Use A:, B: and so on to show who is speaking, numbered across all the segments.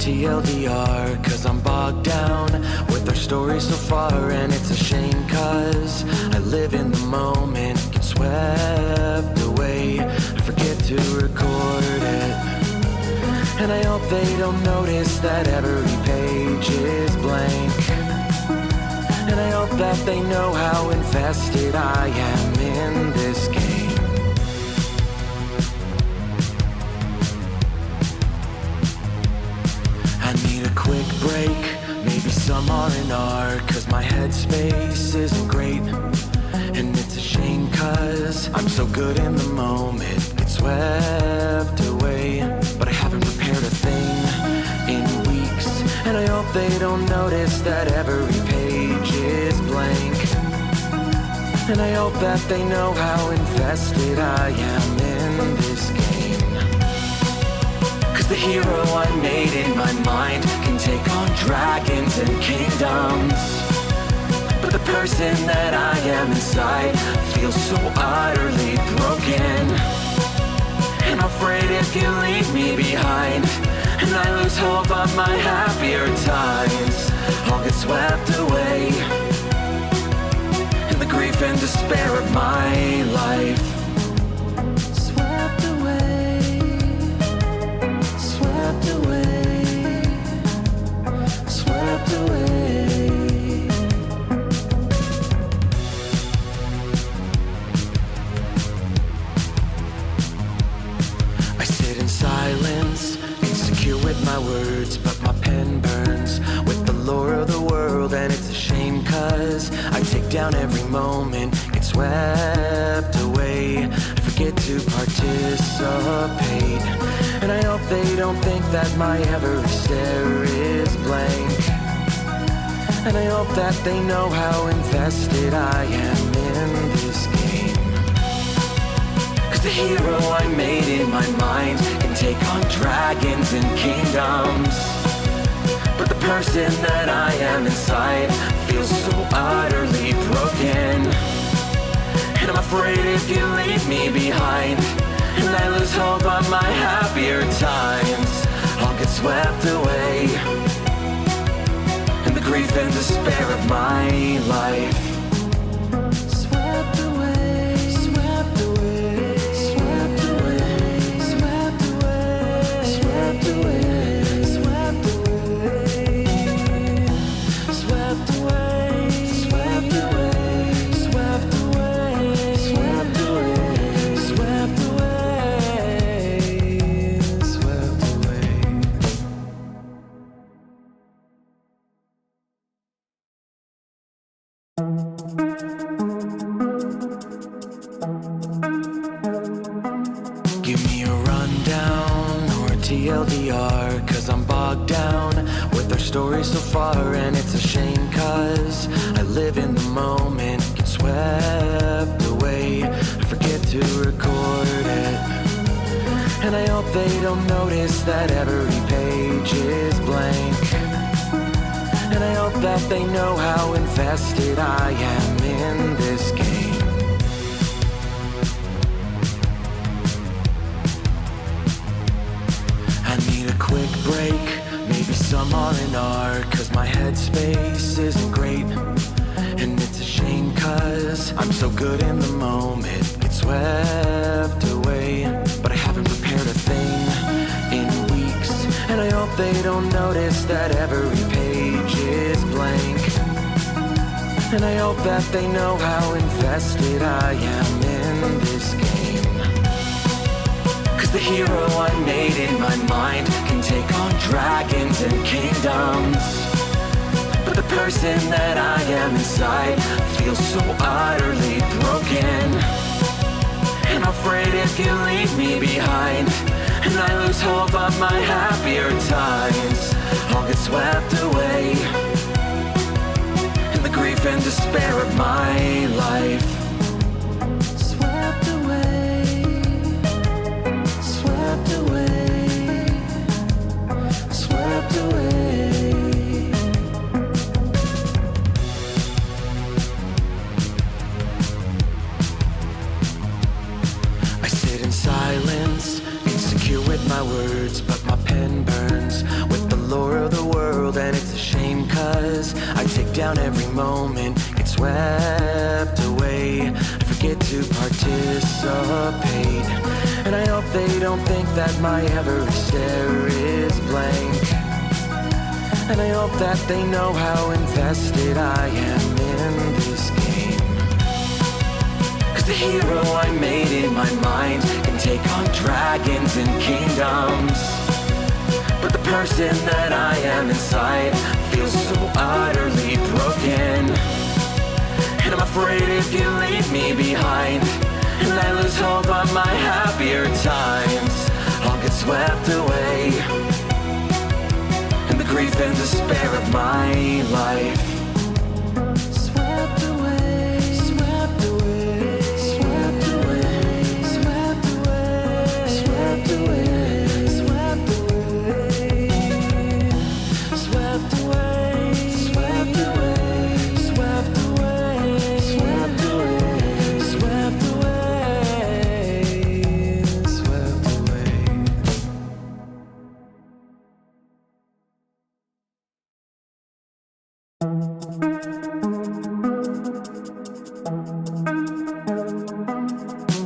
A: TLDR, cause I'm bogged down with our story so far, and it's a shame cause I live in the moment, get swept away, I forget to record it. And I hope they don't notice that every page is blank, and I hope that they know how invested I am in this game. Quick break, maybe some R&R, cause my headspace isn't great. And it's a shame cause I'm so good in the moment, get swept away, but I haven't prepared a thing in weeks. And I hope they don't notice that every page is blank, and I hope that they know how invested I am in this game. The hero I made in my mind can take on dragons and kingdoms, but the person that I am inside feels so utterly broken. And I'm afraid if you leave me behind and I lose hope on my happier times, I'll get swept away in the grief and despair of my life. My words, but my pen burns with the lore of the world, and it's a shame cause I take down every moment, get swept away, I forget to participate. And I hope they don't think that my every stare is blank, and I hope that they know how invested I am in this game. The hero I made in my mind can take on dragons and kingdoms, but the person that I am inside feels so utterly broken. And I'm afraid if you leave me behind and I lose hope on my happier times, I'll get swept away in the grief and despair of my life. TLDR, cause I'm bogged down with our story so far, and it's a shame cause I live in the moment, get swept away, I forget to record it. And I hope they don't notice that every page is blank, and I hope that they know how invested I am in this game. Quick break, maybe some R&R, cause my headspace isn't great. And it's a shame cause I'm so good in the moment, get swept away, but I haven't prepared a thing in weeks. And I hope they don't notice that every page is blank, and I hope that they know how invested I am in this game. The hero I made in my mind can take on dragons and kingdoms, but the person that I am inside feels so utterly broken. And I'm afraid if you leave me behind and I lose hope on my happier times, I'll get swept away in the grief and despair of my life. My words, but my pen burns with the lore swept away. I forget to participate, and I hope they don't think that my every stare is blank. And I hope that they know how invested I am in this game. Cause the hero I made in my mind can take on dragons and kingdoms, but the person that I am inside feels so utterly broken. And I'm afraid if you leave me behind and I lose hope on my happier times, I'll get swept away in the grief and despair of my life. Swept away, swept away, swept away, swept away, swept away, swept away, swept away, swept away, swept away, swept away, swept away, swept away.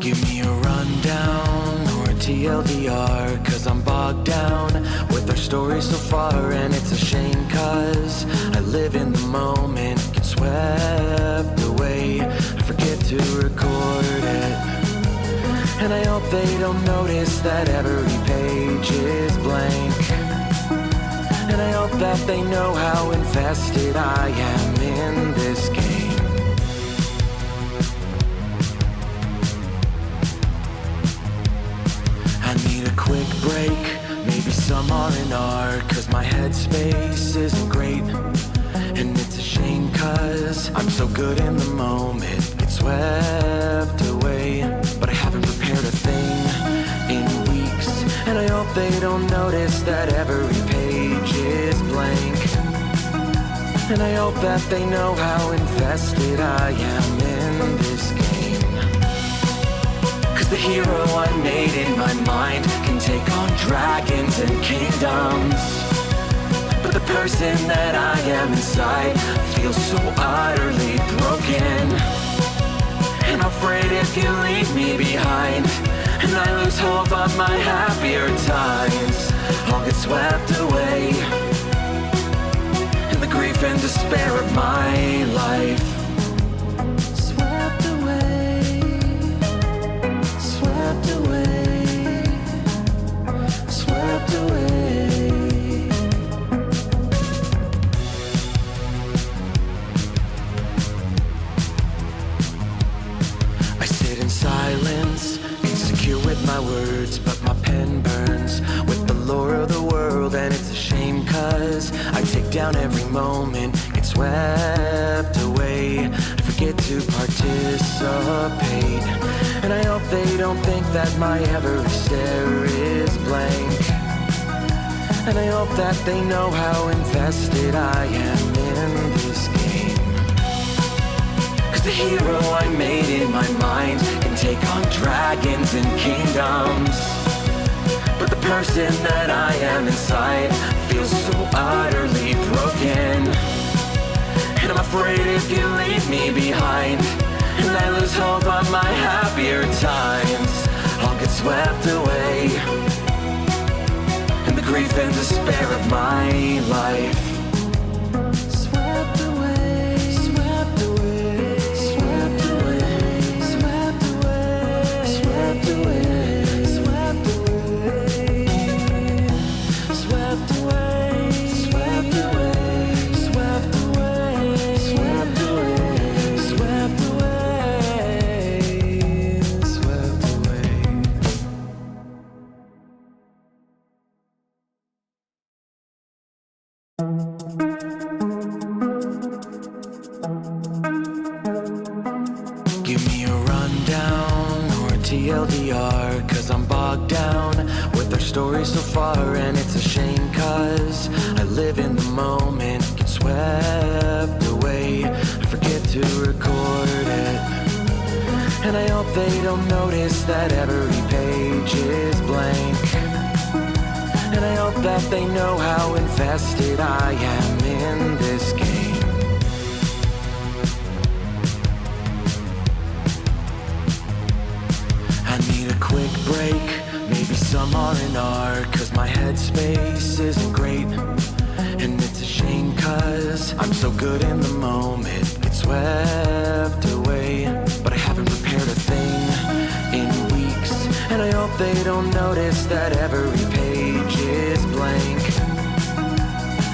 A: Give me a rundown or a TLDR, cause I'm bogged down with our story so far, and it's a shame cause I live in the moment, get swept away, I forget to record it. And I hope they don't notice that every page is blank. And I hope that they know how invested I am in this game. I need a quick break, maybe some R&R, cause my headspace isn't great. And it's a shame cause I'm so good in the moment, get swept away, but I haven't prepared a thing in weeks. And I hope they don't notice that every page is blank. And I hope that they know how invested I am in this game. Cause the hero I made in my mind can take on dragons and kingdoms, but the person that I am inside feels so utterly broken. And I'm afraid if you leave me behind and I lose hope on my happier times, I'll get swept away in the grief and despair of my life. Swept away, swept away, swept away. I sit in silence, insecure with my words, but my pen burns with the lore of the world. And it's a shame cause I take down every moment, get swept away, I forget to participate. And I hope they don't think that my every stare is blank. And I hope that they know how invested I am in this game. Cause the hero I made in my mind can take on dragons and kingdoms, but the person that I am inside feels so utterly broken. And I'm afraid if you leave me behind and I lose hope on my happier times, I'll get swept away in the grief and despair of my life. Swept away, swept away, swept away, swept away, swept away, swept away, swept away, swept away, swept away, swept away, swept away, swept away. Give me a rundown or a TLDR, cause I'm bogged down with our story so far, and it's a shame cause I live in the moment, get swept away, I forget to record it. And I hope they don't notice that every page is blank. And I hope that they know how invested I am in this game. break, maybe some R&R, cause my headspace isn't great. And it's a shame cause I'm so good in the moment, get swept away. But I haven't prepared a thing in weeks, and I hope they don't notice that every page is blank.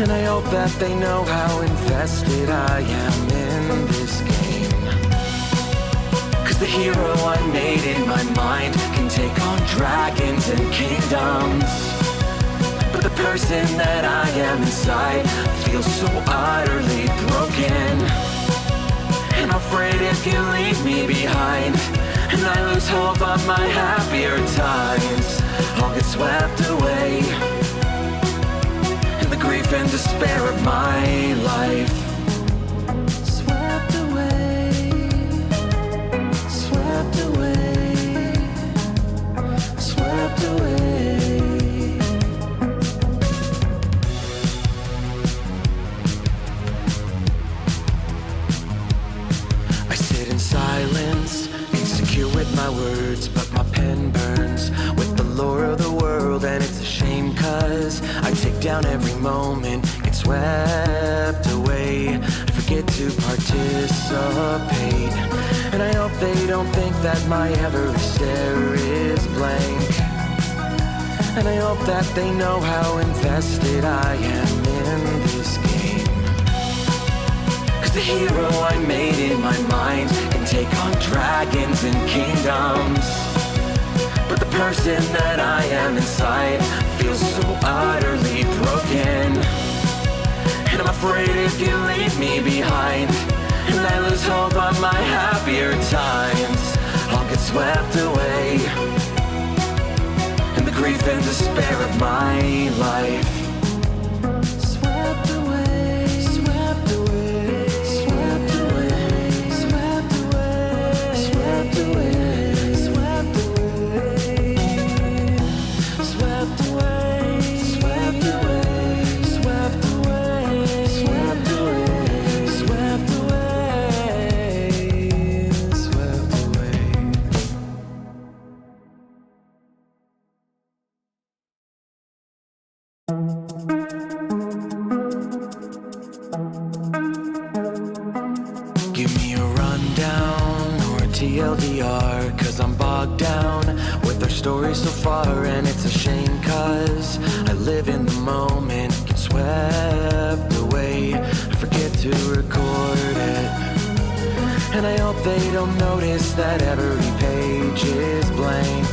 A: And I hope that they know how invested I am in this game. Cause the hero I made in my mind can take on dragons and kingdoms, but the person that I am inside feels so utterly broken. And I'm afraid if you leave me behind and I lose hope of my happier times, I'll get swept away in the grief and despair of my life. Swept away, swept away, swept away. I sit in silence, insecure with my words, but my pen burns with the lore of the world. And it's a shame cause I take down every moment, get swept away, forget to participate. And I hope they don't think that my every stare is blank. And I hope that they know how invested I am in this game. Cause the hero I made in my mind can take on dragons and kingdoms, but the person that I am inside feels so utterly broken. And I'm afraid if you leave me behind and I lose hope on my happier times, I'll get swept away in the grief and despair of my life. Swept away, swept away, swept away, swept away, swept away, swept away, swept away, swept away, swept away, swept away, swept away, swept away. Give me a rundown or a TLDR, cause I'm bogged down with our story so far. And it's a shame cause I live in the moment, get swept away, I forget to record it. And I hope they don't notice that every page is blank.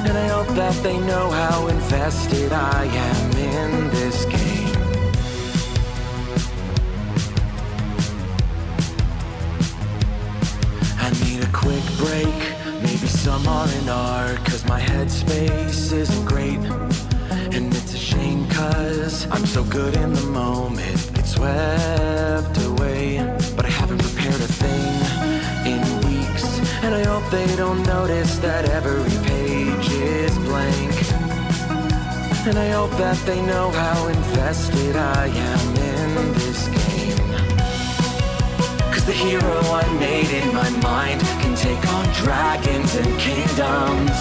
A: And I hope that they know how invested I am in this game. I need a quick break, maybe some R&R, cause my headspace isn't great. And it's a shame cause I'm so good in the moment, get swept away. But I haven't prepared a thing in weeks, and I hope they don't notice that every page is blank. And I hope that they know how invested I am in this game. Cause the hero I made in my mind can take on dragons and kingdoms,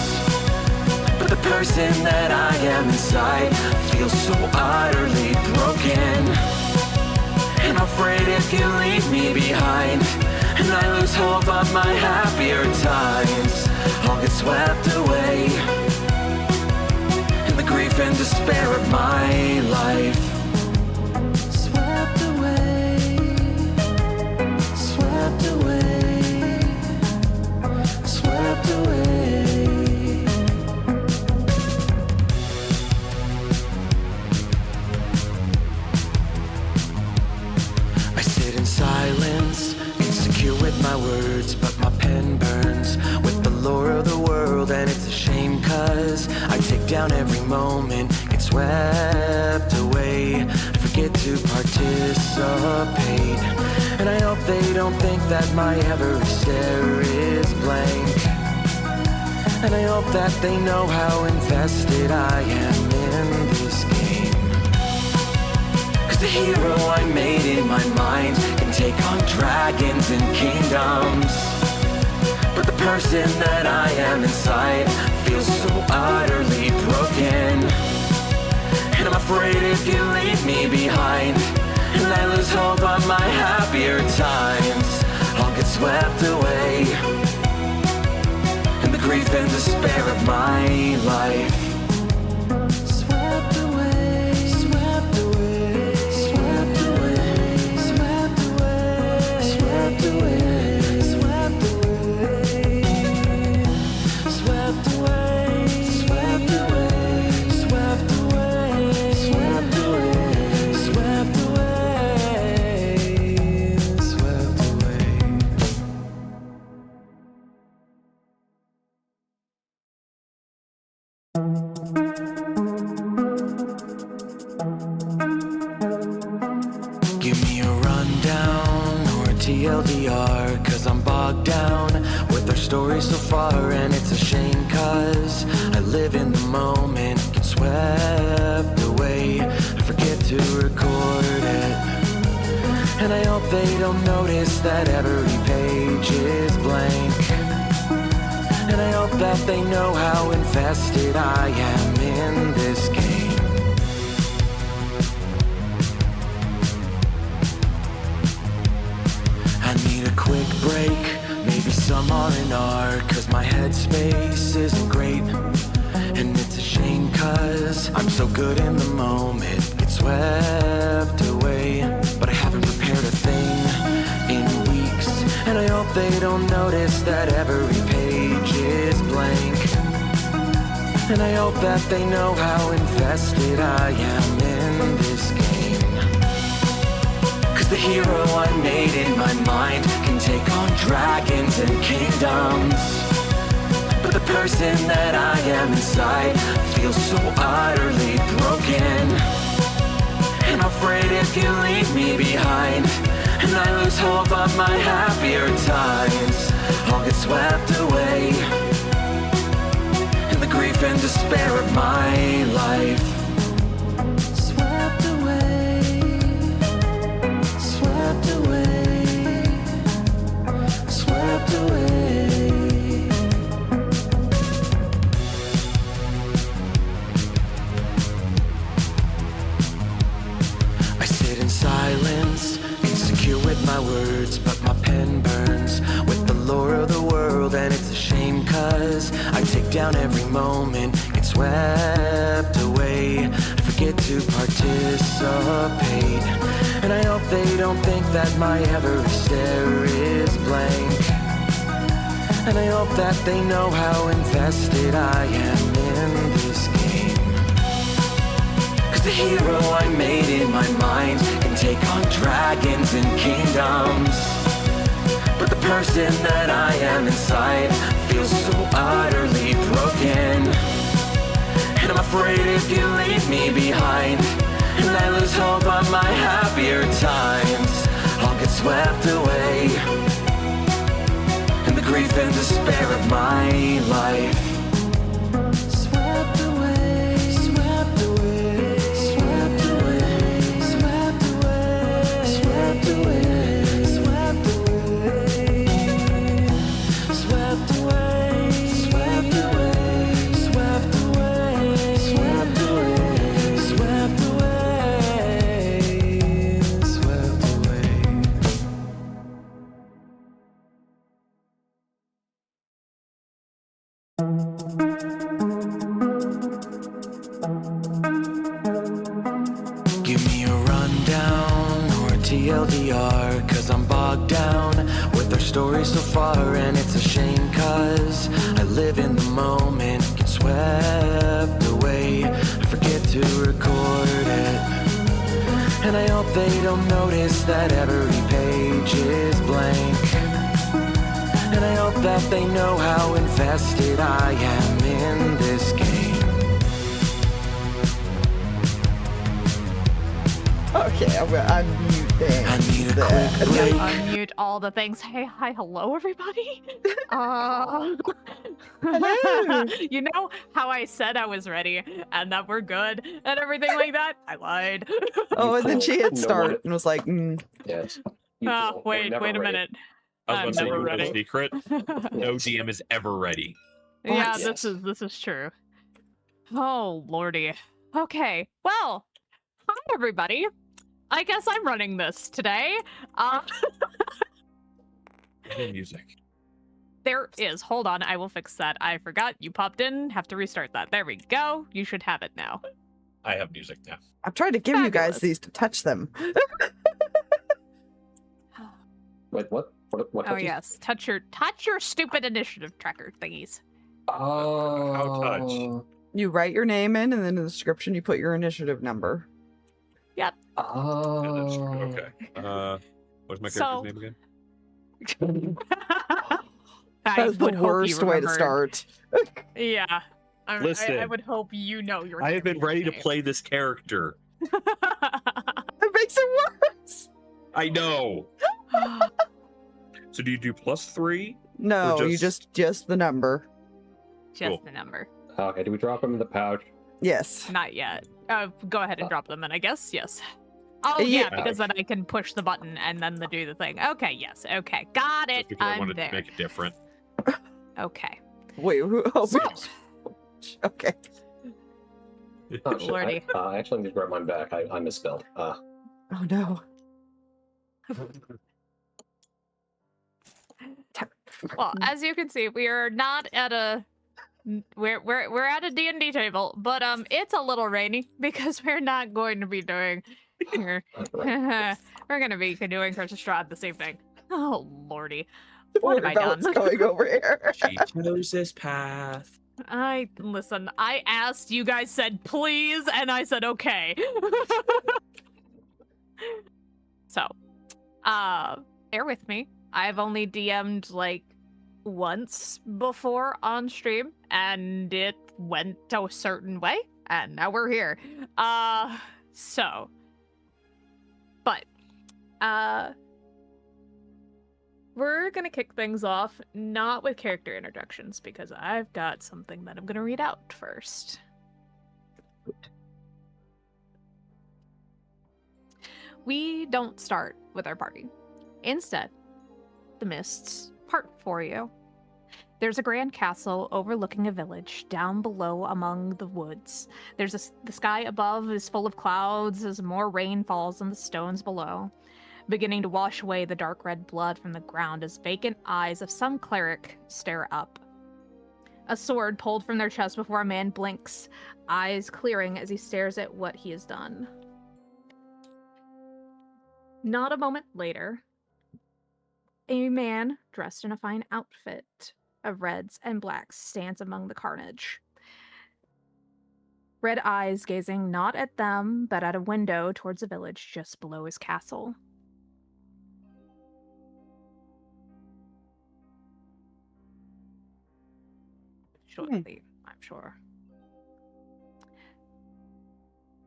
A: but the person that I am inside feels so utterly broken. And I'm afraid if you leave me behind and I lose hope of my happier times, I'll get swept away in the grief and despair of my life. Swept away, swept away, swept away. I sit in silence, insecure with my words, but my pen burns with the lore of the world. And it's a shame cause I take down every moment, get swept away, forget to participate. And I hope they don't think that my every stare is blank. And I hope that they know how invested I am in this game. Cause the hero I made in my mind can take on dragons and kingdoms, But the person that I am inside feels so utterly broken. And I'm afraid if you leave me behind and I lose hope on my happier times, I'll get swept away in the grief and despair of my life. Swept away, swept away, swept away, swept away, swept away, swept away, swept away, swept away, swept away, swept away, swept away, swept away. Give me a rundown or a TLDR, cause I'm bogged down with our story so far, and it's a shame cause I live in the moment, get swept away, I forget to record it. And I hope they don't notice that every page is blank. And I hope that they know how invested I am in this game. I need a quick break, maybe some R&R, cause my headspace isn't great. And it's a shame cause I'm so good in the moment, get swept away. But I haven't prepared a thing in weeks, and I hope they don't notice that every page is blank. And I hope that they know how invested I am in this game. Cause the hero I made in my mind can take on dragons and kingdoms. But the person that I am inside feels so utterly broken. And I'm afraid if you leave me behind and I lose hope on my happier times, I'll get swept away in the grief and despair of my life. Swept away, swept away, swept away. I sit in silence, insecure with my words, but my pen burns with the lore of the world, and it's a shame cause I take down every moment, get swept away, I forget to participate. And I hope they don't think that my every stare is blank. And I hope that they know how invested I am in this game. Cause the hero I made in my mind can take on dragons and kingdoms. But the person that I am inside feels so utterly broken. And I'm afraid if you leave me behind and I lose hope on my happier times, I'll get swept away in the grief and despair of my life. Swept away, swept away, swept away, swept away, swept away, swept away, swept away, swept away, swept away, swept away, swept away, swept away. Give me a rundown or a TLDR, cause I'm bogged down with our story so far, and it's a shame cause I live in the moment, get swept away, I forget to record it. And I hope they don't notice that every page is blank. And I hope that they know how invested I am in this game.
B: Okay, I'm gonna unmute things.
A: I need a quick break.
C: Unmute all the things. Hey, hi, hello, everybody.
B: Hello.
C: You know how I said I was ready and that we're good and everything like that? I lied.
B: Oh, and then she hit
D: No
B: start
D: one-
B: and was like,
D: Yes.
C: Wait a minute.
D: I was about to say,
C: never
D: you know
C: ready.
D: secret. No DM is ever ready.
C: Yeah,
B: Yes.
C: this is true. Oh lordy. Okay. Well, hi everybody. I guess I'm running this today.
D: No music.
C: There is. Hold on, I will fix that. I forgot you popped in. Have to restart that. There we go. You should have it now.
D: I have music now.
B: I'm trying to give you guys
C: Fabulous.
B: these to touch them.
E: Wait, what? What
C: Oh
E: touches?
C: yes, touch your stupid initiative tracker thingies.
D: How touch?
B: You write your name in, and then in the description you put your initiative number.
C: Yep.
D: Yeah, that's true. Okay. What's my character's
C: So-
D: name again?
B: That's the
C: would hope you
B: worst way to
C: remembered.
B: start.
C: Yeah. I
D: Listen,
C: would hope you know your.
D: I have been ready to
C: character's
D: play this character.
C: name.
B: That makes it worse.
D: I know. So do you do +3?
B: No,
D: Or
B: you just the number.
C: Just
D: Cool.
C: the number.
E: Okay, do we drop them in the pouch?
B: Yes.
C: Not yet. Go ahead and drop them in, I guess. Yes. Oh yeah,
B: Yeah.
C: because then I can push the button and then do the thing. Okay, yes. Okay, got it.
D: Just because I
C: I'm
D: wanted
C: there.
D: to make it different.
C: Okay.
B: Wait. Oh,
C: So,
B: okay.
E: Oh, shit.
C: Lordy.
E: I actually need to grab mine back. I misspelled.
B: Oh no.
C: well, as you can see, we are not at a we're at a D&D table, but it's a little rainy because we're not going to be doing we're going to be doing Curse of Strahd this evening. Oh lordy. What have
B: Worry
C: I
B: about
C: done?
B: what's going over here.
D: She chose this path.
C: Listen, I asked, you guys said please, and I said okay. So, bear with me. I've only DM'd like once before on stream, and it went a certain way, and now we're here. We're gonna kick things off, not with character introductions, because I've got something that I'm gonna read out first. We don't start with our party. Instead, the mists part for you. There's a grand castle overlooking a village down below among the woods. The sky above is full of clouds as more rain falls on the stones below, beginning to wash away the dark red blood from the ground as vacant eyes of some cleric stare up. A sword pulled from their chest before a man blinks, eyes clearing as he stares at what he has done. Not a moment later, a man dressed in a fine outfit of reds and blacks stands among the carnage. Red eyes gazing not at them, but at a window towards a village just below his castle. Shortly, I'm sure.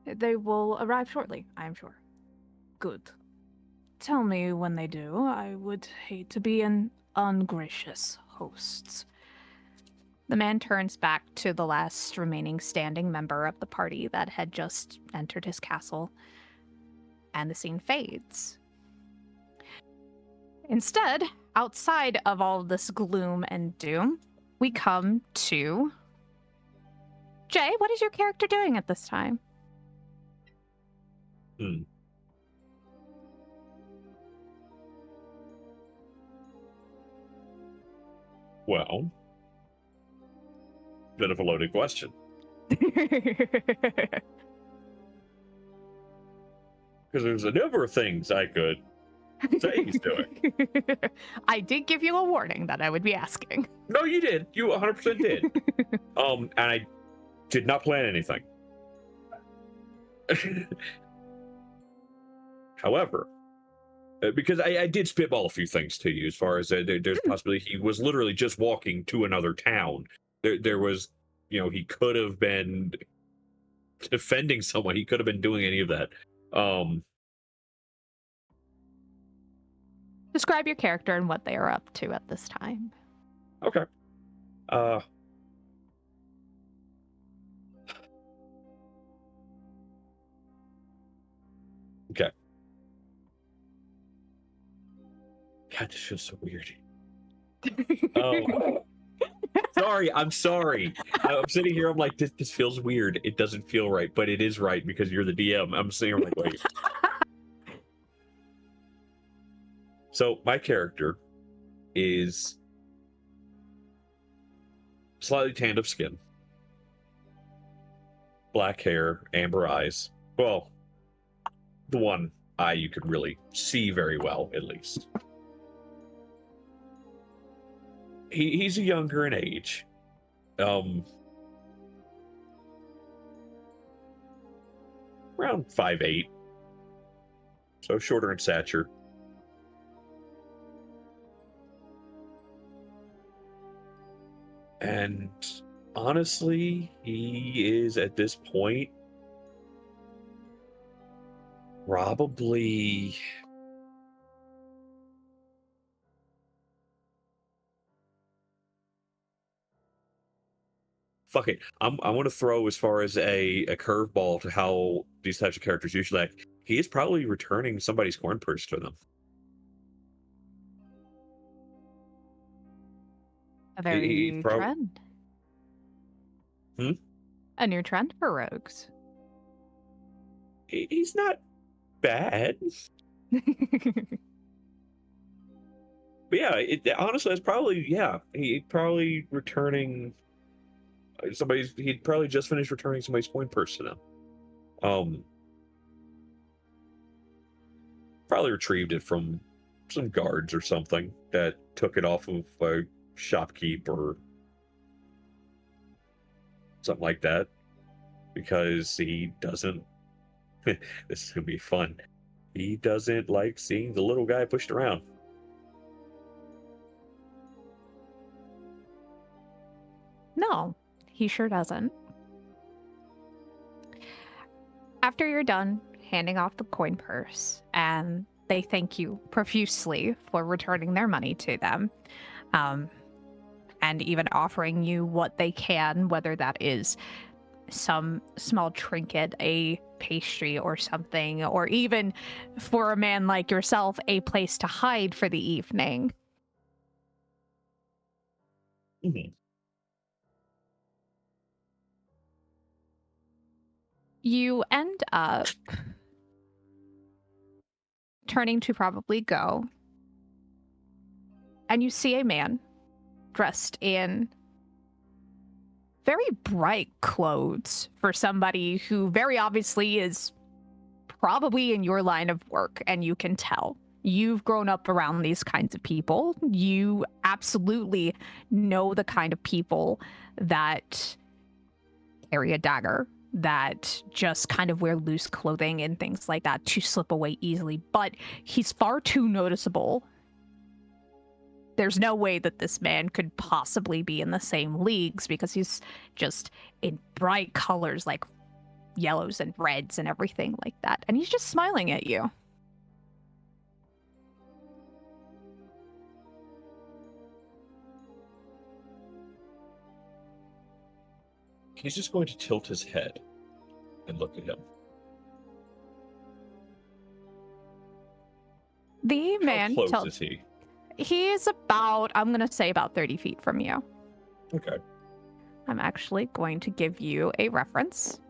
C: They will arrive shortly, I'm sure. Good. Tell me when they do. I would hate to be an ungracious host. The man turns back to the last remaining standing member of the party that had just entered his castle, and the scene fades. Instead, outside of all this gloom and doom, we come to Jay. What is your character doing at this time?
D: Well, bit of a loaded question. Because there's a number of things I could say he's doing.
C: I did give you a warning that I would be asking.
D: No, you did. You 100% did. And I did not plan anything. However, because I did spitball a few things to you as far as there's possibility he was literally just walking to another town. There was, he could have been defending someone. He could have been doing any of that.
C: Describe your character and what they are up to at this time.
D: Okay. Okay. God, this feels so weird. Oh, I'm sorry. I'm sitting here. I'm like, this feels weird. It doesn't feel right, but it is right because you're the DM. I'm sitting here like, wait. So my character is slightly tanned of skin, black hair, amber eyes. Well, the one eye you could really see very well, at least. He's younger in age. Around 5'8", so shorter in stature. And honestly, he is at this point probably fuck it. I want to throw as far as a curveball to how these types of characters usually act. He is probably returning somebody's corn purse to them.
C: A very new trend.
D: Hmm?
C: A new trend for rogues.
D: He's not bad. But yeah, honestly, it's probably, he probably returning he'd probably just finished returning somebody's coin purse to them. Probably retrieved it from some guards or something that took it off of a shopkeep or something like that, because he doesn't this is gonna be fun. He doesn't like seeing the little guy pushed around.
C: No, he sure doesn't. After you're done handing off the coin purse, and they thank you profusely for returning their money to them, and even offering you what they can, whether that is some small trinket, a pastry or something, or even for a man like yourself, a place to hide for the evening.
D: Mm-hmm.
C: You end up turning to probably go, and you see a man dressed in very bright clothes for somebody who very obviously is probably in your line of work, and you can tell. You've grown up around these kinds of people. You absolutely know the kind of people that carry a dagger, that just kind of wear loose clothing and things like that to slip away easily. But he's far too noticeable. There's no way that this man could possibly be in the same leagues because he's just in bright colors like yellows and reds and everything like that. And he's just smiling at you.
D: He's just going to tilt his head and look at him.
C: The man
D: How close is he?
C: He's about, I'm going to say about 30 feet from you.
D: Okay.
C: I'm actually going to give you a reference.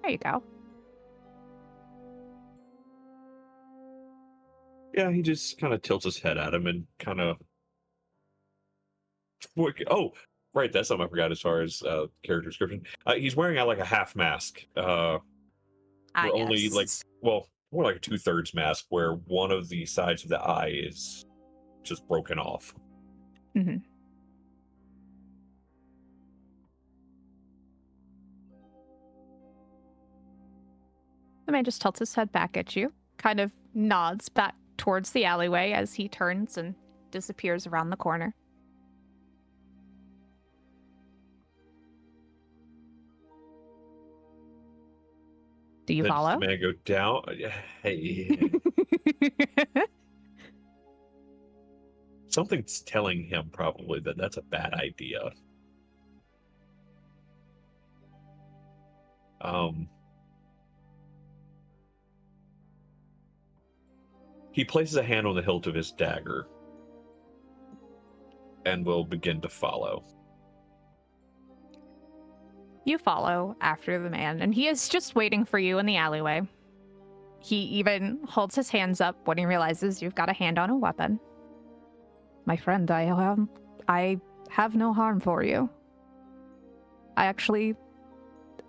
C: There you go.
D: Yeah, he just kind of tilts his head at him and kind of... Oh, right, that's something I forgot as far as character description. He's wearing like a half mask. Only like, well, more like a 2/3 mask, where one of the sides of the eye is just broken off.
C: Mm-hmm. The man just tilts his head back at you, kind of nods back towards the alleyway as he turns and disappears around the corner. Do you follow?
D: The man go down. Hey. Something's telling him probably that that's a bad idea. He places a hand on the hilt of his dagger and will begin to follow.
C: You follow after the man, and he is just waiting for you in the alleyway. He even holds his hands up when he realizes you've got a hand on a weapon. My friend, I have no harm for you. I actually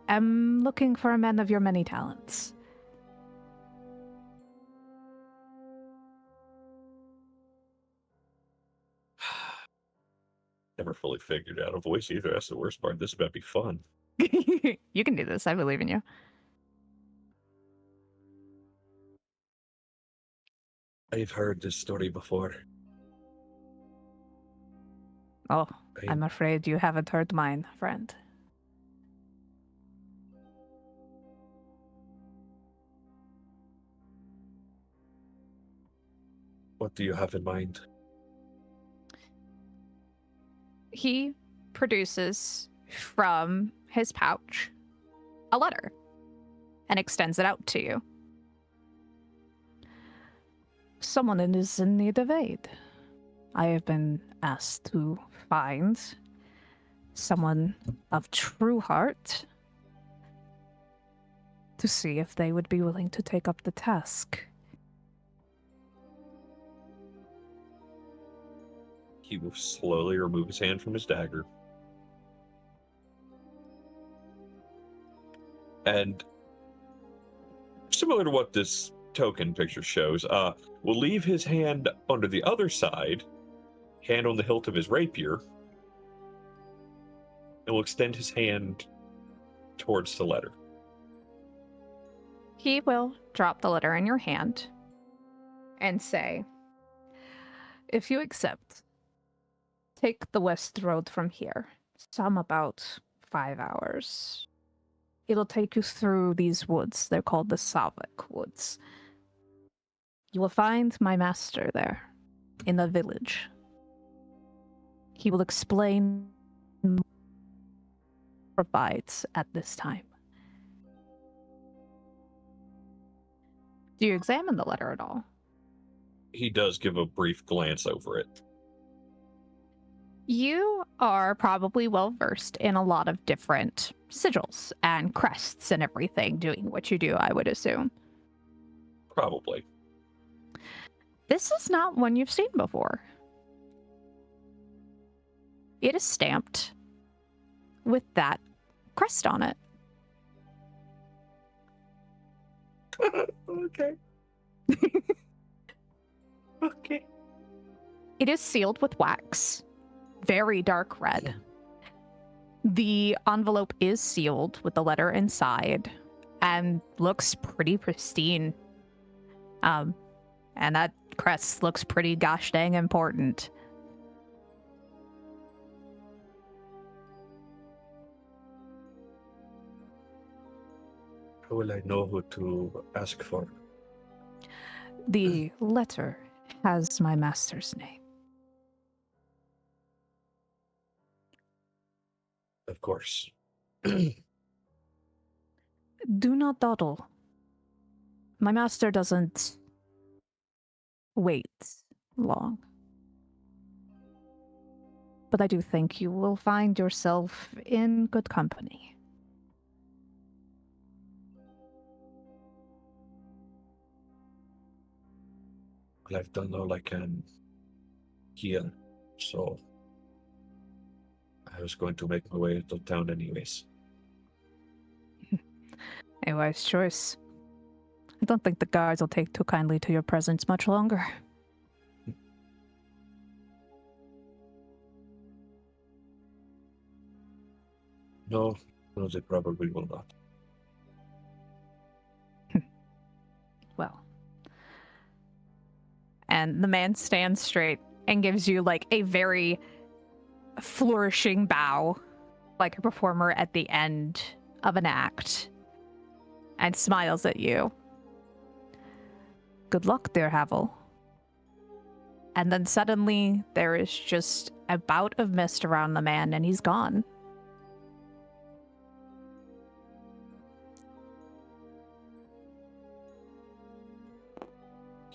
C: am looking for a man of your many talents.
D: Never fully figured out a voice either. That's the worst part. This is about to be fun.
C: You can do this. I believe in you.
D: I've heard this story before.
C: Oh, I'm afraid you haven't heard mine, friend.
D: What do you have in mind?
C: He produces from his pouch a letter and extends it out to you. Someone is in need of aid. I have been asked to find someone of true heart to see if they would be willing to take up the task.
D: He will slowly remove his hand from his dagger. And similar to what this token picture shows, will leave his hand under the other side, hand on the hilt of his rapier, and will extend his hand towards the letter.
C: He will drop the letter in your hand and say, if you accept, take the west road from here, some about 5 hours. It'll take you through these woods. They're called the Savik Woods. You will find my master there, in the village. He will explain provides at this time. Do you examine the letter at all?
D: He does give a brief glance over it.
C: You are probably well versed in a lot of different sigils and crests and everything doing what you do, I would assume.
D: Probably.
C: This is not one you've seen before. It is stamped with that crest on it.
D: Okay. Okay.
C: It is sealed with wax, very dark red. The envelope is sealed with the letter inside and looks pretty pristine. And that crest looks pretty gosh dang important.
D: How will I know who to ask for?
C: The letter has my master's name.
D: Of course.
C: Do not dawdle. My master doesn't wait long. But I do think you will find yourself in good company.
D: Well, I've done all I can here, so I was going to make my way to town anyways.
C: A wise choice. I don't think the guards will take too kindly to your presence much longer.
D: No, they probably will not.
C: Well. And the man stands straight and gives you like a very flourishing bow, like a performer at the end of an act, and smiles at you. Good luck, dear Havel. And then suddenly there is just a bout of mist around the man, and he's gone.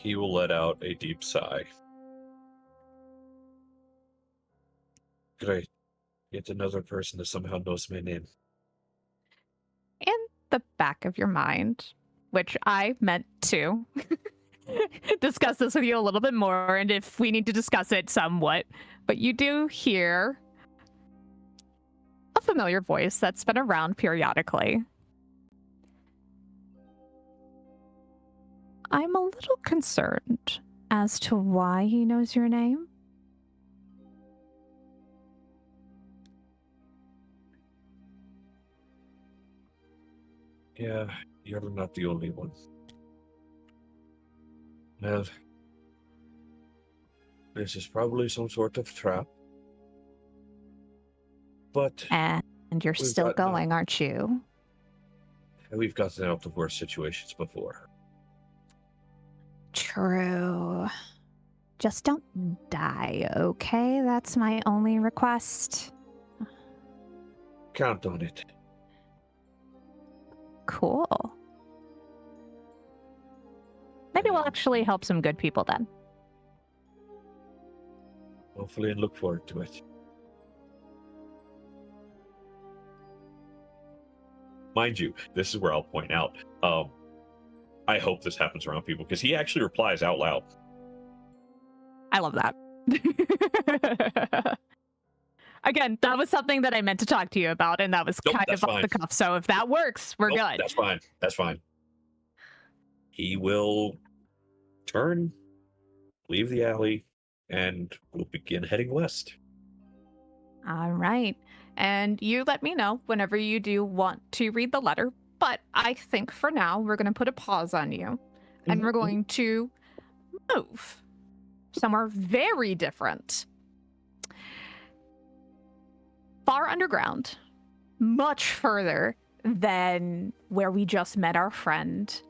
D: He will let out a deep sigh. Great. Yet another person that somehow knows my name.
C: In the back of your mind, which I meant to discuss this with you a little bit more, and if we need to discuss it somewhat, but you do hear a familiar voice that's been around periodically. I'm a little concerned as to why he knows your name.
D: Yeah, you're not the only one. Well, this is probably some sort of trap. But
C: And you're
D: We've
C: still
D: gotten
C: going, aren't you?
D: we've gotten out of worse situations before.
C: True. Just don't die, okay? That's my only request.
D: Count on it.
C: Cool. Maybe we'll actually help some good people then.
D: Hopefully, and look forward to it. Mind you, this is where I'll point out. I hope this happens around people because he actually replies out loud.
C: I love that. Again, that was something that I meant to talk to you about, and that was
D: Nope,
C: kind
D: that's
C: of off the
D: fine.
C: cuff. So if that works, we're
D: Nope,
C: good.
D: That's fine. That's fine. He will turn, leave the alley, and we'll begin heading west.
C: All right. And you let me know whenever you do want to read the letter. But I think for now, we're going to put a pause on you. And we're going to move somewhere very different. Far underground, much further than where we just met our friend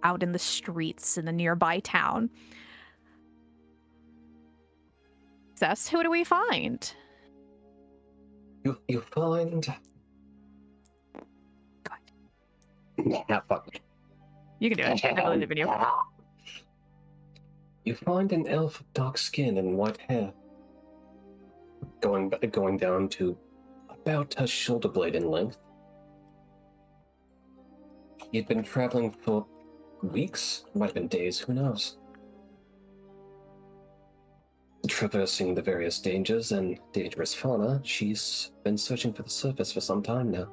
C: out in the streets in the nearby town. Sess, who do we find?
E: You find. Yeah, fuck.
C: You can do it. I believe in you.
E: You find an elf with dark skin and white hair, going down to about a shoulder blade in length. He'd been traveling for weeks, might have been days, who knows. Traversing the various dangers and dangerous fauna, she's been searching for the surface for some time now.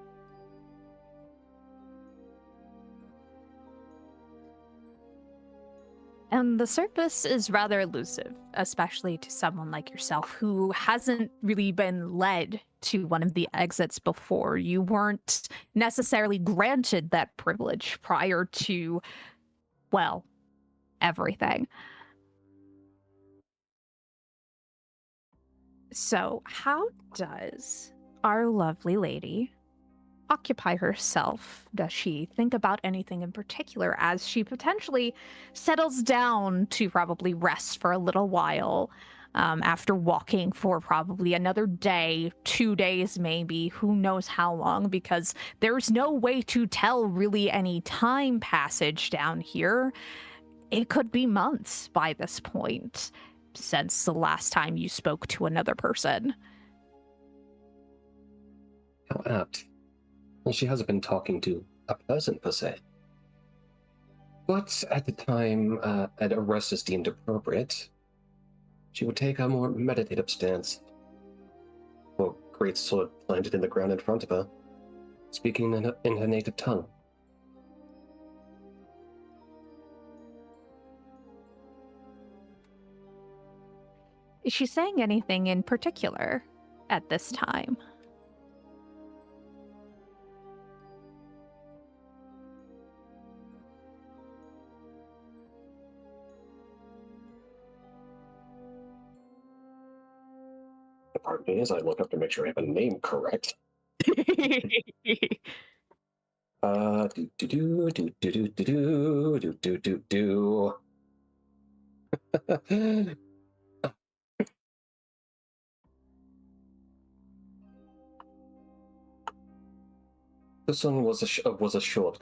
C: And the surface is rather elusive, especially to someone like yourself who hasn't really been led to one of the exits before. You weren't necessarily granted that privilege prior to, well, everything. So, how does our lovely lady occupy herself? Does she think about anything in particular as she potentially settles down to probably rest for a little while after walking for probably another day, 2 days maybe, who knows how long, because there's no way to tell really any time passage down here. It could be months by this point since the last time you spoke to another person.
E: How apt. Well, she hasn't been talking to a person per se. But at the time an arrest is deemed appropriate, she would take a more meditative stance. A great sword planted in the ground in front of her, speaking in her native tongue.
C: Is she saying anything in particular at this time?
E: Pardon me as I look up to make sure I have a name correct. Do. This one was a short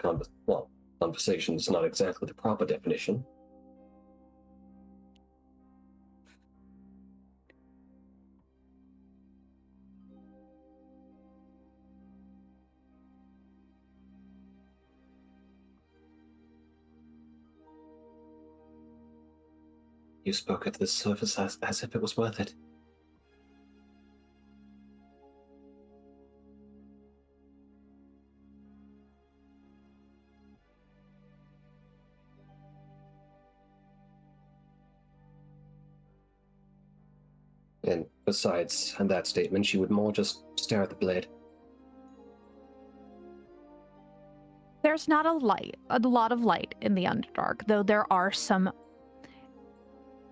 E: conversation. Is not exactly the proper definition. You spoke of this service as if it was worth it. And besides that statement, she would more just stare at the blade.
C: There's not a lot of light in the Underdark, though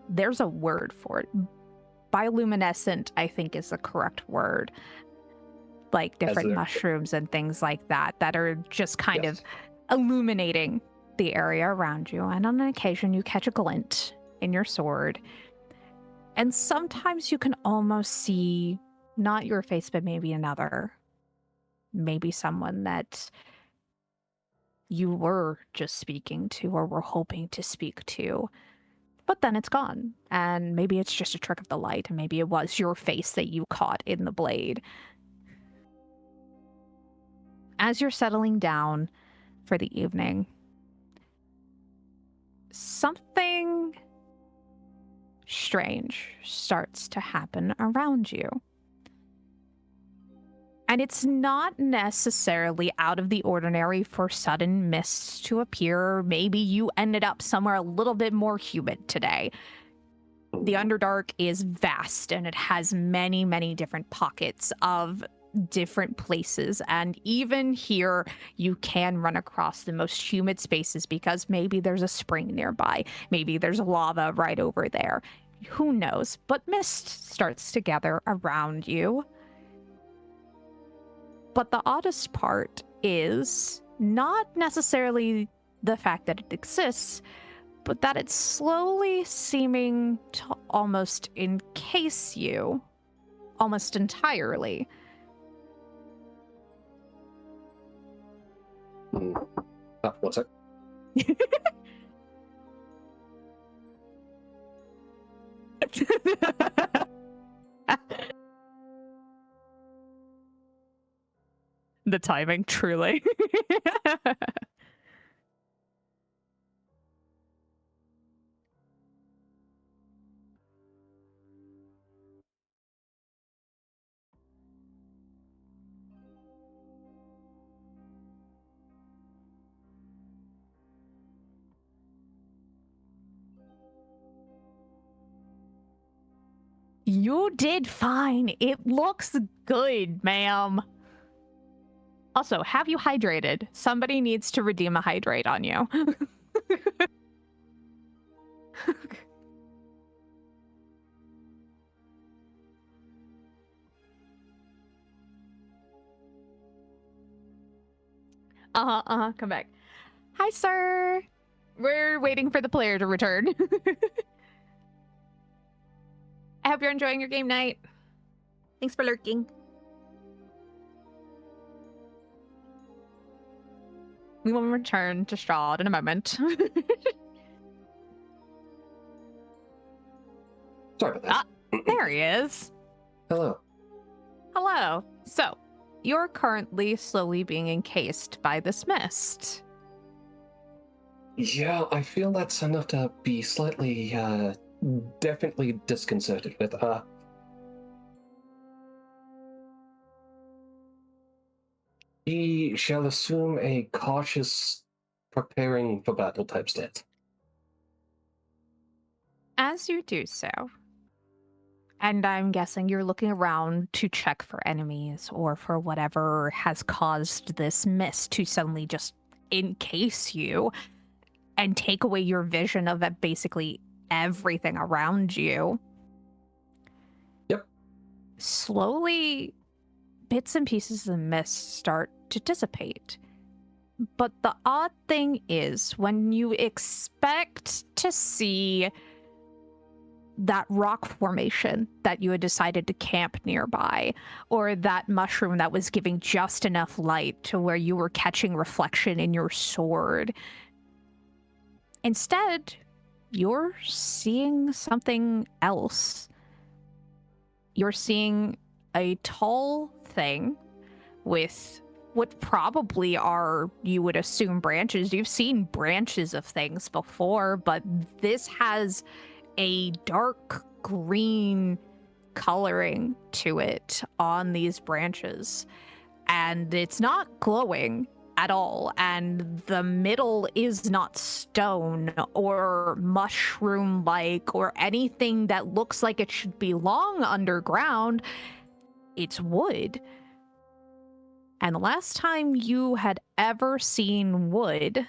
C: there's a word for it. Bioluminescent, I think, is the correct word. Like different mushrooms and things like that are just kind of illuminating the area around you. And on an occasion, you catch a glint in your sword. And sometimes you can almost see not your face, but maybe another. Maybe someone that you were just speaking to or were hoping to speak to. But then it's gone. And maybe it's just a trick of the light. And maybe it was your face that you caught in the blade. As you're settling down for the evening, something strange starts to happen around you. And it's not necessarily out of the ordinary for sudden mists to appear. Maybe you ended up somewhere a little bit more humid today. The Underdark is vast and it has many, many different pockets of different places. And even here, you can run across the most humid spaces because maybe there's a spring nearby. Maybe there's lava right over there. Who knows? But mist starts to gather around you. But the oddest part is not necessarily the fact that it exists, but that it's slowly seeming to almost encase you, almost entirely.
E: What's it?
C: The timing, truly. You did fine. It looks good, ma'am. Also, have you hydrated? Somebody needs to redeem a hydrate on you. Come back. Hi, sir. We're waiting for the player to return. I hope you're enjoying your game night. Thanks for lurking. We will return to Strahd in a moment.
E: Sorry about that.
C: There he is.
E: Hello.
C: Hello. So, you're currently slowly being encased by this mist.
E: Yeah, I feel that's enough to be slightly, definitely disconcerted with. We shall assume a cautious, preparing for battle type stance.
C: As you do so, and I'm guessing you're looking around to check for enemies or for whatever has caused this mist to suddenly just encase you and take away your vision of basically everything around you.
E: Yep.
C: Slowly, bits and pieces of the mist start to dissipate. But the odd thing is, when you expect to see that rock formation that you had decided to camp nearby, or that mushroom that was giving just enough light to where you were catching reflection in your sword, instead, you're seeing something else. You're seeing a tall thing with what probably are, you would assume, branches. You've seen branches of things before, but this has a dark green coloring to it on these branches, and it's not glowing at all, and the middle is not stone or mushroom like or anything that looks like it should belong underground. It's wood. And the last time you had ever seen wood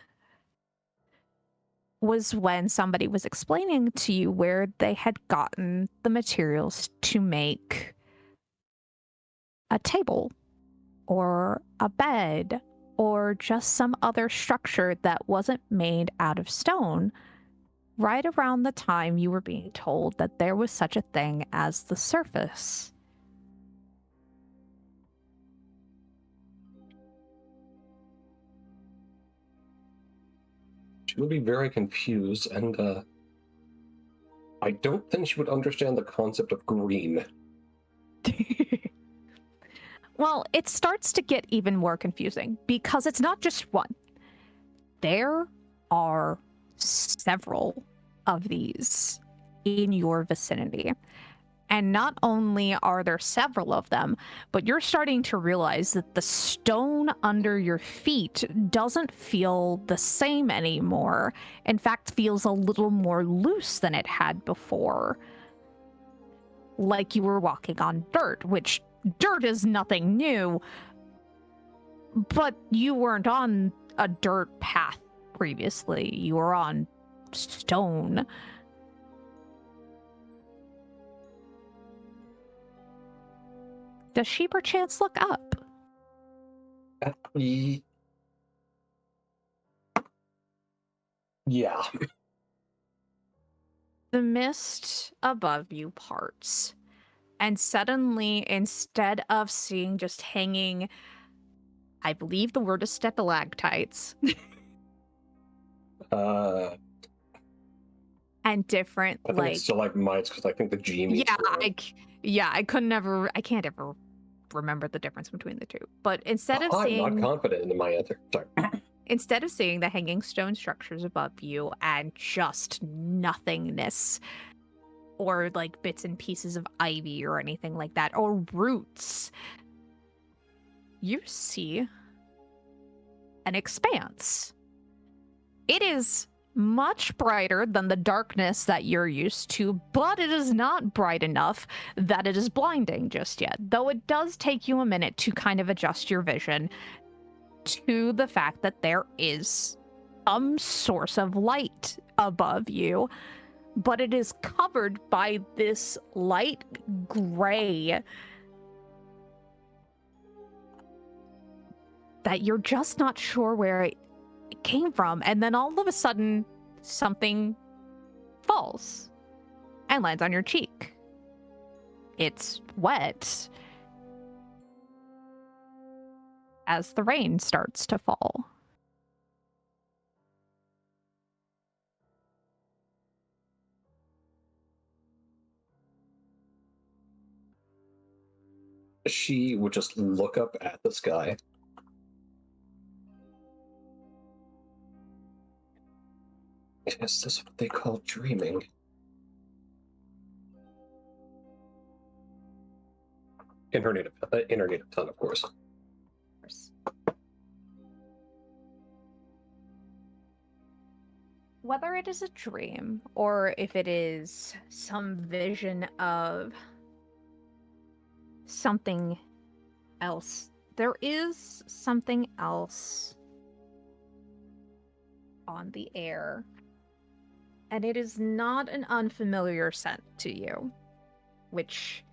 C: was when somebody was explaining to you where they had gotten the materials to make a table or a bed or just some other structure that wasn't made out of stone, right around the time you were being told that there was such a thing as the surface.
E: She would be very confused, and I don't think she would understand the concept of green.
C: Well, it starts to get even more confusing because it's not just one. There are several of these in your vicinity. And not only are there several of them, but you're starting to realize that the stone under your feet doesn't feel the same anymore. In fact, feels a little more loose than it had before. Like you were walking on dirt, which dirt is nothing new, but you weren't on a dirt path previously. You were on stone. Does she perchance look up?
E: Yeah.
C: The mist above you parts, and suddenly, instead of seeing just hanging, I believe the word is stalactites, and different,
E: I think it's stalagmites because I think the G means
C: I can't ever remember the difference between the two. But instead of
E: I'm
C: seeing,
E: not confident in my answer. Sorry.
C: instead of seeing the hanging stone structures above you and just nothingness, or like bits and pieces of ivy or anything like that, or roots, you see an expanse. It is much brighter than the darkness that you're used to, but it is not bright enough that it is blinding just yet, though it does take you a minute to kind of adjust your vision to the fact that there is some source of light above you, but it is covered by this light gray that you're just not sure where it came from. And then all of a sudden, something falls and lands on your cheek. It's wet as the rain starts to fall.
E: She would just look up at the sky. Is this what they call dreaming? In her native tongue, of course.
C: Whether it is a dream or if it is some vision of something else, there is something else on the air, and it is not an unfamiliar scent to you, which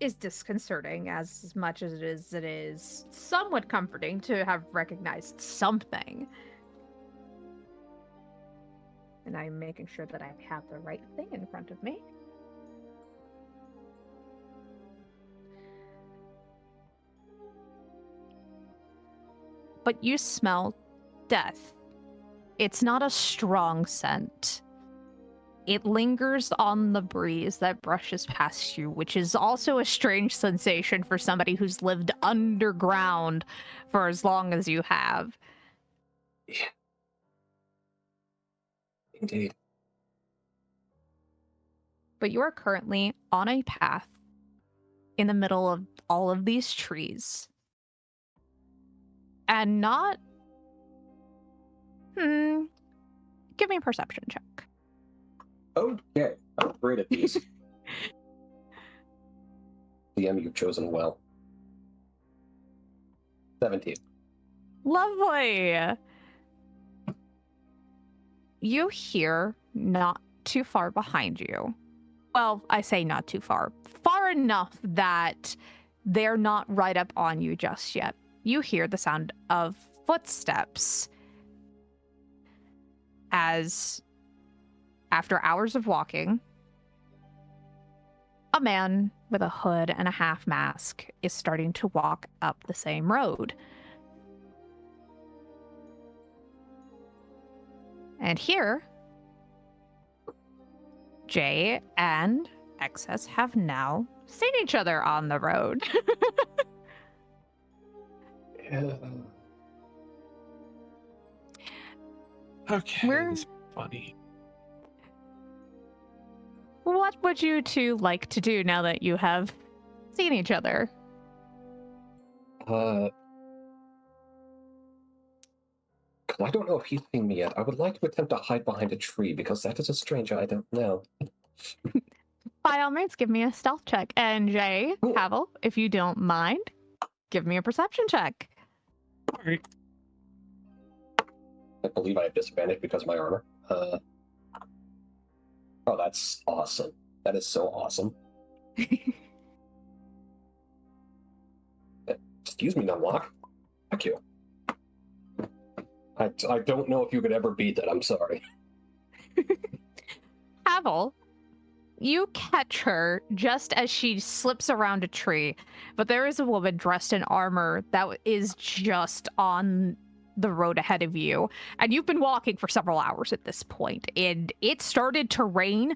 C: is disconcerting as much as it is somewhat comforting to have recognized something. And I'm making sure that I have the right thing in front of me. But you smell death. It's not a strong scent. It lingers on the breeze that brushes past you, which is also a strange sensation for somebody who's lived underground for as long as you have.
E: Yeah. Indeed.
C: but you are currently on a path in the middle of all of these trees. And not... Give me a perception check.
E: Okay, I'm great at these. DM, you've chosen well. 17.
C: Lovely. You hear not too far behind you. Well, I say not too far. Far enough that they're not right up on you just yet. You hear the sound of footsteps as, after hours of walking, a man with a hood and a half mask is starting to walk up the same road. And here, Jay and Excess have now seen each other on the road.
D: Okay,
C: We're-
D: this is funny.
C: What would you two like to do now that you have seen each other?
E: I don't know if he's seen me yet. I would like to attempt to hide behind a tree because that is a stranger I don't know.
C: By all means, give me a stealth check. And Jay,
E: Cool.
C: Havel, if you don't mind, give me a perception check.
D: All right.
E: I believe I have disadvantage because of my armor. Oh, that's awesome. That is so awesome. Excuse me, Numlock. Thank you. I don't know if you could ever beat that. I'm sorry.
C: Havel, you catch her just as she slips around a tree, but there is a woman dressed in armor that is just on the road ahead of you, and you've been walking for several hours at this point, and it started to rain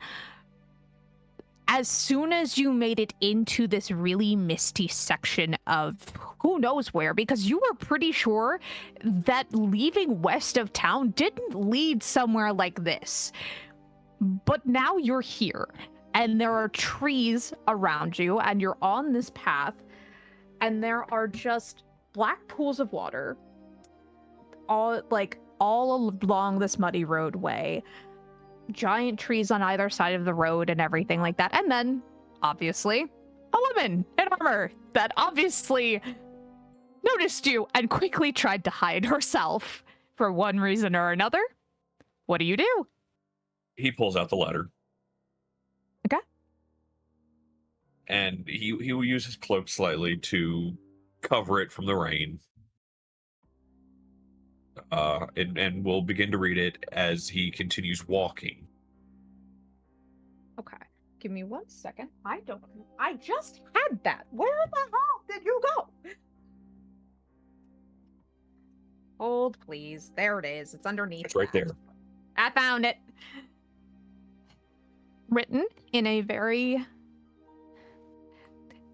C: as soon as you made it into this really misty section of who knows where, because you were pretty sure that leaving west of town didn't lead somewhere like this. But now you're here, and there are trees around you, and you're on this path, and there are just black pools of water all along this muddy roadway. Giant trees on either side of the road and everything like that. And then, obviously, a woman in armor that obviously noticed you and quickly tried to hide herself for one reason or another. What do you do?
D: He pulls out the letter.
C: Okay.
D: And he will use his cloak slightly to cover it from the rain. And we'll begin to read it as he continues walking.
C: Okay. Give me 1 second. I just had that. Where the hell did you go? Hold, please. There it is. It's underneath.
D: It's right
C: that.
D: there.
C: I found it. Written in a very...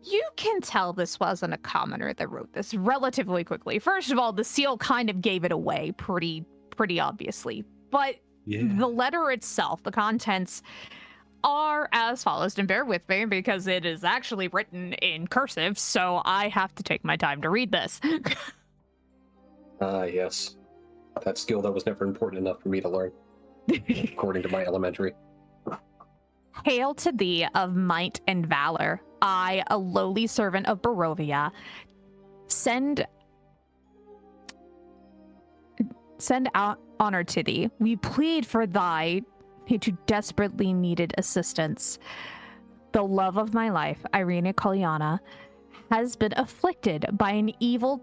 C: You can tell this wasn't a commoner that wrote this relatively quickly. First of all, the seal kind of gave it away pretty obviously. But the letter itself, the contents, are as follows. And bear with me because it is actually written in cursive, so I have to take my time to read this.
E: Yes. That skill that was never important enough for me to learn, according to my elementary.
C: Hail to thee of might and valor, I, a lowly servant of Barovia, send out honor to thee. We plead for thy to desperately needed assistance. The love of my life, Irina Kolyana, has been afflicted by an evil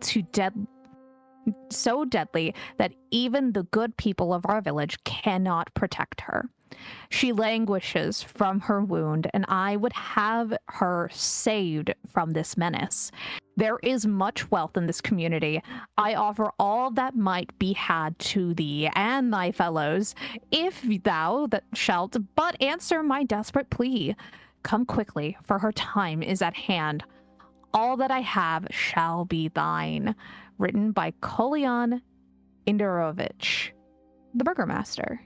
C: so deadly that even the good people of our village cannot protect her. She languishes from her wound, and I would have her saved from this menace. There is much wealth in this community. I offer all that might be had to thee and thy fellows, if thou that shalt but answer my desperate plea. Come quickly, for her time is at hand. All that I have shall be thine. Written by Kolyan Indorovich, the burgomaster.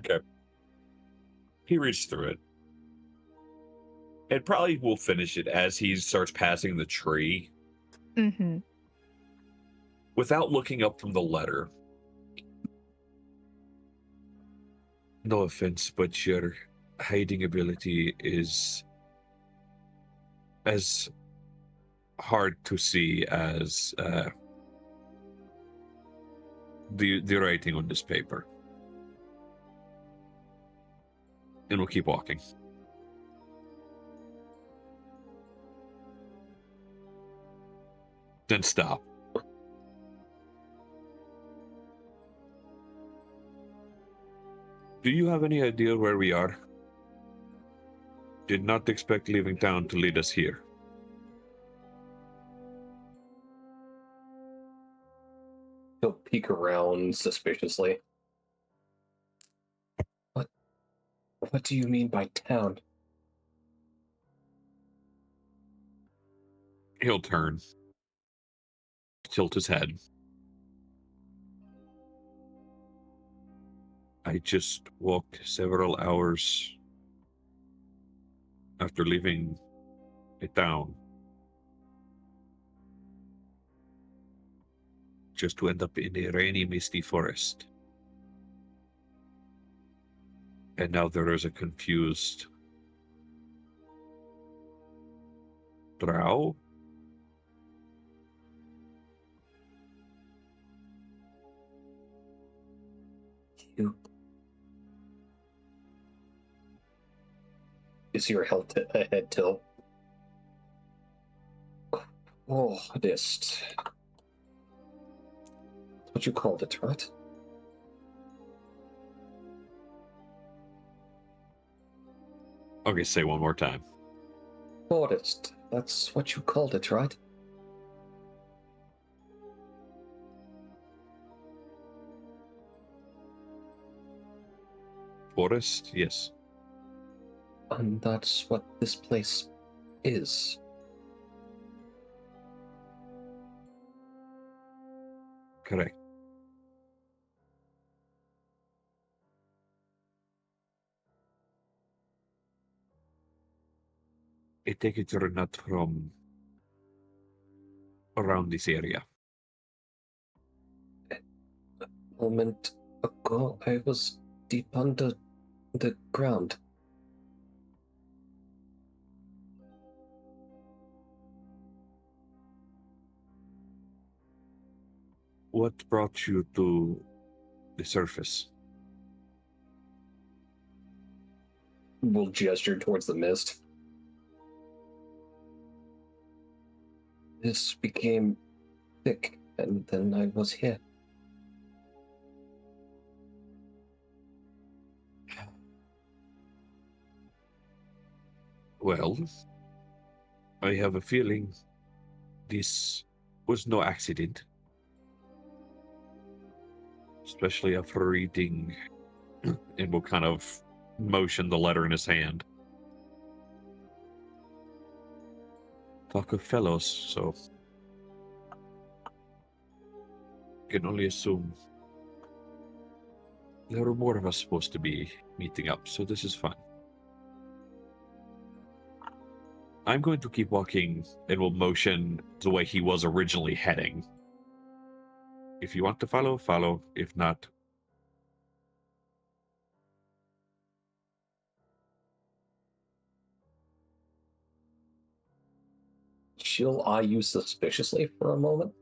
D: Okay. He reads through it. And probably will finish it as he starts passing the tree.
C: Mm-hmm.
D: Without looking up from the letter. No offense, but your hiding ability is as hard to see as the writing on this paper. And we'll keep walking. Then stop. Do you have any idea where we are? Did not expect leaving town to lead us here.
E: He'll peek around suspiciously. What do you mean by town?
D: He'll turn. Tilt his head. I just walked several hours after leaving a town. Just to end up in a rainy, misty forest. And now there is a confused drow?
E: You... Is your head tilt? Oh, this. That's what you called it, right?
D: Okay, say one more time.
E: Forest. That's what you called it, right?
D: Forest? Yes.
E: And that's what this place is.
D: Correct. I take it you're not from around this area.
E: A moment ago, I was deep under the ground.
D: What brought you to the surface?
E: Will gesture towards the mist. This became thick, and then I was here.
D: Well, I have a feeling this was no accident. Especially after reading, and will kind of motion the letter in his hand. Talk of fellows, so can only assume there were more of us supposed to be meeting up, so this is fun. I'm going to keep walking and will motion the way he was originally heading. If you want to follow, follow. If not,
E: She'll eye you suspiciously for a moment.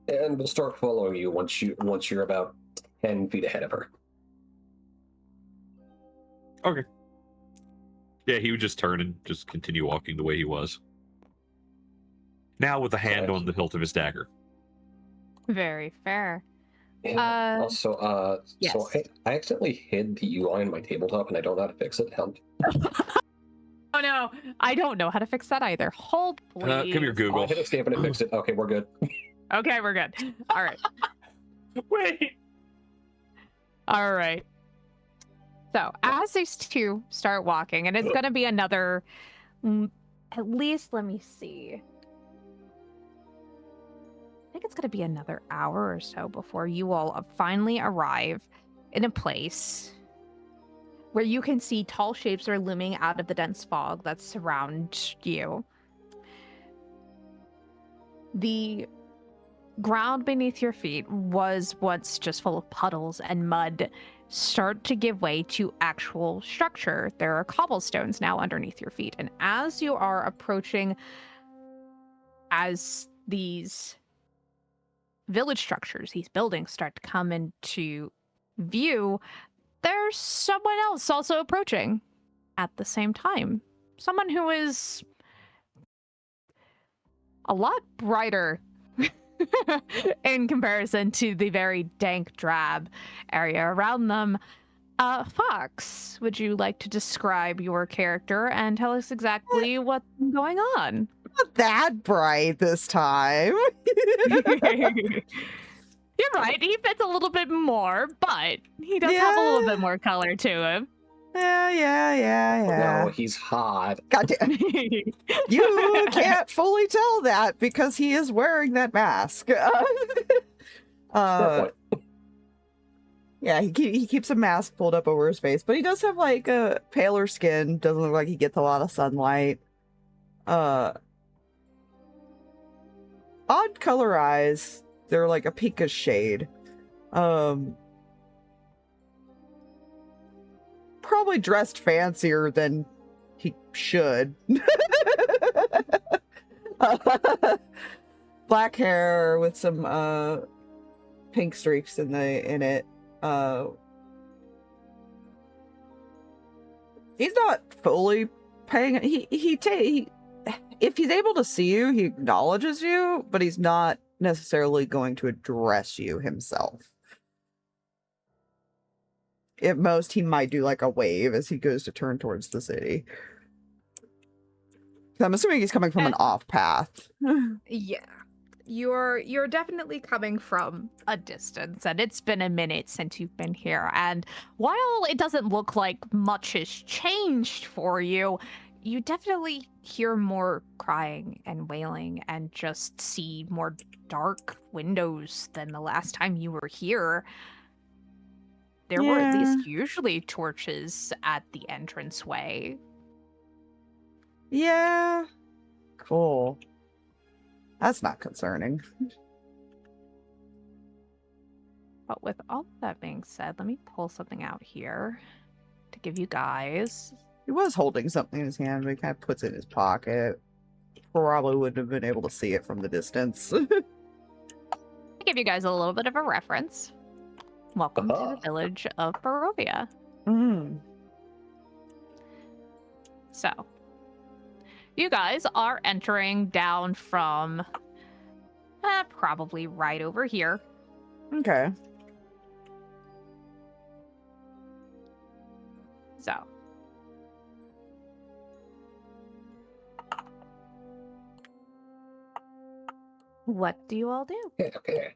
E: And we'll start following you once you're about 10 feet ahead of her.
D: okay. Yeah, he would just turn and just continue walking the way he was. Now with a hand on the hilt of his dagger.
C: Very fair.
E: And also,
C: yes.
E: so I accidentally hid the UI on my tabletop and I don't know how to fix it. Help.
C: Oh no, I don't know how to fix that either. Hold, please.
D: Come here, Google.
E: I hit escape and it fixed it. Okay, we're good.
C: Okay, we're good. All right.
D: Wait.
C: All right. So as these two start walking, and it's going to be another, at least, let me see. think it's going to be another hour or so before you all finally arrive in a place where you can see tall shapes are looming out of the dense fog that surround you. The ground beneath your feet was once just full of puddles and mud start to give way to actual structure. There are cobblestones now underneath your feet. And as you are approaching, as these village structures, these buildings start to come into view, there's someone else also approaching at the same time. Someone who is a lot brighter in comparison to the very dank, drab area around them. Fox, would you like to describe your character and tell us exactly what's going on?
B: Not that bright this time.
C: You're right, he fits a little bit more, but he does have a little bit more color to him.
B: Yeah.
E: No, he's hot.
B: Goddamn. You can't fully tell that because he is wearing that mask. Yeah, he keeps a mask pulled up over his face, but he does have like a paler skin. Doesn't look like he gets a lot of sunlight. Odd color eyes. They're like a pinkish shade. Probably dressed fancier than he should. Black hair with some pink streaks in it. He's not fully paying. He if he's able to see you, he acknowledges you, but he's not necessarily going to address you himself. At most, he might do like a wave as he goes to turn towards the city. I'm assuming he's coming from an off path.
C: Yeah. You're definitely coming from a distance, and it's been a minute since you've been here. And while it doesn't look like much has changed for you, you definitely hear more crying and wailing and just see more dark windows than the last time you were here. There were at least usually torches at the entranceway.
B: Yeah. Cool. That's not concerning.
C: But with all that being said, let me pull something out here to give you guys.
B: He was holding something in his hand, but he kind of puts it in his pocket. Probably wouldn't have been able to see it from the distance.
C: To give you guys a little bit of a reference. Welcome to the village of Barovia. So, you guys are entering down from probably right over here.
B: Okay.
C: So. What do you all do?
E: Okay.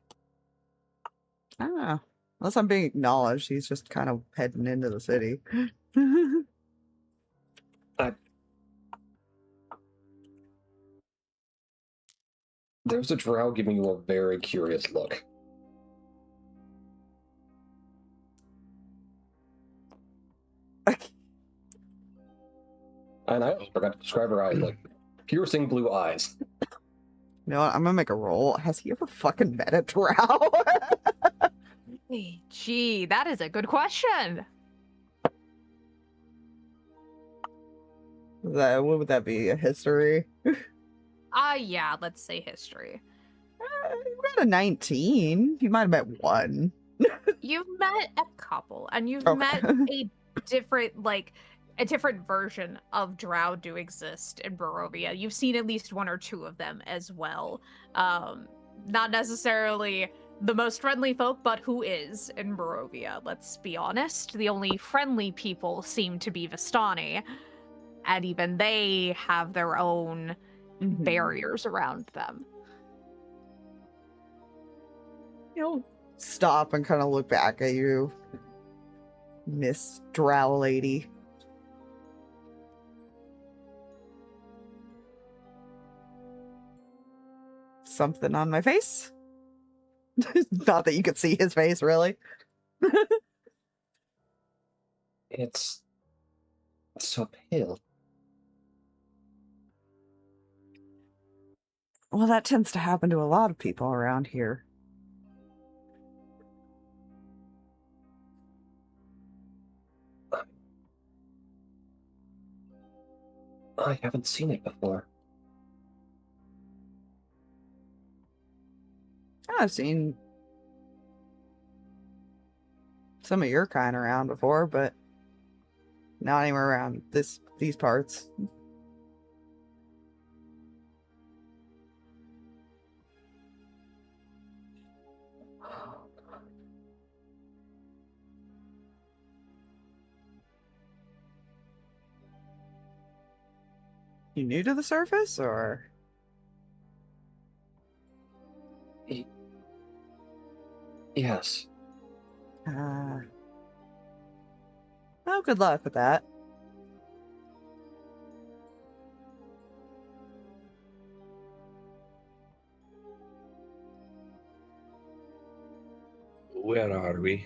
B: Ah. Unless I'm being acknowledged, he's just kind of heading into the city.
E: There's a drow giving you a very curious look. And I also forgot to describe her eyes, like piercing blue eyes.
B: You know what? I'm gonna make a roll. Has he ever fucking met a drow?
C: Gee, that is a good question.
B: What would that be? A history?
C: Yeah, let's say history.
B: You got a 19. You might have met one.
C: You've met a couple, and you've
B: Okay.
C: met a different version of drow do exist in Barovia. You've seen at least one or two of them as well. Not necessarily the most friendly folk, but who is in Barovia? Let's be honest. The only friendly people seem to be Vistani, and even they have their own barriers around them.
B: He'll stop and kind of look back at you, Miss Drow Lady. Something on my face? Not that you could see his face, really.
E: It's so pale.
B: Well, that tends to happen to a lot of people around here.
E: I haven't seen it before.
B: I've seen some of your kind around before, but not anywhere around these parts. You new to the surface, or?
E: Yes.
B: Well, good luck with that.
D: Where are we?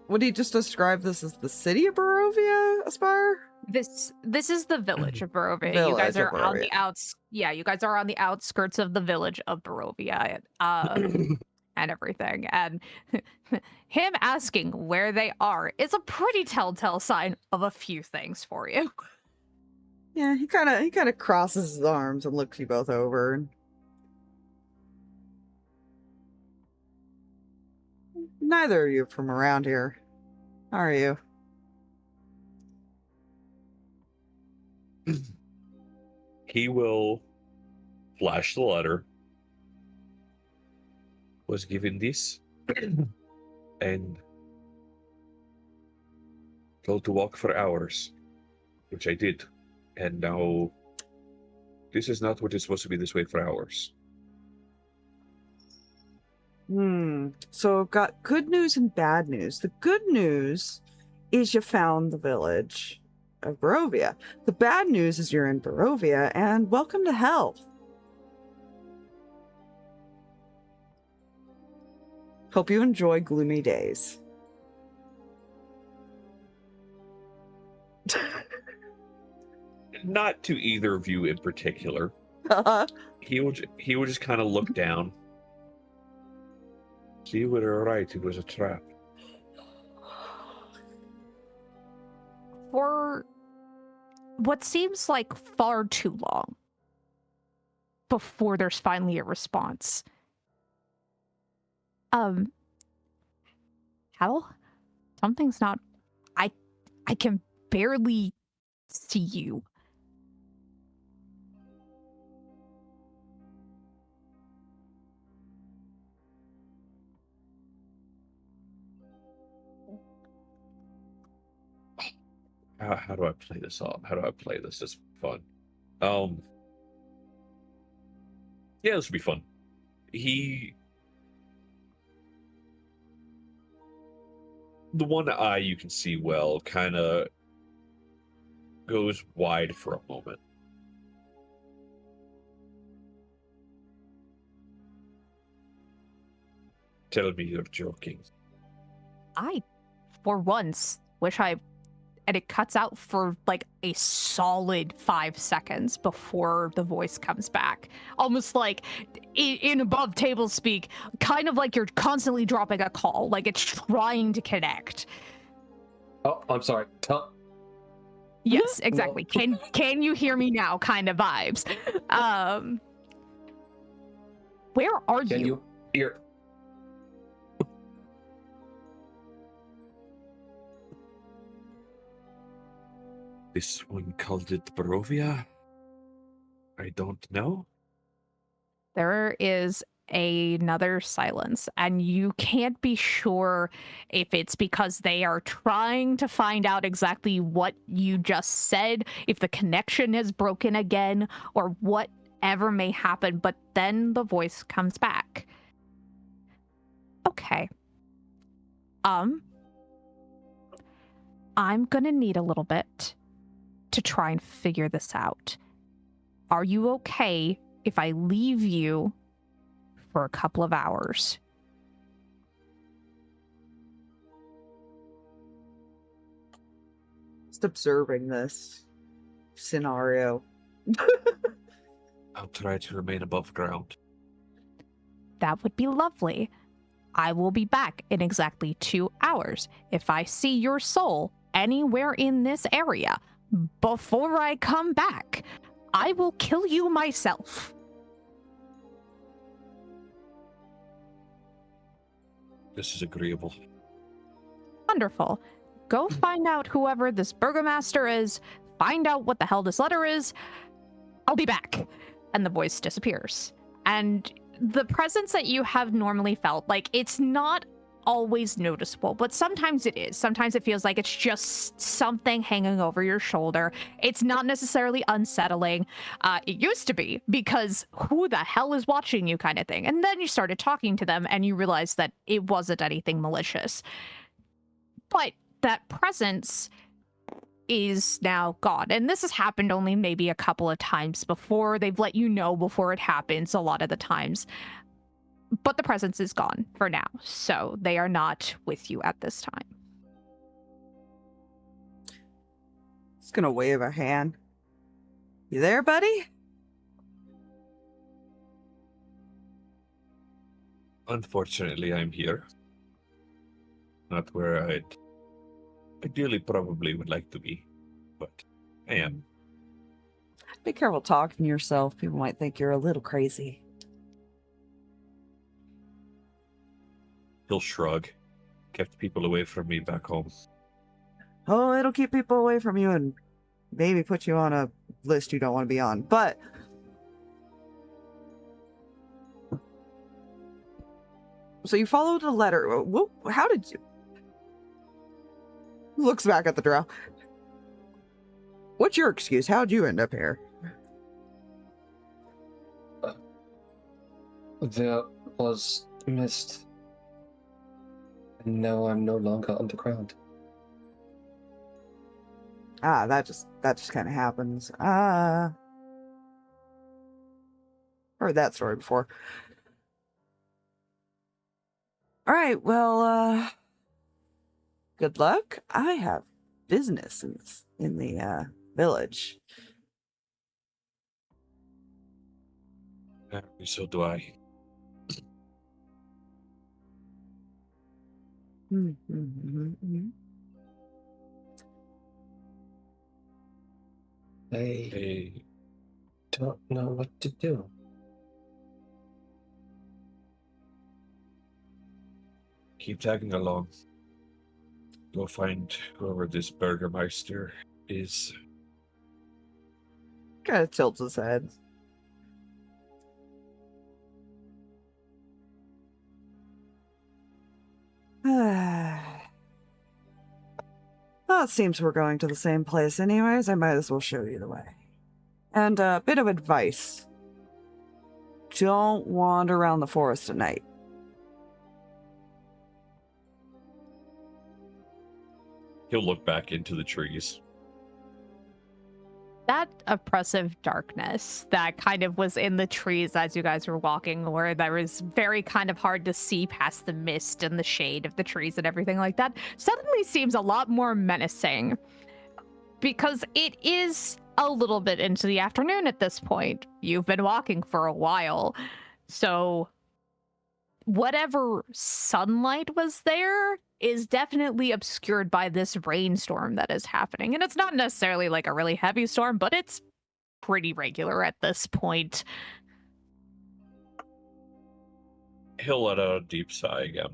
B: Would he just describe this as the city of Barovia, Aspire?
C: This is the village of Barovia. You
B: Village
C: guys
B: of
C: are on the
B: Barovia.
C: you guys are on the outskirts of the village of Barovia, and everything. And him asking where they are is a pretty telltale sign of a few things for you.
B: Yeah, he kind of crosses his arms and looks you both over. And... Neither of you are from around here, are you?
D: He will flash the letter. Was given this and told to walk for hours, which I did. And now this is not what is supposed to be this way for hours.
B: So I've got good news and bad news. The good news is you found the village of Barovia. The bad news is you're in Barovia, and welcome to hell. Hope you enjoy gloomy days.
D: Not to either of you in particular. He will just kind of look down. See, you were right. It was a trap.
C: For what seems like far too long before there's finally a response. Havel? Something's not... I can barely see you.
D: How do I play this off? How do I play this? It's fun. Yeah, this would be fun. The one eye you can see well kind of goes wide for a moment. Tell me you're joking.
C: I, for once, wish I... And it cuts out for like a solid 5 seconds before the voice comes back. Almost like in above table speak, kind of like you're constantly dropping a call, like it's trying to connect.
E: Oh, I'm sorry.
C: Yes, exactly. Can you hear me now? Kind of vibes. Where are you?
E: Can you hear?
D: This one called it Barovia? I don't know.
C: There is another silence, and you can't be sure if it's because they are trying to find out exactly what you just said, if the connection is broken again, or whatever may happen, but then the voice comes back. Okay. I'm gonna need a little bit to try and figure this out. Are you okay if I leave you for a couple of hours?
B: Just observing this scenario.
D: I'll try to remain above ground.
C: That would be lovely. I will be back in exactly 2 hours. If I see your soul anywhere in this area before I come back, I will kill you myself.
D: This is agreeable.
C: Wonderful. Go find out whoever this burgomaster is, find out what the hell this letter is. I'll be back. And the voice disappears. And the presence that you have normally felt, like, it's not always noticeable, but sometimes it is. Sometimes it feels like it's just something hanging over your shoulder. It's not necessarily unsettling. It used to be, because who the hell is watching you kind of thing. And then you started talking to them and you realized that it wasn't anything malicious. But that presence is now gone. And this has happened only maybe a couple of times before. They've let you know before it happens a lot of the times. But the presence is gone for now, so they are not with you at this time.
B: Just gonna wave a hand. You there, buddy?
D: Unfortunately, I'm here. Not where I'd ideally probably would like to be, but I am.
B: Be careful talking to yourself. People might think you're a little crazy.
D: He'll shrug. Kept people away from me back home.
B: Oh, it'll keep people away from you and maybe put you on a list you don't want to be on. But so you followed a letter. How did you? Looks back at the drow. What's your excuse? How'd you end up here?
E: There was mist. And now I'm no longer underground.
B: That just kind of happens. Heard that story before. All right, well, good luck. I have business in the village.
D: So do I.
E: I don't know what to do.
D: Keep tagging along. Go find whoever this burgermeister is.
B: Kind of tilts his head. Well, it seems we're going to the same place anyways. I might as well show you the way. And a bit of advice. Don't wander around the forest at night.
D: He'll look back into the trees.
C: That oppressive darkness that kind of was in the trees as you guys were walking, where there was very kind of hard to see past the mist and the shade of the trees and everything like that, suddenly seems a lot more menacing. Because it is a little bit into the afternoon at this point. You've been walking for a while. So whatever sunlight was there is definitely obscured by this rainstorm that is happening. And it's not necessarily like a really heavy storm, but it's pretty regular at this point.
D: He'll let out a deep sigh again.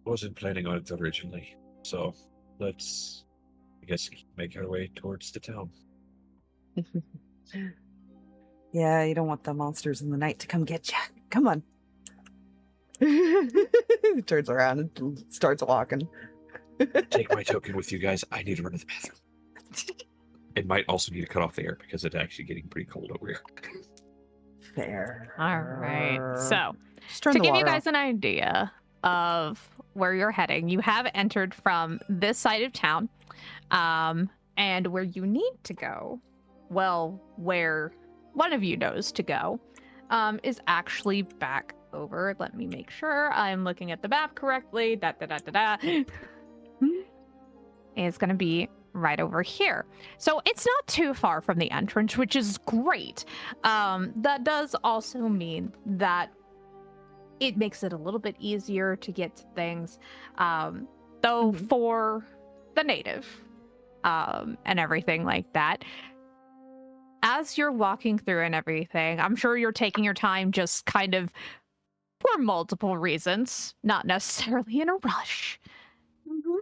D: Wasn't planning on it originally, so let's, I guess, make our way towards the town.
B: Yeah, you don't want the monsters in the night to come get you. Come on. He turns around and starts walking.
D: Take my token with you guys. I need to run to the bathroom. It might also need to cut off the air because it's actually getting pretty cold over here.
B: Fair.
C: All right. So,
B: Just turn
C: to
B: the
C: give you
B: water
C: guys
B: off.
C: an idea of where you're heading. You have entered from this side of town, and where you need to go, well, where one of you knows to go, is actually back over. Let me make sure I'm looking at the map correctly. It's going to be right over here. So it's not too far from the entrance, which is great. That does also mean that it makes it a little bit easier to get to things. Though for the native and everything like that, as you're walking through and everything, I'm sure you're taking your time just kind of for multiple reasons, not necessarily in a rush.
B: Mm-hmm.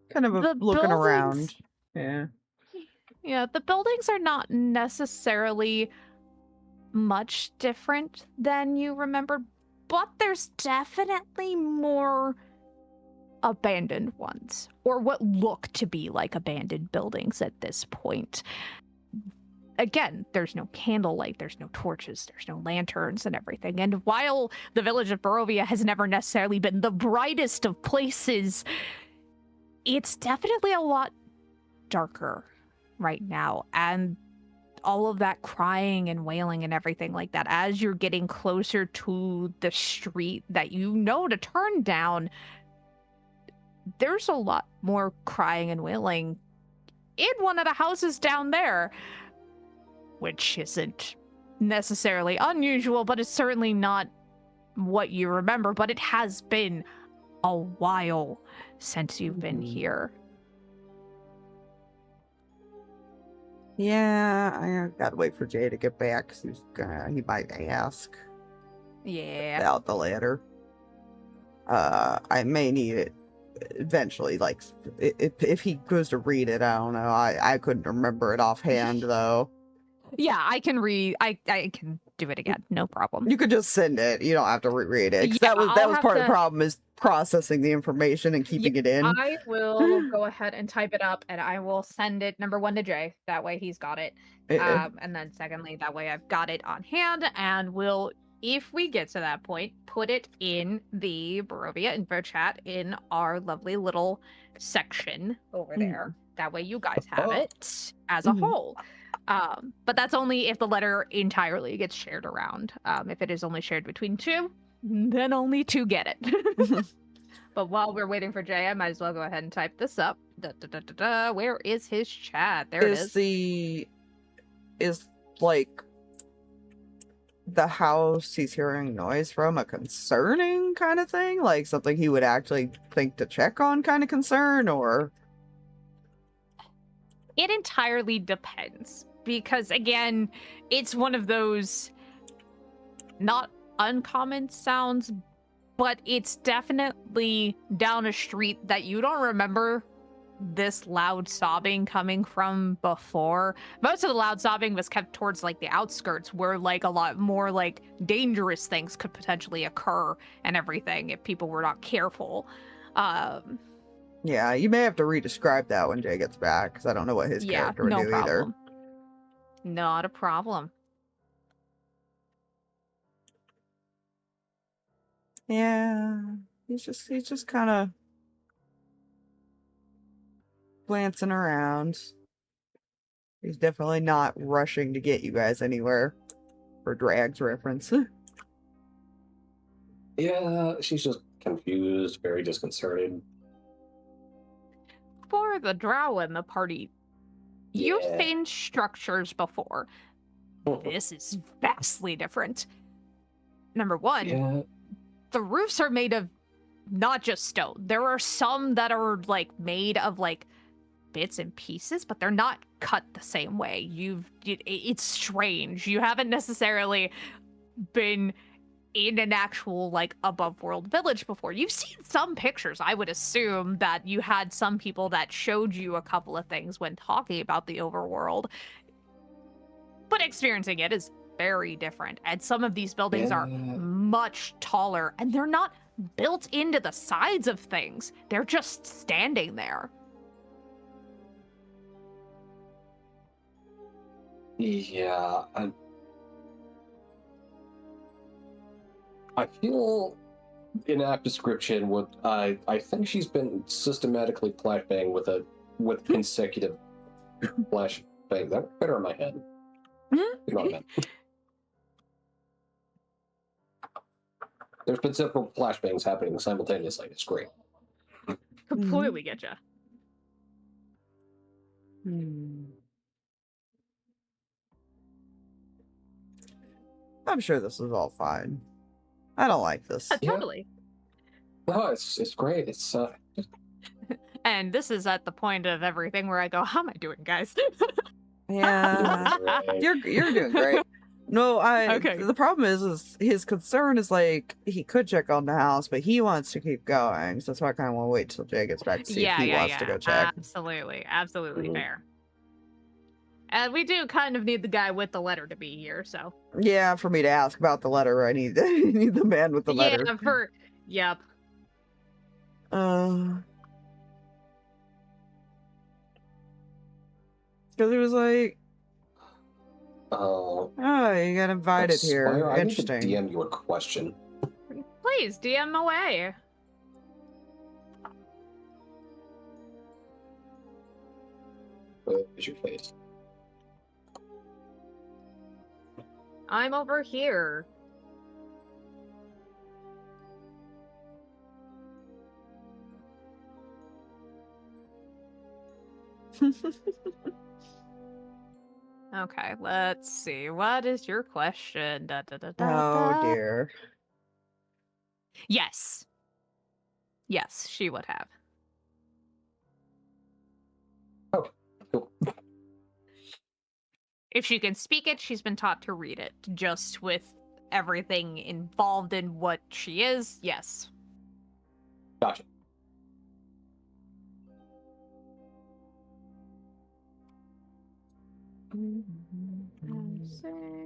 B: Kind of
C: The
B: looking around.
C: buildings-
B: Yeah.
C: Yeah, the buildings are not necessarily much different than you remembered, but there's definitely more abandoned ones, or what look to be like abandoned buildings at this point. Again, there's no candlelight, there's no torches, there's no lanterns and everything. And while the village of Barovia has never necessarily been the brightest of places, it's definitely a lot darker right now. And all of that crying and wailing and everything like that, as you're getting closer to the street that you know to turn down, there's a lot more crying and wailing in one of the houses down there, which isn't necessarily unusual, but it's certainly not what you remember. But it has been a while since you've been here.
B: Yeah, I gotta wait for Jay to get back, 'cause he might ask
C: Yeah.
B: about the letter. I may need it eventually, like, if he goes to read it. I don't know. I couldn't remember it offhand, though.
C: Yeah, I can I can do it again, no problem.
B: You could just send it. You don't have to reread it. 'Cause
C: Yeah,
B: that
C: I'll
B: was
C: have
B: part of the
C: to-
B: problem, is processing the information and keeping it in.
C: I will go ahead and type it up, and I will send it, number one, to Jay. That way he's got it. And then secondly, that way I've got it on hand, and we'll, if we get to that point, put it in the Barovia info chat in our lovely little section over there. That way you guys have it as a whole. But that's only if the letter entirely gets shared around. If it is only shared between two, then only two get it. But while we're waiting for Jay, I might as well go ahead and type this up. Where is his chat? There it is.
B: Is like the house he's hearing noise from a concerning kind of thing? Like something he would actually think to check on kind of concern, or?
C: It entirely depends. Because again, it's one of those not uncommon sounds, but it's definitely down a street that you don't remember this loud sobbing coming from before. Most of the loud sobbing was kept towards like the outskirts, where like a lot more like dangerous things could potentially occur and everything if people were not careful.
B: Yeah, you may have to re-describe that when Jay gets back, because I don't know what his character would do either.
C: Not a problem.
B: Yeah, he's just kind of glancing around. He's definitely not rushing to get you guys anywhere, for Drag's reference.
E: Yeah, she's just confused, very disconcerted.
C: For the drow in the party, you've
E: Yeah.
C: seen structures before. This is vastly different. Number one,
E: Yeah.
C: the roofs are made of not just stone. There are some that are like made of like bits and pieces, but they're not cut the same way. It's strange. You haven't necessarily been in an actual like above world village before. You've seen some pictures. I would assume that you had some people that showed you a couple of things when talking about the overworld, but experiencing it is very different. And some of these buildings are much taller, and they're not built into the sides of things. They're just standing there.
E: Yeah. I feel in app description would I think she's been systematically flashbang with consecutive flashbang. That worked better in my head. You know what I meant. There's been several flashbangs happening simultaneously. It's great.
C: Completely get ya.
B: I'm sure this is all fine. I don't like this.
E: Yeah.
C: Totally.
E: No, it's great. It's
C: And this is at the point of everything where I go, how am I doing, guys?
B: Yeah,
E: great.
B: you're doing great. No,
C: Okay.
B: The problem is his concern is like he could check on the house, but he wants to keep going. So that's why I kind of want to wait till Jay gets back to see if he wants to go check.
C: Absolutely. Absolutely
E: Mhm.
C: fair. And we do kind of need the guy with the letter to be here, so.
B: Yeah, for me to ask about the letter, I need the man with the letter.
C: Yep.
B: Because he was like,
E: Oh,
B: you got invited here.
E: Spire, I need to
B: Interesting.
E: DM you a question.
C: Please, DM away.
E: Where is your face?
C: I'm over here. Okay, let's see. What is your question?
B: Oh dear.
C: Yes. Yes, she would have.
E: Oh, cool.
C: If she can speak it, she's been taught to read it. Just with everything involved in what she is, yes.
E: Gotcha.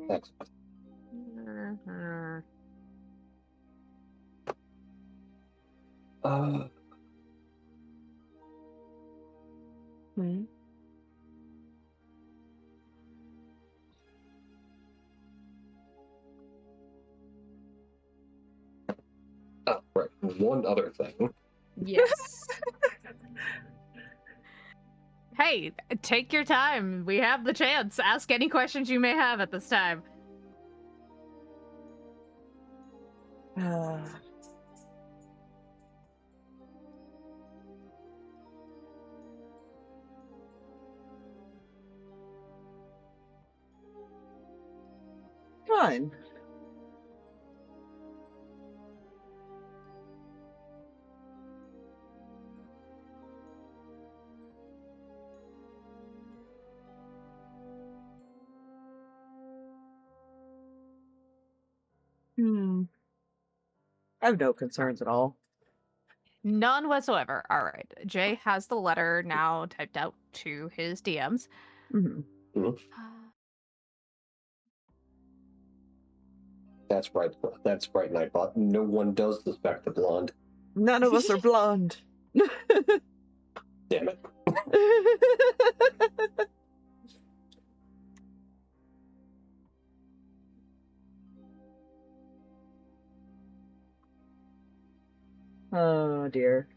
E: Excellent. Oh, right. One other thing.
C: Yes. Hey, take your time. We have the chance. Ask any questions you may have at this time.
B: Fine. I have no concerns at all.
C: None whatsoever. All right. Jay has the letter now typed out to his DMs.
E: That's right. That's right, Nightbot. No one does suspect the blonde.
B: None of us are blonde.
E: Damn it.
B: Oh dear.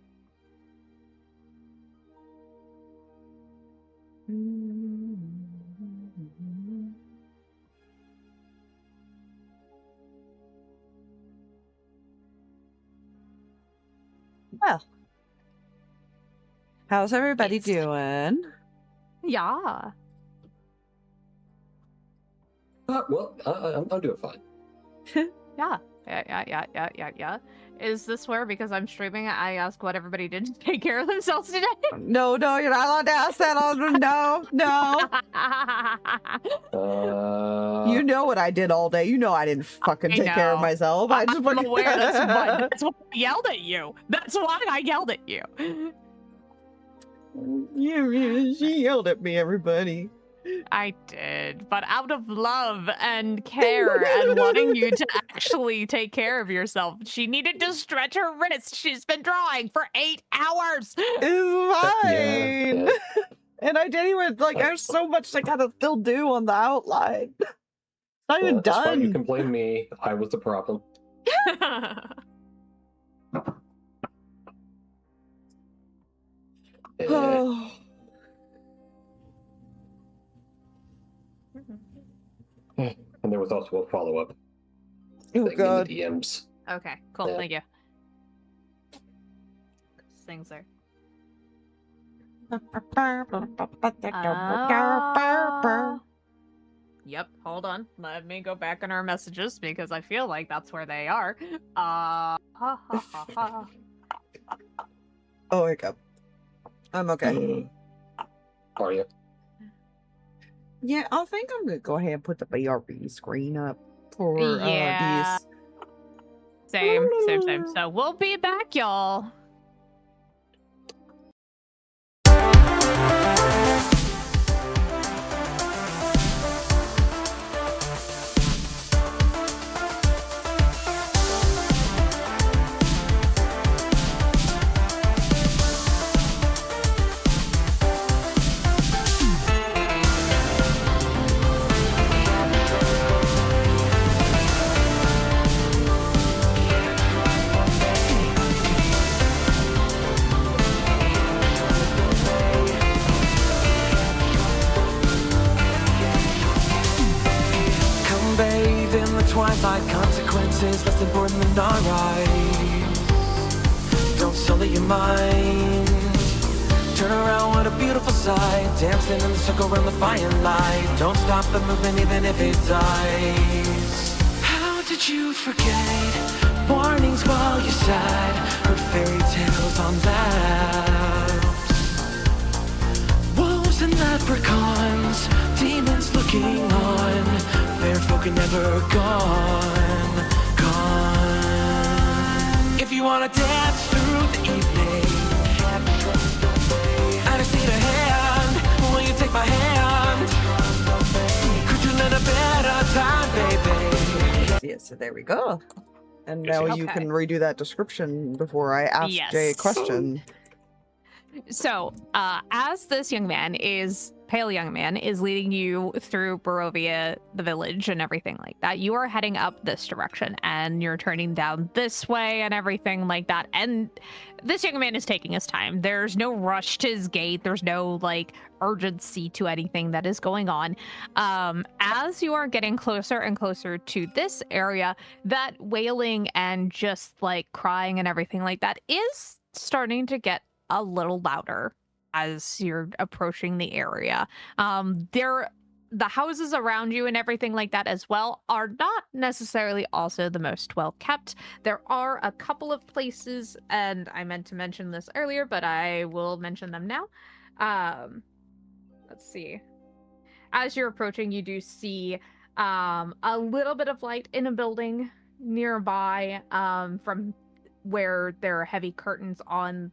B: Well, how's everybody
C: It's-
B: doing?
C: Yeah.
E: I'm doing fine.
C: Yeah. Yeah. Is this where, because I'm streaming, I ask what everybody did to take care of themselves today?
B: No, you're not allowed to ask that on. No. You know what I did all day. You know I didn't fucking
C: I
B: take care of
C: know.
B: myself.
C: I'm
B: just fucking...
C: aware. That's why I yelled at you. That's why I yelled at you.
B: She yelled at me, everybody.
C: I did, but out of love and care and wanting you to actually take care of yourself, she needed to stretch her wrist. She's been drawing for 8 hours.
B: It's fine.
E: Yeah.
B: And I didn't even, like, there's so much I gotta still do on the outline. It's not even
E: That's why you
B: done.
E: can blame me. I was the problem.
B: Oh.
E: And there was also a follow-up
B: Oh
E: thing
B: god.
E: in the DMs.
C: Okay, cool.
E: Yeah.
C: Thank you. Things are. Yep, hold on. Let me go back in our messages because I feel like that's where they are. Ha ha ha ha.
B: Oh, wake up. I'm okay.
E: Are you?
B: Yeah, I think I'm gonna go ahead and put the BRB screen up for
C: Yeah.
B: these.
C: Same. So we'll be back, y'all.
A: Come bathe in the twilight, consequences less important than our rights. Don't sully your mind. Turn around, what a beautiful sight. Dancing in the circle around the firelight. Don't stop the movement even if it dies. How did you forget? Warnings while you sad. Heard fairy tales on laps. Wolves and leprechauns, demons looking on. Fair folk are never gone. If you wanna dance through the evening, I just need a hand. Will you take my hand? Could you learn a better time, baby?
B: Yeah, so there we go. And
D: Yes,
B: now
D: yes.
B: you
C: Okay.
B: can redo that description before I ask Jay a
C: Yes.
B: question.
C: So, as this pale young man is leading you through Barovia, the village, and everything like that, you are heading up this direction, and you're turning down this way and everything like that. And this young man is taking his time. There's no rush to his gait. There's no urgency to anything that is going on. As you are getting closer and closer to this area, that wailing and just crying and everything like that is starting to get a little louder as you're approaching the area. The houses around you and everything like that as well are not necessarily also the most well kept. There are a couple of places, and I meant to mention this earlier, but I will mention them now. Let's see. As you're approaching, you do see a little bit of light in a building nearby, from where there are heavy curtains on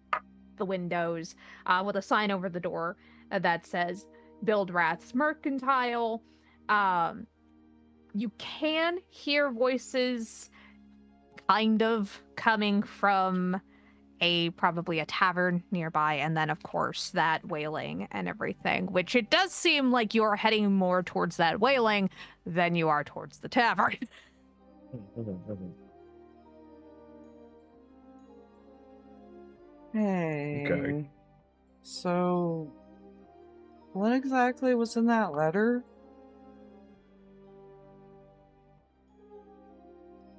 C: the windows, with a sign over the door that says Build Rats Mercantile. You can hear voices kind of coming from probably a tavern nearby, and then of course that wailing and everything, which it does seem like you're heading more towards that wailing than you are towards the tavern.
B: Hey.
D: Okay.
B: So, what exactly was in that letter?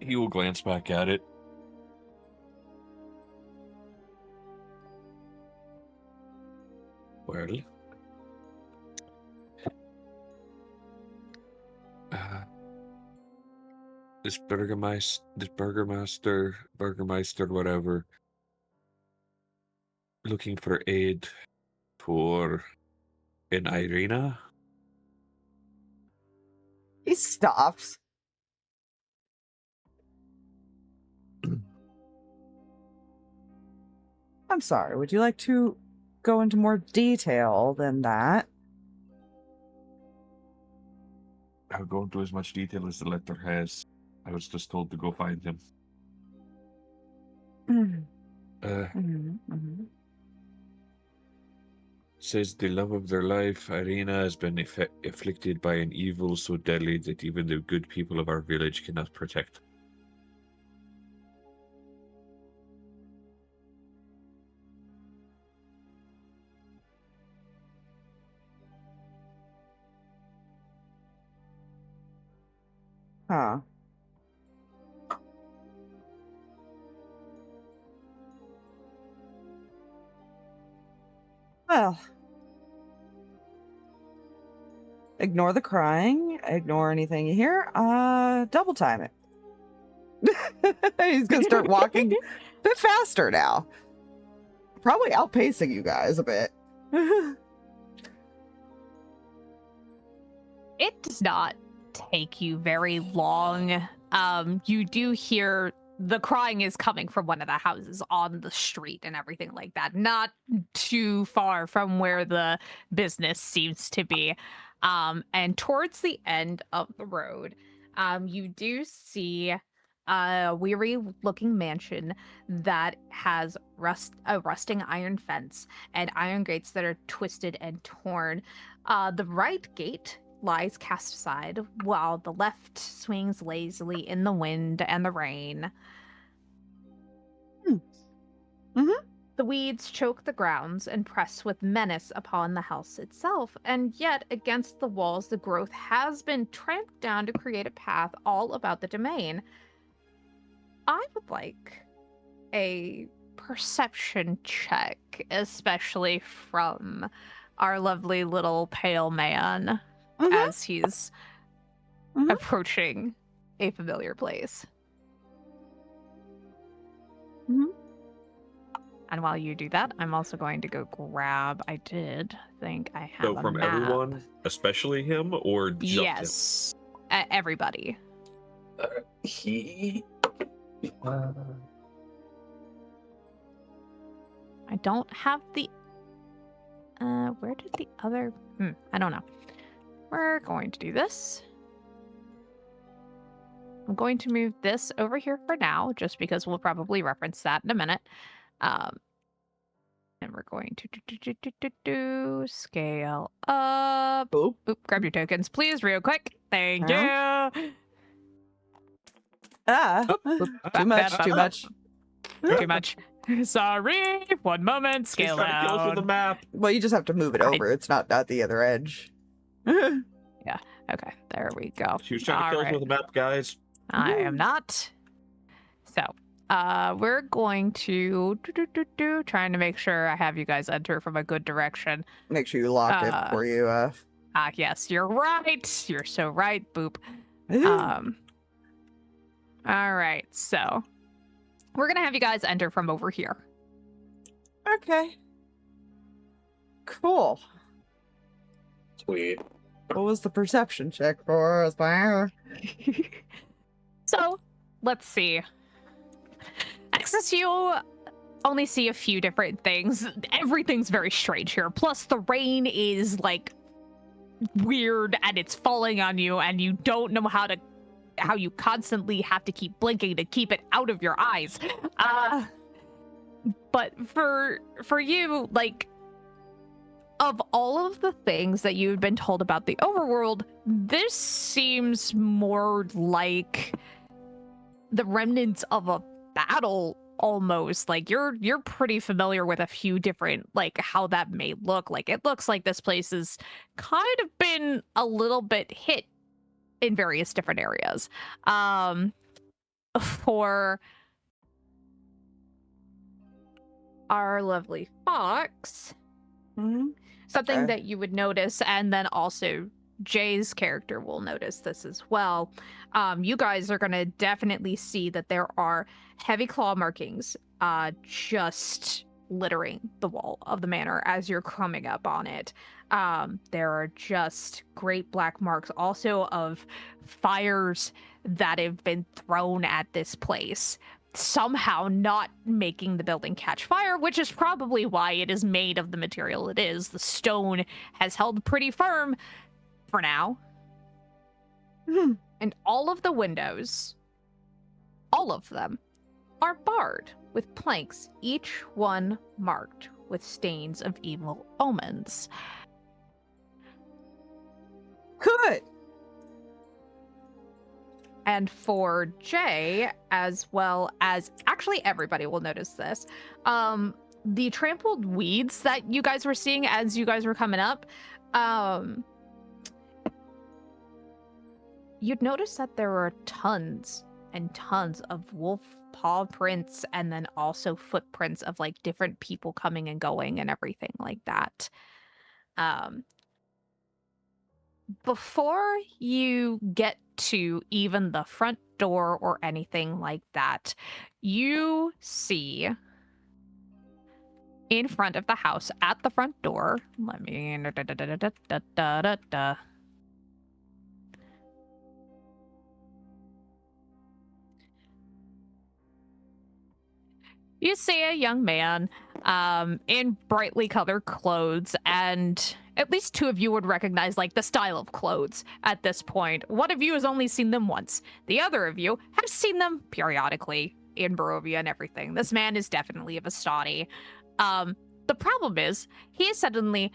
D: He will glance back at it. Well, this burgermeister, whatever, looking for aid for an Irina.
B: He stops. I'm sorry, would you like to go into more detail than that?
D: I'll go into as much detail as the letter has. I was just told to go find him. Says the love of their life, Irina, has been afflicted by an evil so deadly that even the good people of our village cannot protect.
B: Huh. Well, ignore the crying, ignore anything you hear. Double time it. He's gonna start walking a bit faster now. Probably outpacing you guys a bit.
C: It does not take you very long. You do hear the crying is coming from one of the houses on the street and everything like that. Not too far from where the business seems to be. And towards the end of the road, you do see a weary looking mansion that has a rusting iron fence and iron gates that are twisted and torn. The right gate lies cast aside, while the left swings lazily in the wind and the rain. The weeds choke the grounds and press with menace upon the house itself, and yet against the walls the growth has been tramped down to create a path all about the domain. I would like a perception check, especially from our lovely little pale man as he's approaching a familiar place. And while you do that, I'm also going to go grab. I did think I have
D: So
C: a
D: from
C: map.
D: everyone, especially him, or just
C: Yes, everybody.
E: He.
C: I don't have the. Where did the other? I don't know. We're going to do this. I'm going to move this over here for now, just because we'll probably reference that in a minute. And we're going to scale up.
B: Oop.
C: Oop, grab your tokens, please, real quick. Thank you.
B: Too much, too much.
C: Too much. Sorry. 1 moment.
D: She's
C: Scale
D: trying to kill us with
C: down.
D: the map.
B: Well, you just have to move it over. It's not at the other edge.
C: Okay, there we go.
D: She was trying to kill us with the map, guys.
C: I am not. So, we're going to trying to make sure I have you guys enter from a good direction.
B: Make sure you lock it before you
C: Yes, you're right. You're so right. Boop. All right, so we're gonna have you guys enter from over here.
B: Okay. Cool.
E: Sweet.
B: What was the perception check for us, Fire?
C: So, let's see. Excess, you only see a few different things. Everything's very strange here. Plus, the rain is, like, weird, and it's falling on you, and you don't know how you constantly have to keep blinking to keep it out of your eyes. But for you, like, of all of the things that you've been told about the overworld, this seems more like the remnants of a battle almost. Like you're pretty familiar with a few different, like, how that may look. Like, it looks like this place has kind of been a little bit hit in various different areas. For our lovely Fox, something that you would notice, and then also Jay's character will notice this as well. You guys are going to definitely see that there are heavy claw markings just littering the wall of the manor as you're coming up on it. There are just great black marks also of fires that have been thrown at this place, somehow not making the building catch fire, which is probably why it is made of the material it is. The stone has held pretty firm for now. And all of the windows, all of them, are barred with planks, each one marked with stains of evil omens.
B: Good.
C: And for Jay, as well as actually everybody will notice this, the trampled weeds that you guys were seeing as you guys were coming up, you'd notice that there were tons and tons of wolf paw prints, and then also footprints of like different people coming and going and everything like that. Before you get to even the front door or anything like that, you see in front of the house at the front door, let me you see a young man in brightly colored clothes, and at least two of you would recognize like the style of clothes at this point. One of you has only seen them once. The other of you have seen them periodically in Barovia and everything. This man is definitely a Vistani. The problem is he is suddenly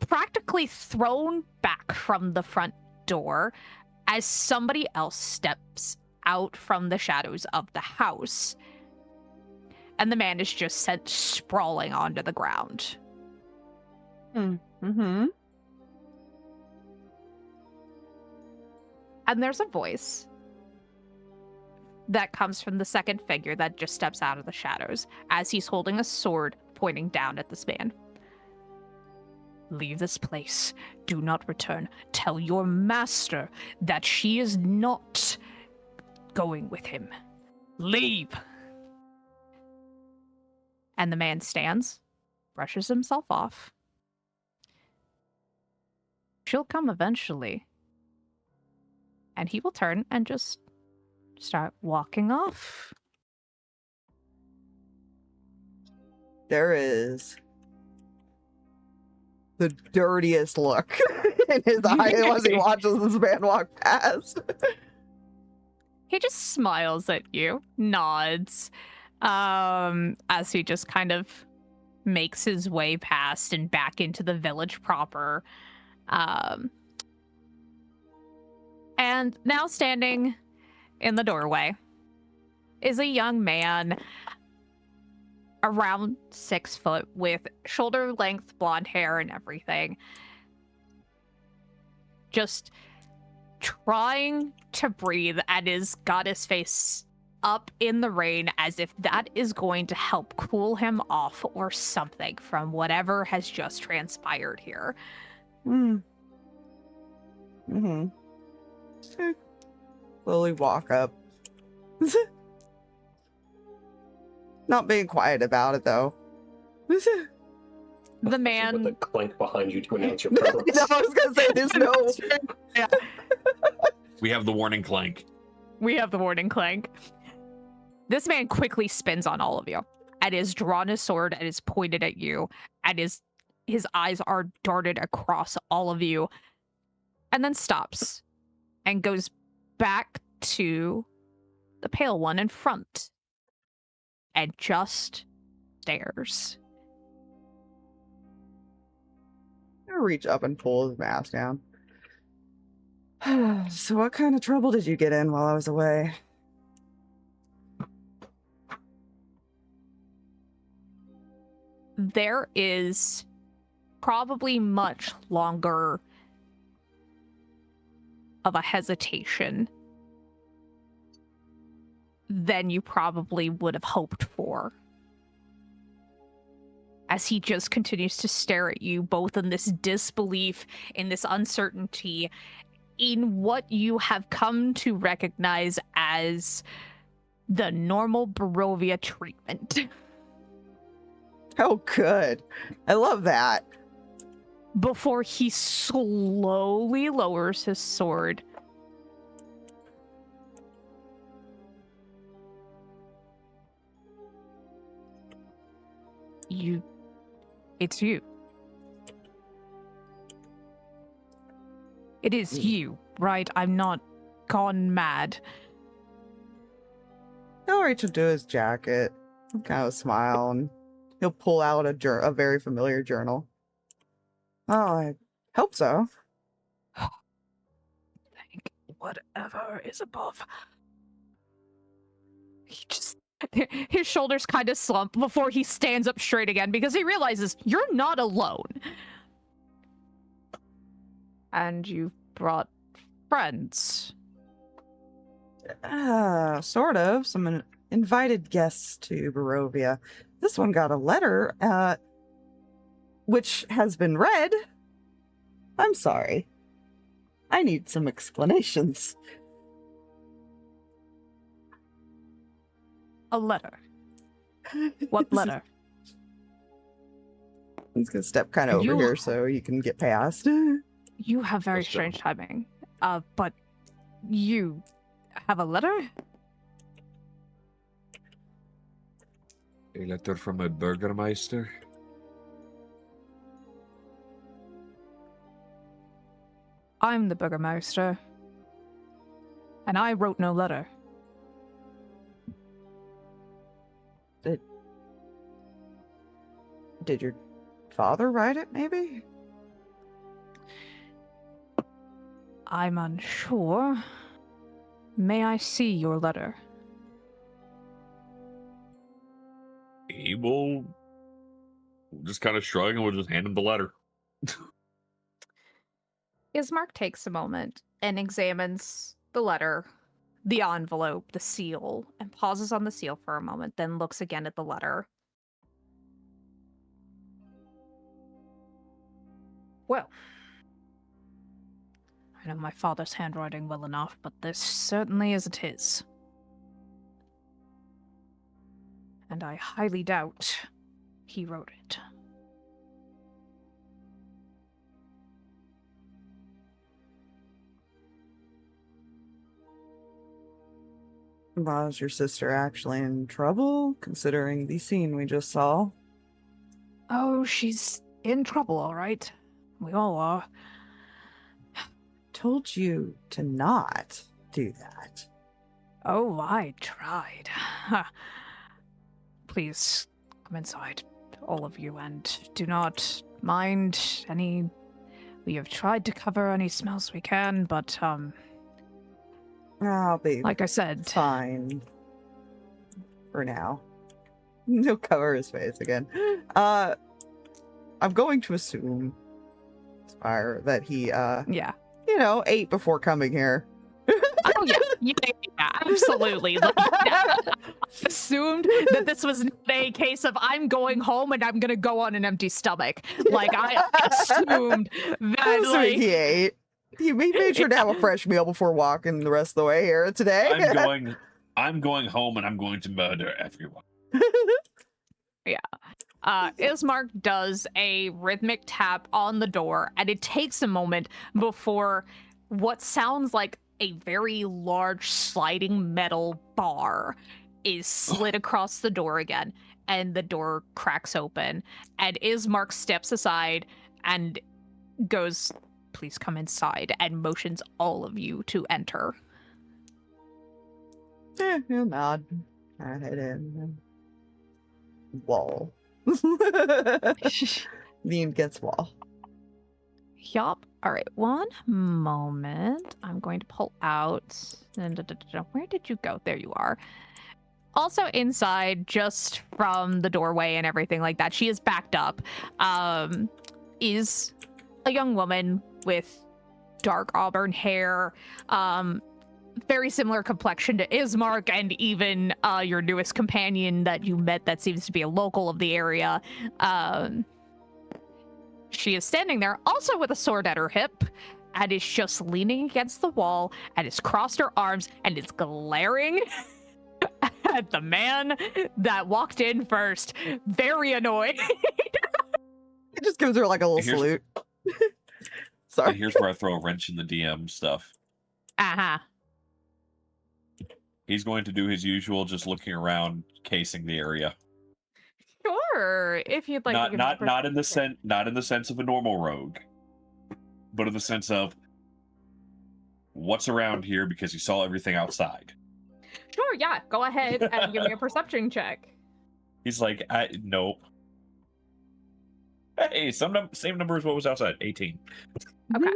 C: practically thrown back from the front door as somebody else steps out from the shadows of the house. And the man is just sent sprawling onto the ground.
B: Mm-hmm.
C: And there's a voice that comes from the second figure that just steps out of the shadows as he's holding a sword pointing down at this man. Leave this place. Do not return. Tell your master that she is not going with him. Leave. And the man stands, brushes himself off. She'll come eventually. And he will turn and just start walking off.
B: There is the dirtiest look in his eye as he watches this man walk past.
C: He just smiles at you, nods, as he just kind of makes his way past and back into the village proper. And now standing in the doorway is a young man around 6 foot with shoulder length blonde hair and everything. Just trying to breathe and has got his face up in the rain as if that is going to help cool him off or something from whatever has just transpired here.
B: Mm-hmm. Slowly walk up. Not being quiet about it, though.
C: The man...
E: With a clank behind you to announce your presence.
B: No, I was gonna say there's no...
C: Yeah.
D: We have the warning clank.
C: We have the warning clank. This man quickly spins on all of you and is drawn his sword and is pointed at you, and his eyes are darted across all of you, and then stops and goes back to the pale one in front and just stares.
B: I reach up and pull his mask down. So what kind of trouble did you get in while I was away?
C: There is probably much longer of a hesitation than you probably would have hoped for. As he just continues to stare at you, both in this disbelief, in this uncertainty, in what you have come to recognize as the normal Barovia treatment.
B: Oh, good. I love that.
C: Before he slowly lowers his sword. It's you. It is you, right? I'm not gone mad.
B: He'll reach into his jacket, kind of smile, and he'll pull out a very familiar journal. Oh, I hope so.
C: Thank whatever is above. His shoulders kind of slump before he stands up straight again because he realizes you're not alone. And you brought friends?
B: Sort of. Some invited guests to Barovia. This one got a letter, which has been read. I'm sorry. I need some explanations.
C: A letter. What letter?
B: He's gonna step kind of over
C: You-
B: here so you can get past.
C: You have very
D: Let's go.
C: strange timing. But you have a letter?
D: A letter from a burgermeister.
C: I'm the Burgermeister. And I wrote no letter.
B: Did your father write it, maybe?
C: I'm unsure. May I see your letter?
D: He will just kind of shrug and we'll just hand him the letter.
C: Ismark takes a moment and examines the letter, the envelope, the seal, and pauses on the seal for a moment, then looks again at the letter. Well, I know my father's handwriting well enough, but this certainly isn't his. And I highly doubt he wrote it.
B: Was your sister actually in trouble, considering the scene we just saw?
C: Oh, she's in trouble, all right. We all are.
B: Told you to not do that.
C: Oh, I tried. Please, come inside, all of you, and do not mind any... We have tried to cover any smells we can, but,
B: I'll be
C: like I said...
B: fine. For now. He'll cover his face again. I'm going to assume, Spire, that he,
C: Yeah.
B: ate before coming here.
C: Oh, yeah, absolutely. Like, I assumed that this was not a case of I'm going home and I'm gonna go on an empty stomach. Like, I assumed that,
B: I'm assuming
C: like...
B: he ate. He made sure to have a fresh meal before walking the rest of the way here today.
D: I'm going home and I'm going to murder everyone.
C: Ismark does a rhythmic tap on the door, and it takes a moment before what sounds like a very large sliding metal bar is slid across the door again, and the door cracks open, and Ismark steps aside and goes, "Please come inside," and motions all of you to enter.
B: He'll nod. I head in. Wall. Lean against wall.
C: Yup. All right, one moment. I'm going to pull out. Where did you go? There you are. Also inside, just from the doorway and everything like that, she is backed up, is a young woman with dark auburn hair, very similar complexion to Ismark, and even your newest companion that you met that seems to be a local of the area. She is standing there, also with a sword at her hip, and is just leaning against the wall, and has crossed her arms, and is glaring at the man that walked in first, very annoyed.
B: He just gives her like a little salute. Sorry.
D: And here's where I throw a wrench in the DM stuff.
C: Uh-huh.
D: He's going to do his usual, just looking around, casing the area.
C: Sure, if you'd like.
D: Not in the sense of a normal rogue, but in the sense of what's around here, because you saw everything outside.
C: Sure, yeah. Go ahead and give me a perception check.
D: He's like, nope. Hey, same number as what was outside. 18.
C: Okay.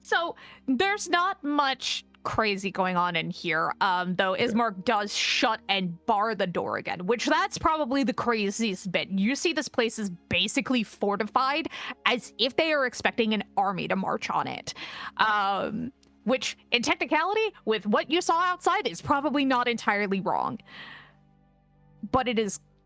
C: So there's not much crazy going on in here, though Ismark does shut and bar the door again, which that's probably the craziest bit. You see this place is basically fortified as if they are expecting an army to march on it. which in technicality, with what you saw outside, is probably not entirely wrong. But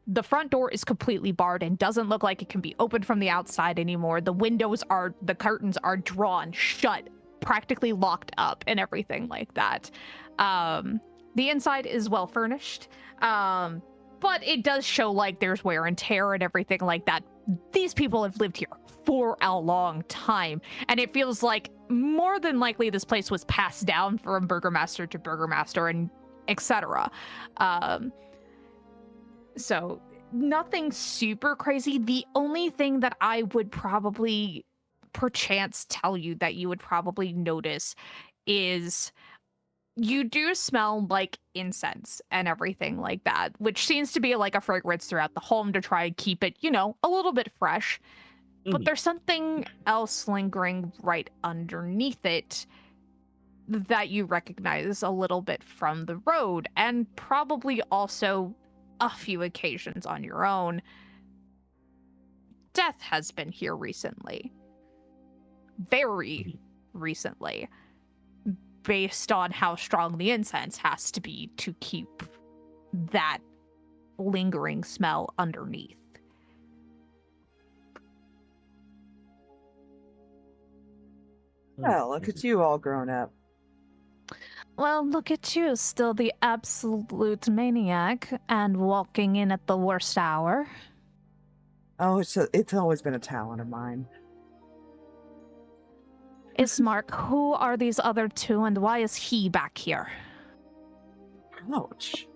C: the front door is completely barred and doesn't look like it can be opened from the outside anymore. The curtains are drawn shut, practically locked up and everything like that. The inside is well furnished, but it does show like there's wear and tear and everything like that. These people have lived here for a long time, and it feels like more than likely this place was passed down from burgomaster to burgomaster and etc. So nothing super crazy. The only thing that I would probably perchance tell you that you would probably notice is you do smell like incense and everything like that, which seems to be like a fragrance throughout the home to try and keep it, a little bit fresh. But there's something else lingering right underneath it that you recognize a little bit from the road, and probably also a few occasions on your own. Death has been here recently. Very recently. Based on how strong the incense has to be to keep that lingering smell underneath.
B: Well, look at you all grown up.
C: Well, look at you, still the absolute maniac and walking in at the worst hour.
B: Oh, it's always been a talent of mine.
C: Ismark, who are these other two and why is he back here?
B: Ouch.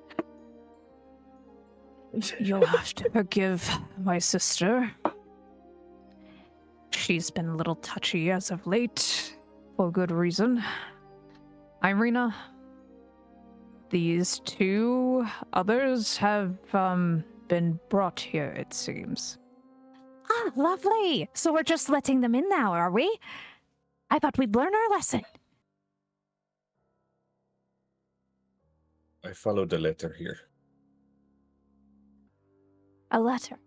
C: You'll have to forgive my sister. She's been a little touchy as of late, for good reason. Irina, these two others have been brought here, it seems. Ah, lovely. So we're just letting them in now, are we? I thought we'd learn our lesson.
D: I followed the letter here.
C: A letter.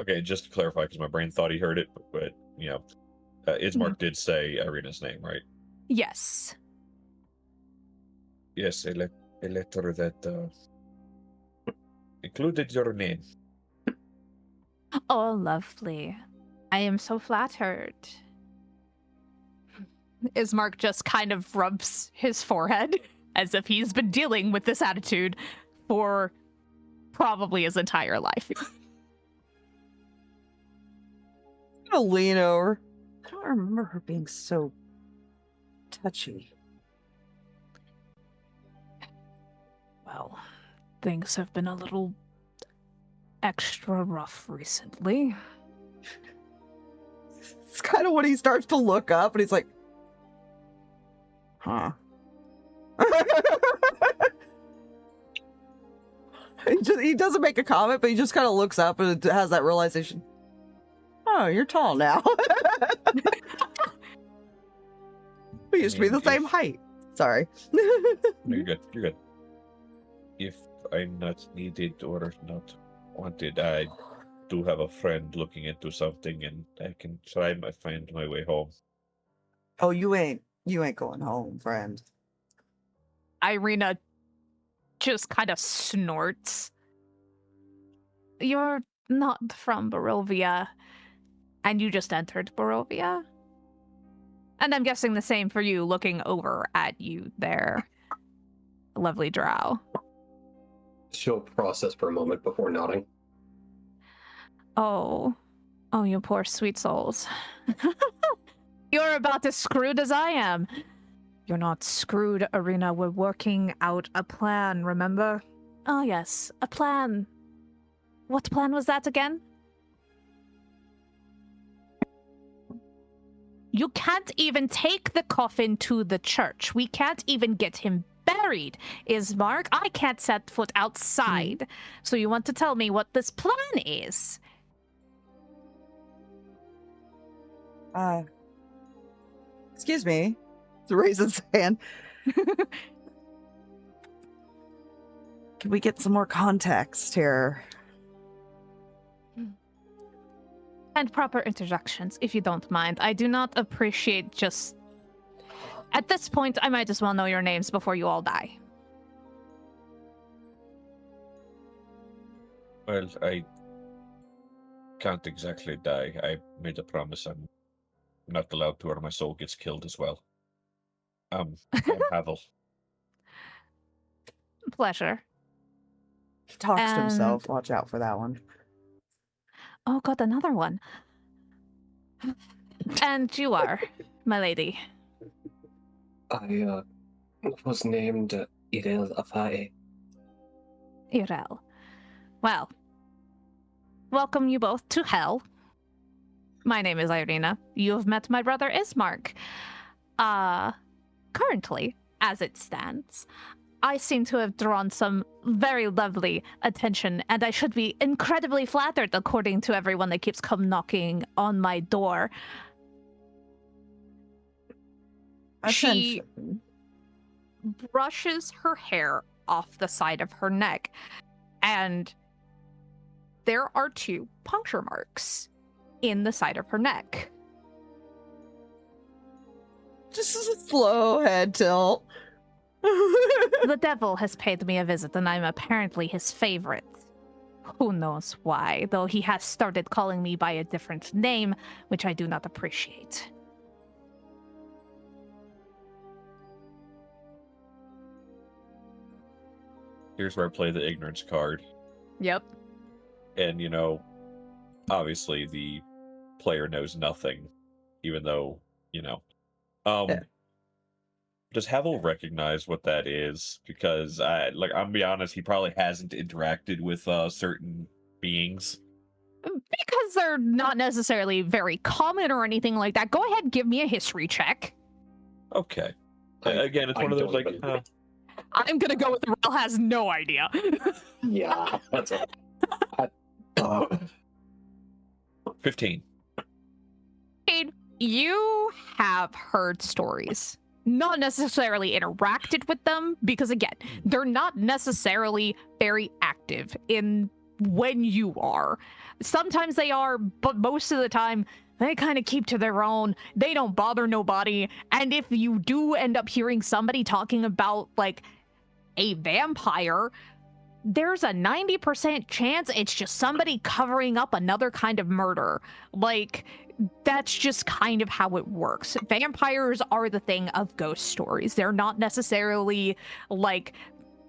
D: Okay, just to clarify, because my brain thought he heard it, but Ismark did say Irina's name, right?
C: Yes.
D: Yes, a letter that included your name.
C: Oh, lovely. I am so flattered. Ismark just kind of rubs his forehead as if he's been dealing with this attitude for probably his entire life.
B: I'm gonna lean over. I don't remember her being so touchy.
C: Well, things have been a little extra rough recently.
B: It's kind of when he starts to look up and he's like, huh. He doesn't make a comment, but he just kind of looks up and has that realization. Oh, you're tall now. We used to be the same height. Sorry.
D: No, you're good. You're good. If I'm not needed or not wanted, I do have a friend looking into something, and I can try to find my way home.
B: Oh, you ain't going home, friend.
C: Irina just kind of snorts. You're not from Barovia, and you just entered Barovia? And I'm guessing the same for you, looking over at you there, lovely drow.
E: She'll process for a moment before nodding.
C: Oh, you poor sweet souls. You're about as screwed as I am. You're not screwed, Irina. We're working out a plan, remember? Oh, yes, a plan. What plan was that again? You can't even take the coffin to the church. We can't even get him buried, Ismark. I can't set foot outside. So you want to tell me what this plan is?
B: Excuse me. He raises his hand. Can we get some more context here?
C: And proper introductions, if you don't mind. I do not appreciate just... At this point, I might as well know your names before you all die.
D: Well, I can't exactly die. I made a promise I'm not allowed to, or my soul gets killed as well. I'm Havel.
C: Pleasure.
B: He talks to
C: And-
B: himself. Watch out for that one.
C: Oh, got another one. And you are, my lady.
E: I was named Erel Afae.
C: Erel. Well, welcome you both to hell. My name is Irina. You have met my brother Ismark. Currently, as it stands, I seem to have drawn some very lovely attention, and I should be incredibly flattered according to everyone that keeps come knocking on my door. She
B: Attention.
C: brushes her hair off the side of her neck, and there are 2 puncture marks in the side of her neck.
B: Just a slow head tilt.
C: The devil has paid me a visit, and I'm apparently his favorite. Who knows why, though he has started calling me by a different name, which I do not appreciate.
D: Here's where I play the ignorance card.
C: Yep.
D: And, you know, obviously the player knows nothing, even though, you know.
B: Yeah.
D: Does Havel recognize what that is? Because, I'm gonna be honest, he probably hasn't interacted with certain beings.
C: Because they're not necessarily very common or anything like that. Go ahead, give me a history check.
D: Okay. Again, it's
E: I
D: one of those,
E: don't
D: like,
E: even-
C: I'm gonna go with Erel has no idea.
E: Yeah, that's it.
D: 15.
C: Cade, you have heard stories. Not necessarily interacted with them, because again, they're not necessarily very active in when you are. Sometimes they are, but most of the time, they kind of keep to their own. They don't bother nobody. And if you do end up hearing somebody talking about, like, a vampire, there's a 90% chance it's just somebody covering up another kind of murder. Like, that's just kind of how it works. Vampires are the thing of ghost stories. They're not necessarily, like,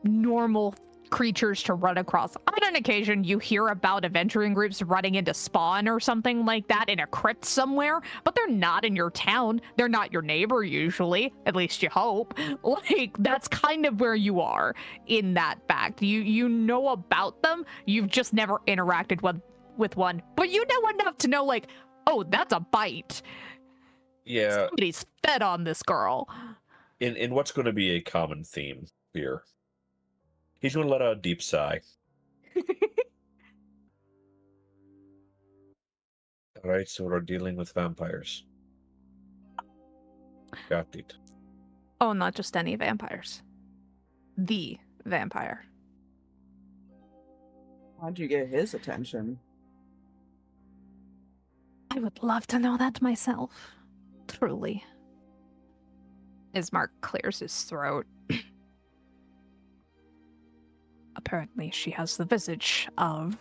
C: normal creatures to run across. On an occasion, you hear about adventuring groups running into spawn or something like that in a crypt somewhere, but they're not in your town. They're not your neighbor usually, at least you hope. Like, that's kind of where you are in that fact. You know about them, you've just never interacted with one, but you know enough to know, like, oh, that's a bite.
D: Yeah,
C: Somebody's fed on this girl.
D: in what's going to be a common theme here. He's going to let out a deep sigh. Alright, so we're dealing with vampires. Got it.
C: Oh, not just any vampires. The vampire.
B: How'd you get his attention?
C: I would love to know that myself. Truly. Ismark clears his throat. Apparently, she has the visage of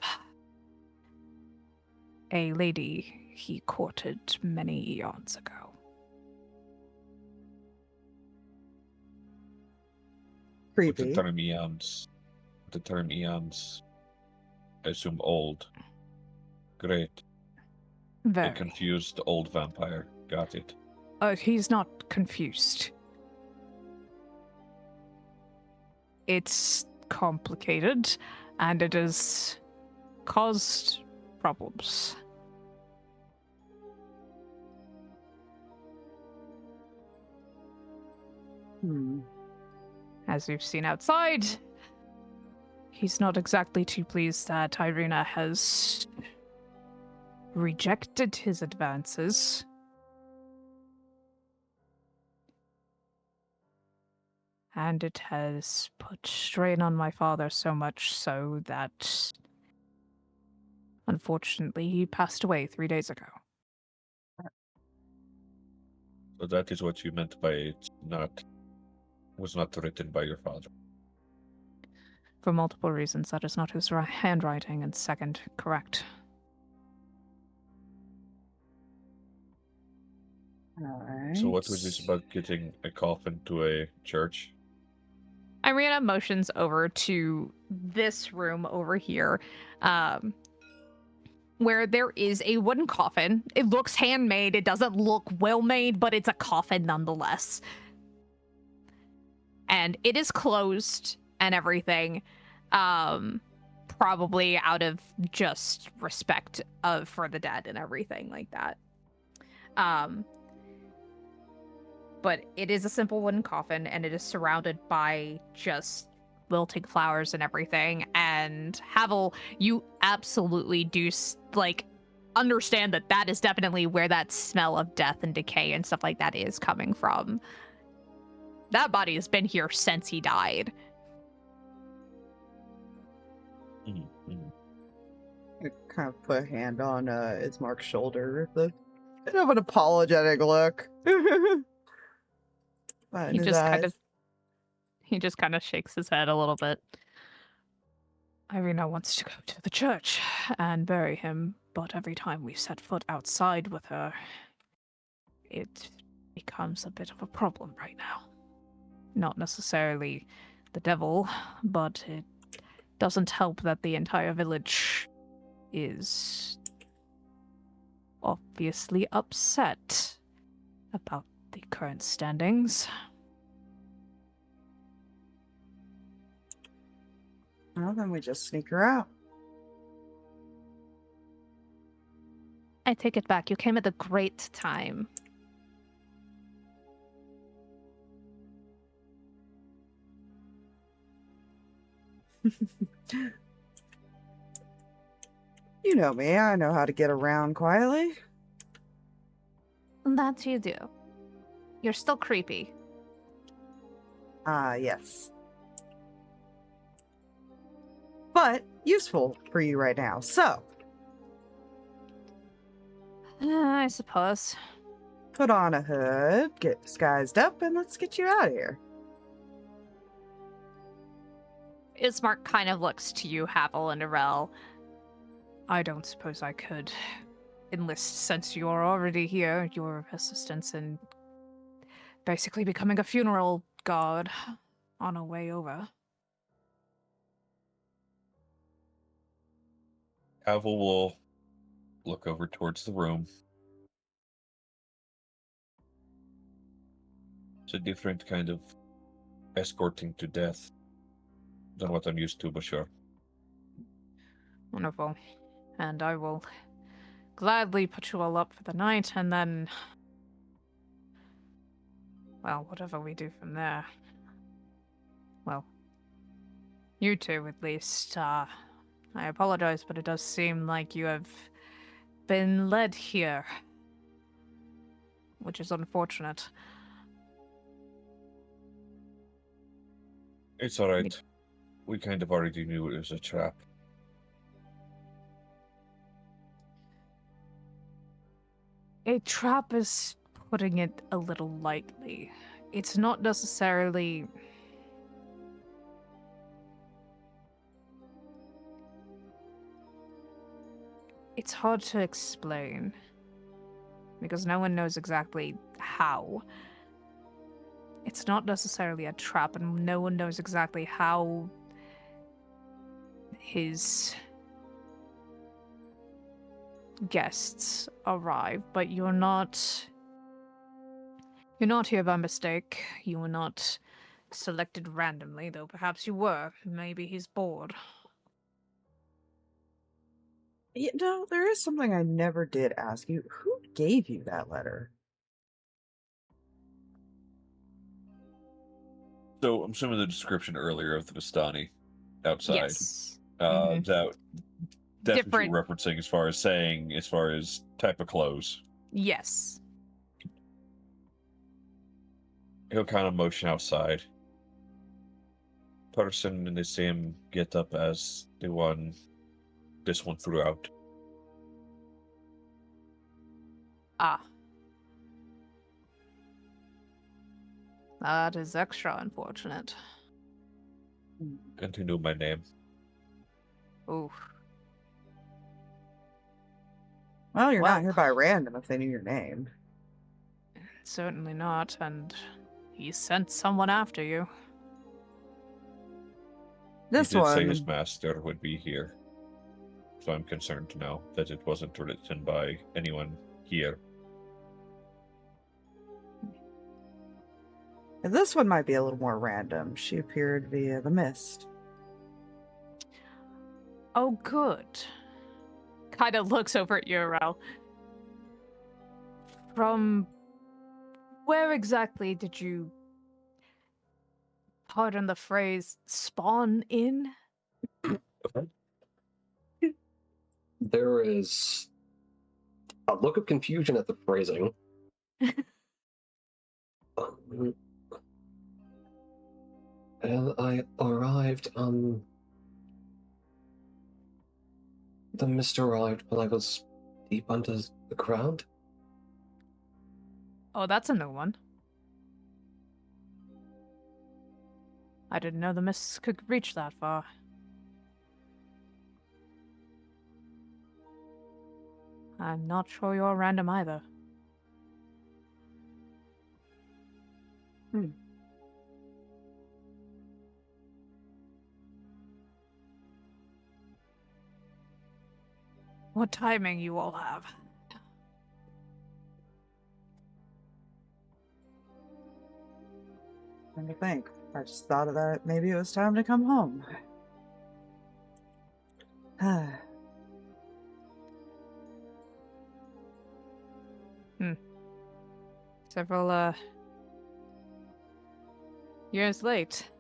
C: a lady he courted many eons ago.
D: With
B: Creepy.
D: the term eons, I assume old. Great. A
C: Very.
D: confused old vampire. Got it.
C: He's not confused. It's complicated, and it has caused problems. As you've seen outside, he's not exactly too pleased that Irina has rejected his advances. And it has put strain on my father so much so that Unfortunately, he passed away 3 days ago.
D: So that is what you meant by was not written by your father.
C: For multiple reasons, that is not his handwriting, and second, correct.
B: Alright.
D: So what was this about getting a coffin to a church?
C: Irina motions over to this room over here, where there is a wooden coffin. It looks handmade. It doesn't look well made, but it's a coffin nonetheless. And it is closed and everything, probably out of just respect for the dead and everything like that. But it is a simple wooden coffin, and it is surrounded by just wilting flowers and everything. And Havel, you absolutely do understand that is definitely where that smell of death and decay and stuff like that is coming from. That body has been here since he died.
B: I kind of put a hand on Ismark's shoulder with a bit of an apologetic look. But
C: He just kind of shakes his head a little bit. Irina wants to go to the church and bury him, but every time we set foot outside with her, it becomes a bit of a problem right now. Not necessarily the devil, but it doesn't help that the entire village is obviously upset about the current standings.
B: Well, then we just sneak her out.
C: I take it back. You came at a great time.
B: You know me, I know how to get around quietly.
C: That you do. You're still creepy.
B: Yes. But useful for you right now, so.
C: I suppose.
B: Put on a hood, get disguised up, and let's get you out of here.
C: Ismark kind of looks to you, Havel and Erel. I don't suppose I could enlist, since you're already here, your assistance in basically becoming a funeral guard on our way over.
D: Havel will look over towards the room. It's a different kind of escorting to death than what I'm used to, but sure.
C: Wonderful. And I will gladly put you all up for the night, and then, well, whatever we do from there. Well, you two at least. I apologize, but it does seem like you have been led here, which is unfortunate.
D: It's alright. We kind of already knew it was a trap.
C: A trap is putting it a little lightly. It's not necessarily... It's hard to explain, because no one knows exactly how. It's not necessarily a trap, and no one knows exactly how his guests arrive, but you're not here by mistake. You were not selected randomly, though perhaps you were. Maybe he's bored.
B: You know, there is something I never did ask you. Who gave you that letter?
D: So I'm assuming the description earlier of the Vistani outside.
C: Yes.
D: That that's what
C: Different.
D: you're referencing as far as type of clothes.
C: Yes.
D: He'll kind of motion outside. Person in the same get up as this one threw out.
C: Ah. That is extra unfortunate.
D: And who knew my name?
C: Ooh.
B: Well, you're
C: Well.
B: not here by random if they knew your name.
C: Certainly not, and he sent someone after you.
B: This
D: He did say
B: one.
D: his master would be here. So I'm concerned to know that it wasn't written by anyone here.
B: This one might be a little more random. She appeared via the mist.
C: Oh, good. Kind of looks over at Erel. From where exactly did you, pardon the phrase, spawn in?
E: There is a look of confusion at the phrasing. And I arrived on... The mist arrived while I was deep under the ground.
C: Oh, that's a new one. I didn't know the mists could reach that far. I'm not sure you're random either. What timing you all have.
B: Trying to think. I just thought of that. Maybe it was time to come home.
C: Several, years late.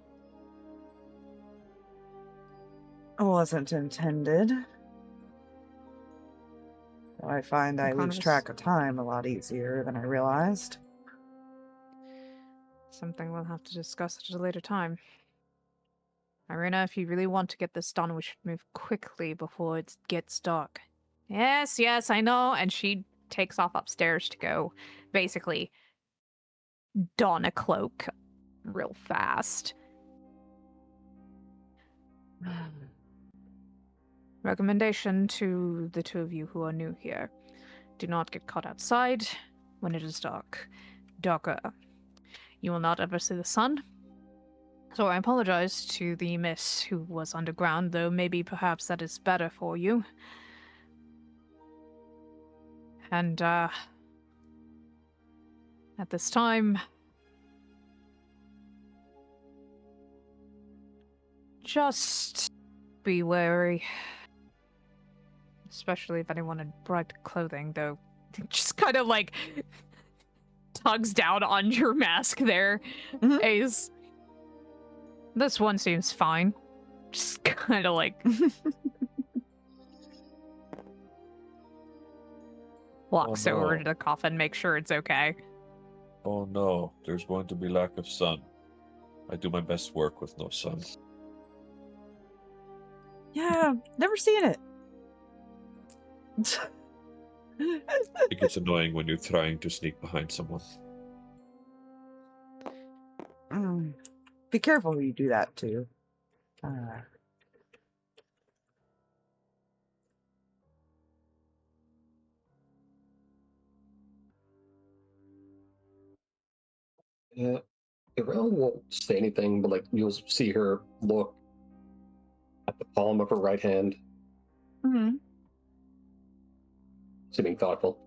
B: It wasn't intended. I find I lose track of time a lot easier than I realized.
C: Something we'll have to discuss at a later time. Irina, if you really want to get this done, we should move quickly before it gets dark. Yes, yes, I know. And she takes off upstairs to go basically don a cloak real fast. Recommendation to the two of you who are new here. Do not get caught outside when it is dark. Darker. You will not ever see the sun. So I apologize to the miss who was underground, though maybe perhaps that is better for you. And, at this time, just be wary. Especially if anyone in bright clothing, though. Just kind of like tugs down on your mask there, Ace. This one seems fine. Just kind of like walks
D: Oh,
C: over
D: no.
C: to the coffin, make sure it's okay.
D: Oh no, there's going to be lack of sun. I do my best work with no sun.
B: Yeah, never seen it.
D: It gets annoying when you're trying to sneak behind someone.
B: Be careful when you do that too.
E: Yeah, Erel won't say anything, but like you'll see her look at the palm of her right hand, seeming thoughtful.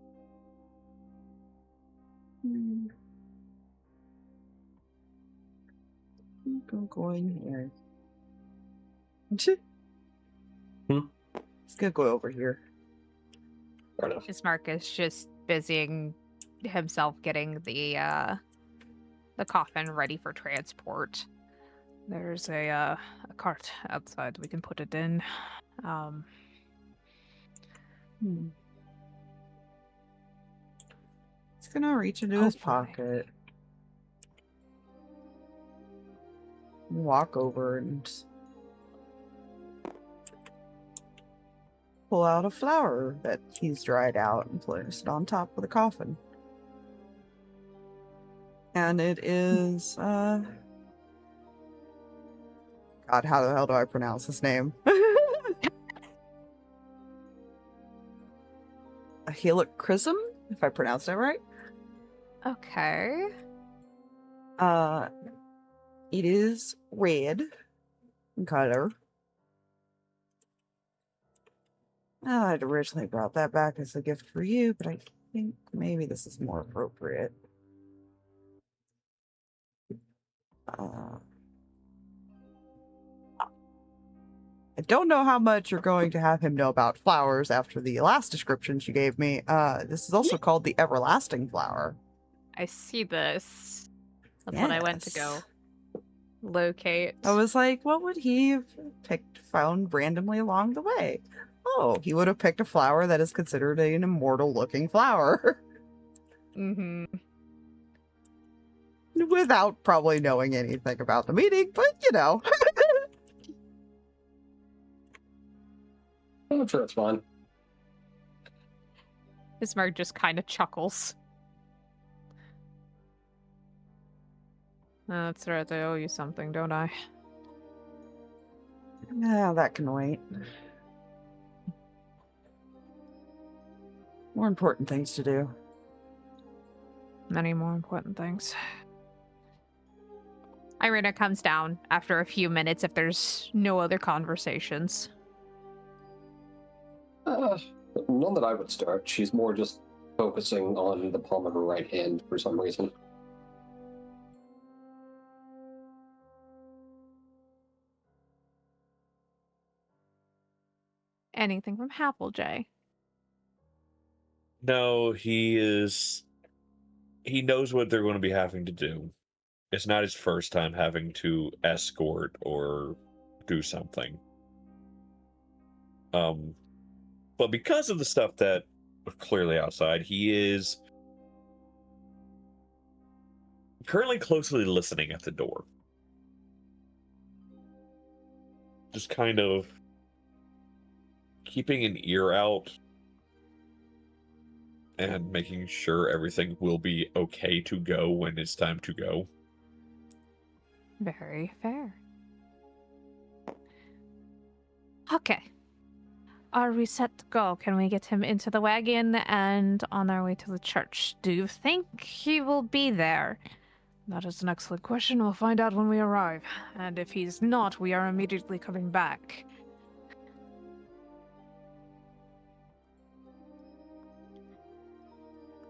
B: Go in here.
E: Hmm?
B: It's gonna go over here.
E: Fair enough.
C: Ismark is just busying himself getting the coffin ready for transport. There's a cart outside we can put it in.
B: He's gonna reach into his
C: Hopefully.
B: pocket. Walk over and pull out a flower that he's dried out and place it on top of the coffin. And it is, God, how the hell do I pronounce his name? A helichrysum, if I pronounced that right.
C: Okay.
B: It is red in color. I'd originally brought that back as a gift for you, but I think maybe this is more appropriate. I don't know how much you're going to have him know about flowers after the last descriptions you gave me. This is also called the everlasting flower.
C: I see this. That's what I went to go
B: Yes.
C: locate.
B: I was like, what would he have found randomly along the way? Oh, he would have picked a flower that is considered an immortal-looking flower.
C: Mm-hmm.
B: Without probably knowing anything about the meeting, but you know.
E: I'm sure it's fine.
C: Ismark just kind of chuckles. That's right, I owe you something, don't I?
B: Yeah, that can wait. More important things to do.
C: Many more important things. Irina comes down after a few minutes if there's no other conversations.
E: None that I would start. She's more just focusing on the palm of her right hand for some reason.
C: Anything from Havel, Jay?
D: No, he knows what they're going to be having to do. It's not his first time having to escort or do something. But because of the stuff that was clearly outside, he is currently closely listening at the door. Just kind of keeping an ear out and making sure everything will be okay to go when it's time to go.
C: Very fair. Okay. Are we set to go? Can we get him into the wagon and on our way to the church? Do you think he will be there? That is an excellent question. We'll find out when we arrive. And if he's not, we are immediately coming back.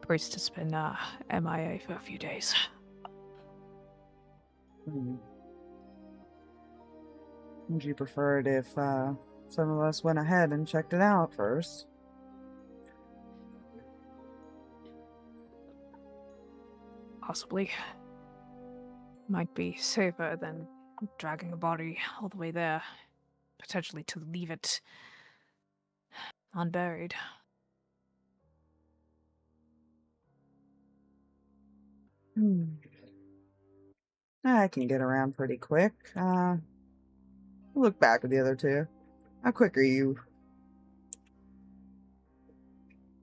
C: Priest has been MIA for a few days.
B: Would you prefer it if some of us went ahead and checked it out first?
C: Possibly. Might be safer than dragging a body all the way there. Potentially to leave it unburied.
B: I can get around pretty quick. Look back at the other two. How quick are you?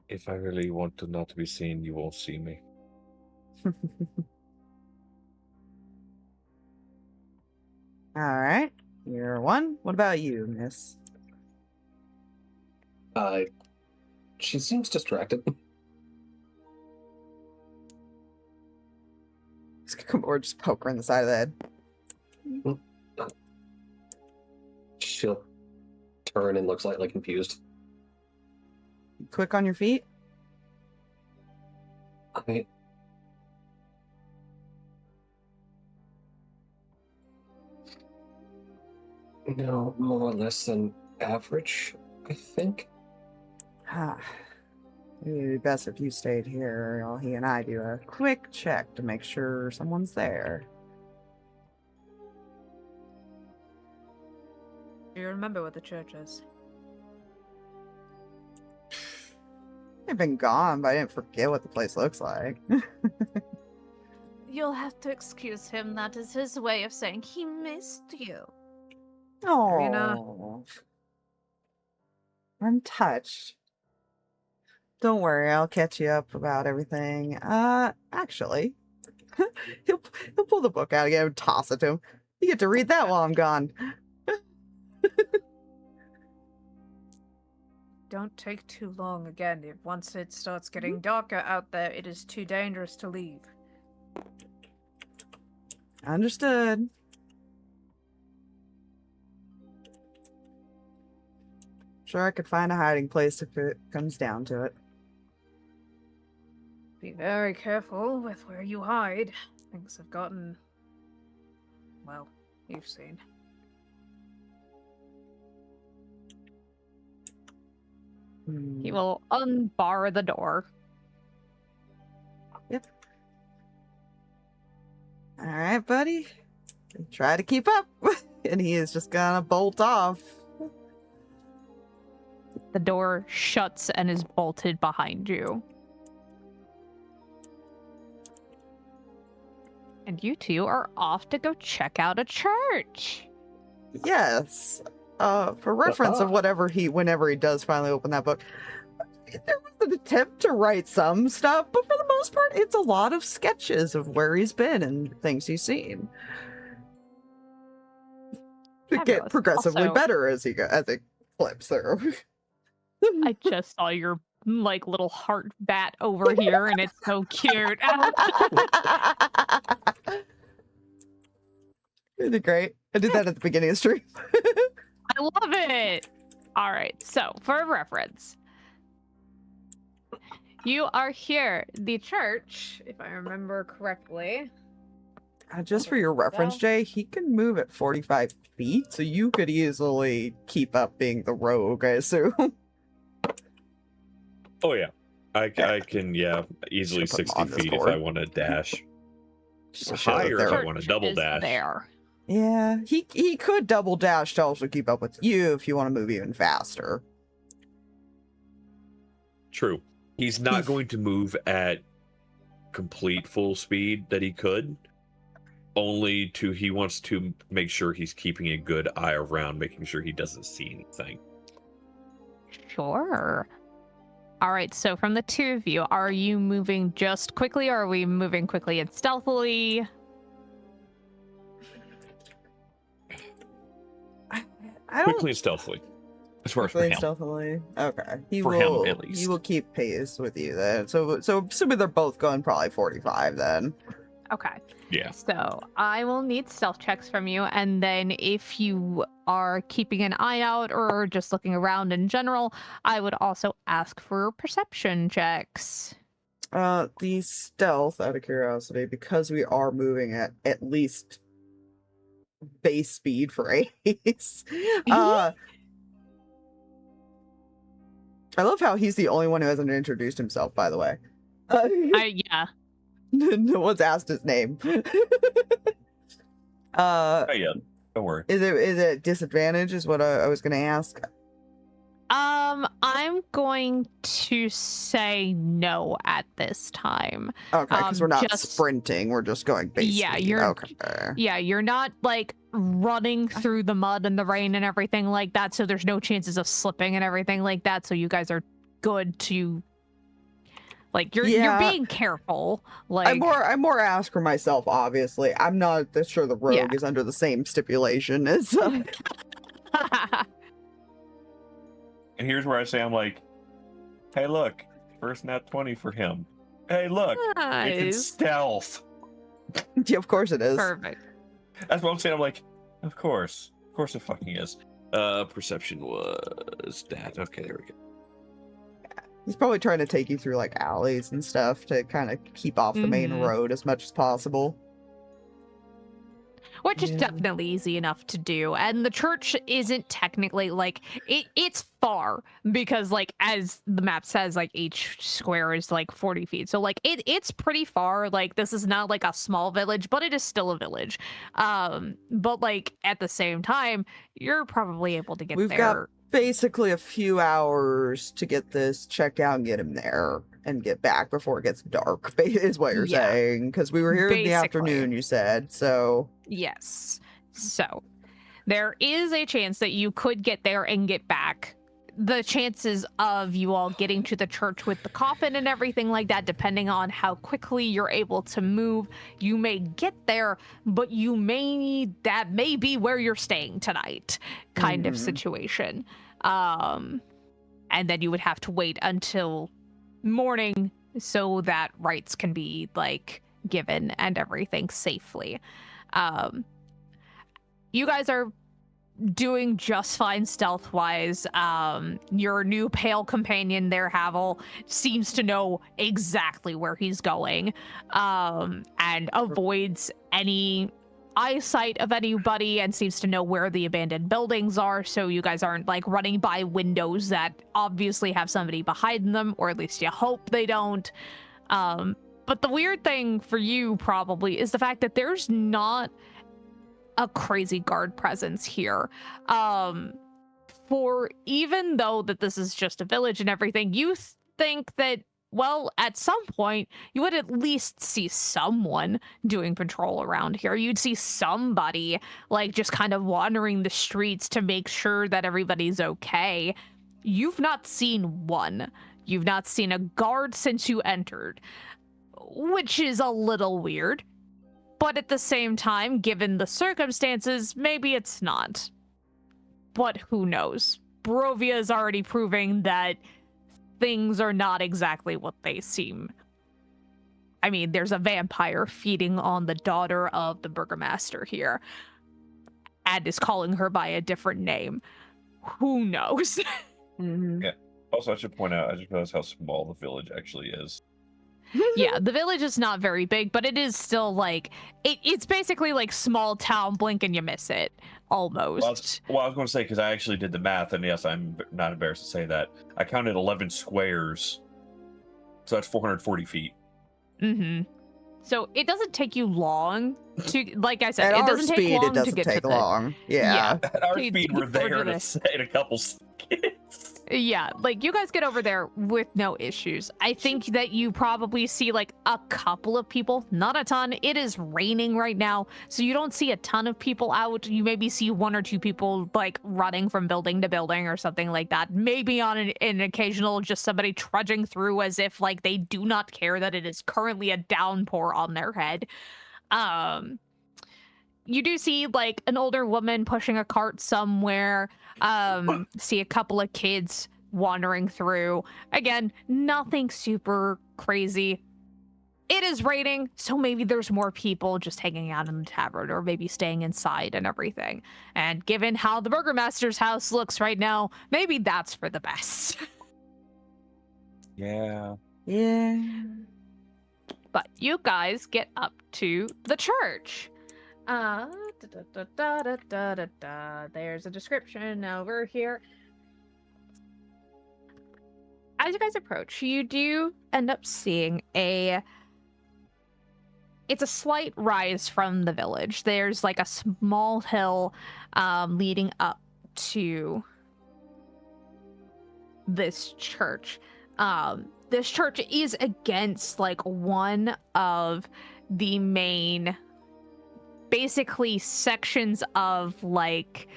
D: If I really want to not be seen, you won't see me.
B: Alright. You're one. What about you, miss?
E: She seems distracted.
B: Or just poke her in the side of the head.
E: She'll turn and look slightly confused.
B: Quick on your feet?
E: No, more or less than average, I think.
B: It would be best if you stayed here while he and I do a quick check to make sure someone's there.
C: Do you remember what the church is?
B: I've been gone, but I didn't forget what the place looks like.
C: You'll have to excuse him. That is his way of saying he missed you.
B: Oh. I'm touched. Don't worry, I'll catch you up about everything. Actually, he'll pull the book out again and toss it to him. You get to read that while I'm gone.
C: Don't take too long again. Once it starts getting darker out there, it is too dangerous to leave.
B: Understood. Sure, I could find a hiding place if it comes down to it.
C: Be very careful with where you hide. Things have gotten... well, you've seen. He will unbar the door.
B: Yep. All right, buddy. Try to keep up. And he is just gonna bolt off.
C: The door shuts and is bolted behind you. And you two are off to go check out a church.
B: Yes. For reference of whenever he does finally open that book, there was an attempt to write some stuff, but for the most part, it's a lot of sketches of where he's been and things he's seen. It get progressively
C: Also,
B: better as it flips through.
C: I just saw your like little heart bat over here, and it's so cute.
B: Isn't it great? I did that at the beginning of the stream.
C: I love it. All right, so for reference, you are here. The church, if I remember correctly.
B: Just for your reference, Jay, he can move at 45 feet, so you could easily keep up being the rogue, I assume.
D: Oh yeah, I can easily
B: Should put him
D: 60
B: on this
D: feet if
B: board.
D: I want to dash.
B: Just
D: Higher if I
B: there.
D: want to double
C: Is
D: dash.
C: there.
B: Yeah, he could double dash to also keep up with you if you want to move even faster.
D: True. He's not going to move at complete full speed that he could. He wants to make sure he's keeping a good eye around, making sure he doesn't see anything.
C: Sure. All right, so from the two of you, are you moving just quickly, or are we moving quickly and stealthily?
B: I don't
D: Quickly and stealthily. As far as for
B: quickly and
D: him.
B: stealthily. Okay, he
D: For him,
B: will.
D: at least.
B: He will keep pace with you then. So assuming they're both going probably 45 then.
C: Okay.
D: Yeah.
C: So I will need stealth checks from you, and then if you are keeping an eye out or just looking around in general, I would also ask for perception checks.
B: The stealth, out of curiosity, because we are moving at least base speed for Ace. I love how he's the only one who hasn't introduced himself, by the way.
C: Yeah.
B: No one's asked his name.
D: Oh yeah. Don't worry.
B: Is it disadvantage is what I was gonna ask.
C: I'm going to say no at this time.
B: Okay, because we're not
C: just-
B: sprinting, we're just going base
C: Yeah,
B: speed.
C: you're-
B: Okay.
C: Yeah, you're not like running through the mud and the rain and everything like that, so there's no chances of slipping and everything like that, so you guys are good to like you're being careful. Like
B: I'm more ask for myself, obviously. I'm not sure the rogue is under the same stipulation as
D: And here's where I say I'm like, hey look, first nat 20 for him. Hey look, it's in
C: nice.
D: stealth.
B: Yeah, of course it is.
C: Perfect.
D: That's what I'm saying. I'm like, of course it fucking is. Perception was that. Okay, there we go.
B: He's probably trying to take you through like alleys and stuff to kind of keep off the main
C: Mhm.
B: road as much as possible.
C: Which is
B: Yeah.
C: definitely easy enough to do. And the church isn't technically like it's far because like as the map says, like each square is like 40 feet. So like it's pretty far. Like this is not like a small village, but it is still a village. But like at the same time, you're probably able to get
B: We've
C: there.
B: got basically a few hours to get this checked out and get him there and get back before it gets dark, is what you're
C: Yeah.
B: saying. Because we were here in the
C: Basically.
B: afternoon, you said, so...
C: Yes. So there is a chance that you could get there and get back the chances of you all getting to the church with the coffin and everything like that, depending on how quickly you're able to move, you may get there, but that may be where you're staying tonight, kind of situation. And then you would have to wait until morning so that rites can be like given and everything safely. You guys are doing just fine stealth-wise. Your new pale companion there, Havel, seems to know exactly where he's going, and avoids any eyesight of anybody and seems to know where the abandoned buildings are, so you guys aren't like running by windows that obviously have somebody behind them, or at least you hope they don't. But the weird thing for you probably is the fact that there's not a crazy guard presence here. For even though that this is just a village and everything, you think that, well, at some point, you would at least see someone doing patrol around here. You'd see somebody, like, just kind of wandering the streets to make sure that everybody's okay. You've not seen one. You've not seen a guard since you entered, which is a little weird. But at the same time, given the circumstances, maybe it's not. But who knows? Barovia is already proving that things are not exactly what they seem. I mean, there's a vampire feeding on the daughter of the burgomaster here, and is calling her by a different name. Who knows?
D: Yeah. Also, I should point out, I just realized how small the village actually is.
C: Yeah, the village is not very big, but it is still like, it's basically like small town, blink and you miss it, almost.
D: Well, I was going to say, because I actually did the math, and yes, I'm not embarrassed to say that. I counted 11 squares, so that's 440 feet.
C: So it doesn't take you long to, like I said,
B: At
C: it doesn't take long to get to the...
B: long. Yeah.
D: At our speed, we're there in a couple seconds.
C: Yeah, like, you guys get over there with no issues. I think that you probably see, like, a couple of people, not a ton. It is raining right now, so you don't see a ton of people out. You maybe see one or two people, like, running from building to building or something like that. Maybe on an occasional, just somebody trudging through as if, like, they do not care that it is currently a downpour on their head. You do see, like, an older woman pushing a cart somewhere. See a couple of kids wandering through. Again, nothing super crazy. It is raining, so maybe there's more people just hanging out in the tavern, or maybe staying inside and everything. And given how the burgomaster's house looks right now, maybe that's for the best.
D: Yeah.
B: Yeah.
C: But you guys get up to the church. There's a description over here. As you guys approach, you do end up seeing it's a slight rise from the village. There's like a small hill leading up to this church. This church is against like one of the main, basically, sections of like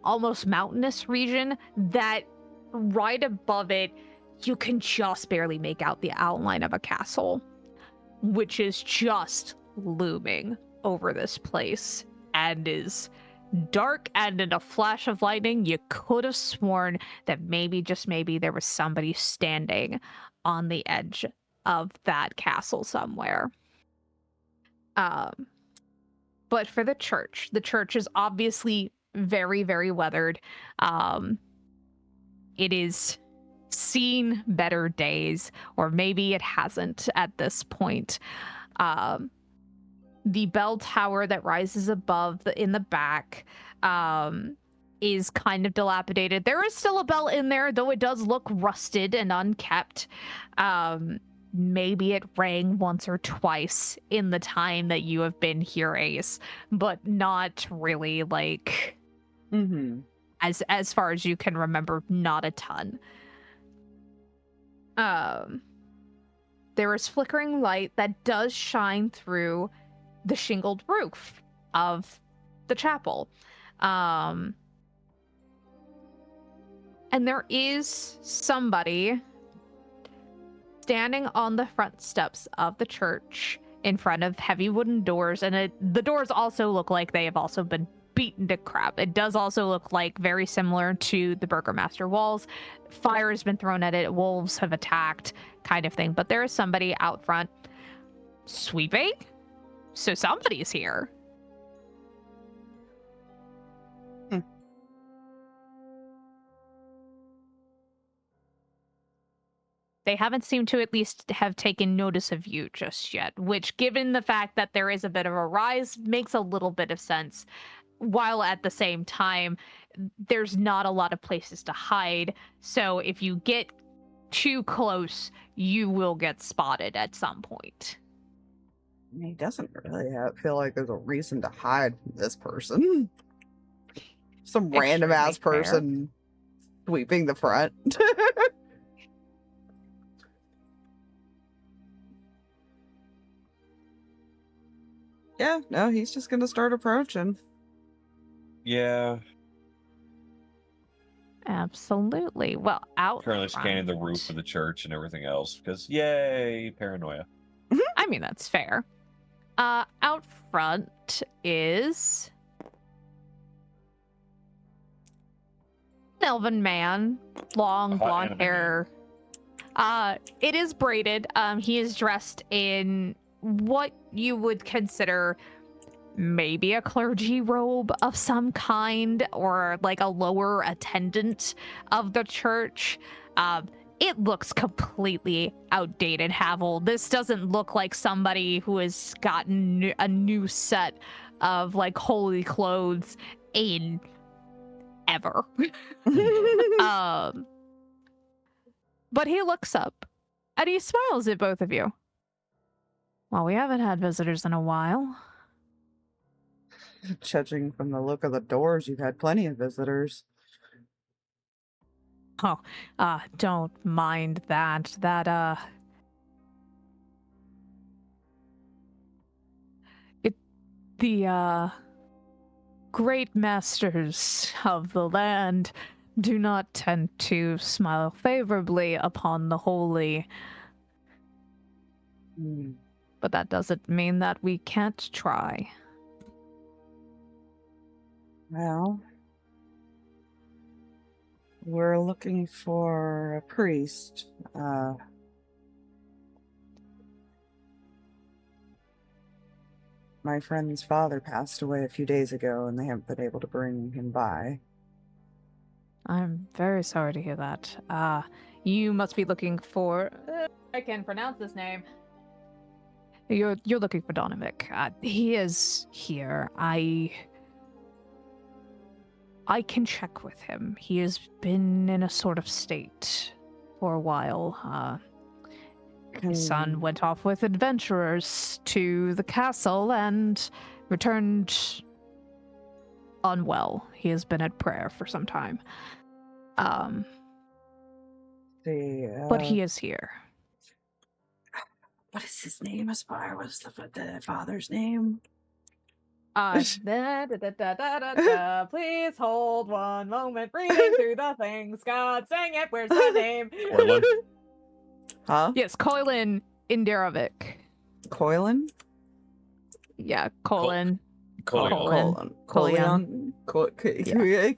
C: almost mountainous region that right above it you can just barely make out the outline of a castle, which is just looming over this place and is dark, and in a flash of lightning you could have sworn that maybe, just maybe, there was somebody standing on the edge of that castle somewhere. But for the church is obviously very, very weathered. It is seen better days, or maybe it hasn't at this point. The bell tower that rises above in the back is kind of dilapidated. There is still a bell in there, though it does look rusted and unkept. Maybe it rang once or twice in the time that you have been here, Ace, but not really, like, as far as you can remember, not a ton. There is flickering light that does shine through the shingled roof of the chapel. And there is somebody standing on the front steps of the church in front of heavy wooden doors, and the doors also look like they have also been beaten to crap. It does also look like very similar to the Burgermaster walls. Fire has been thrown at it, wolves have attacked, kind of thing. But there is somebody out front sweeping, so somebody's here. They haven't seemed to at least have taken notice of you just yet, which, given the fact that there is a bit of a rise, makes a little bit of sense. While at the same time, there's not a lot of places to hide. So if you get too close, you will get spotted at some point.
B: He doesn't really feel like there's a reason to hide from this person. Some random ass
C: Extremely fair.
B: person sweeping the front. Yeah, no, he's just gonna start approaching.
D: Yeah.
C: Absolutely. Well, out
D: Currently
C: front,
D: scanning the roof of the church and everything else because yay, paranoia.
C: I mean, that's fair. Out front is an elven man, long
D: Hot
C: blonde
D: anime
C: hair. It is braided. He is dressed in what you would consider maybe a clergy robe of some kind, or like a lower attendant of the church. It looks completely outdated, Havel. This doesn't look like somebody who has gotten a new set of like holy clothes in ever. But he looks up and he smiles at both of you. Well, we haven't had visitors in a while.
B: Judging from the look of the doors, you've had plenty of visitors.
C: Oh, don't mind that. The great masters of the land do not tend to smile favorably upon the holy. But that doesn't mean that we can't try.
B: Well, we're looking for a priest. My friend's father passed away a few days ago, and they haven't been able to bring him by.
C: I'm very sorry to hear that. You must be looking for... I can't pronounce this name. You're looking for Donovic. He is here. I can check with him. He has been in a sort of state for a while. His son went off with adventurers to the castle and returned unwell. He has been at prayer for some time. But he is here.
B: What is his name? Aspire was the father's name.
C: Please hold one moment. Reading through the things. God, sang it. Where's the name?
D: Orlin?
B: Huh?
C: Yes, Koilin Inderovic.
B: Coilin?
C: Yeah, Colin.
D: Coleon.
C: Coleon. Coleon.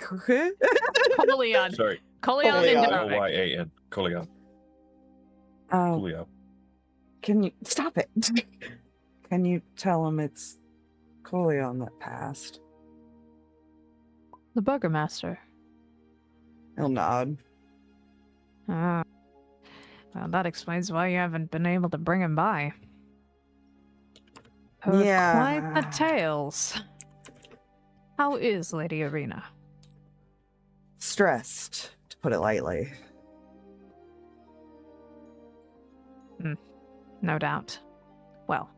D: Sorry.
C: Coleon Inderovic.
D: Coleon. Coleon. Coolio.
B: Can you stop it? Can you tell him it's Coleon that passed?
C: The Burgermaster.
B: He'll nod.
C: Well, that explains why you haven't been able to bring him by. Heard
B: Yeah.
C: quite the tales. How is Lady Arena?
B: Stressed, to put it lightly.
C: No doubt. Well,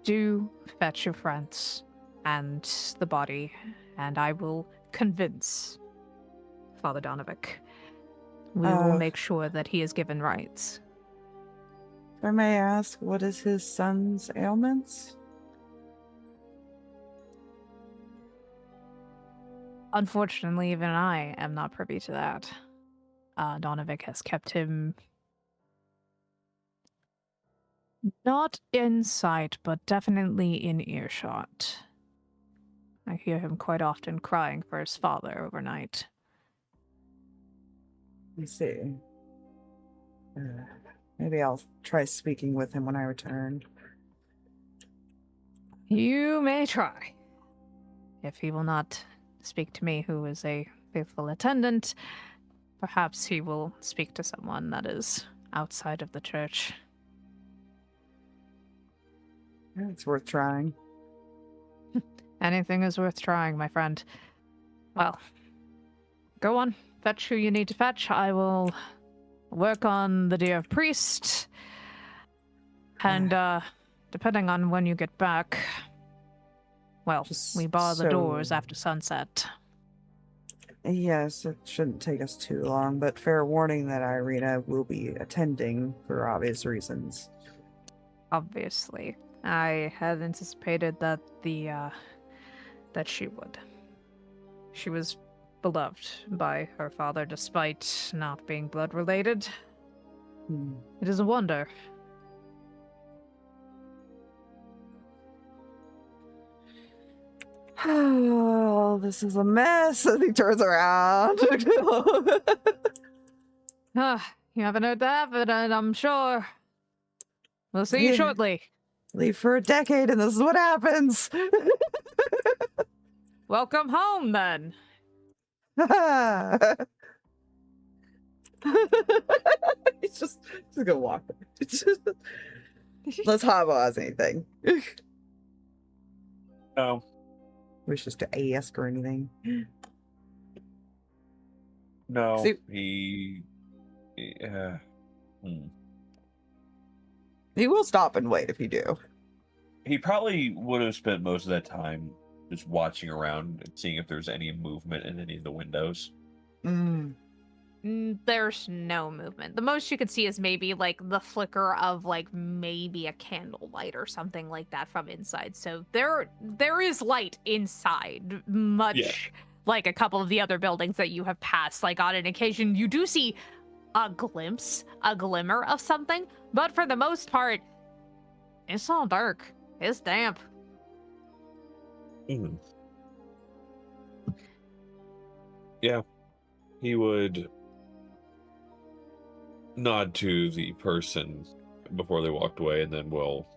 C: do fetch your friends and the body, and I will convince Father Donovic. We will make sure that he is given rights.
B: If I may ask, what is his son's ailments?
C: Unfortunately, even I am not privy to that. Donovic has kept him not in sight, but definitely in earshot. I hear him quite often crying for his father overnight.
B: I see. Maybe I'll try speaking with him when I return.
C: You may try. If he will not speak to me, who is a faithful attendant, perhaps he will speak to someone that is outside of the church.
B: It's worth trying.
C: Anything is worth trying, my friend. Well, go on. Fetch who you need to fetch. I will work on the dear priest. And, depending on when you get back, well,
B: Just
C: we bar the doors
B: so-
C: after sunset.
B: Yes, it shouldn't take us too long, but fair warning that Irina will be attending for obvious reasons.
C: Obviously. I had anticipated that that she would. She was beloved by her father despite not being blood related. It is a wonder.
B: Oh, this is a mess. And he turns around.
C: You haven't heard the half of it, I'm sure. We'll see you
B: Yeah.
C: shortly.
B: Leave for a decade, and this is what happens.
C: Welcome home, then.
B: He's just gonna walk. Unless Havel has anything.
D: No.
B: Wish to ask or anything.
D: No.
B: See-
D: He
B: He will stop and wait if you do.
D: He probably would have spent most of that time just watching around and seeing if there's any movement in any of the windows.
C: There's no movement. The most you could see is maybe like the flicker of like maybe a candlelight or something like that from inside. So there is light inside, much like a couple of the other buildings that you have passed. Like on an occasion, you do see a glimpse, a glimmer of something, but for the most part, it's all dark. It's damp.
D: Yeah, he would nod to the person before they walked away, and then will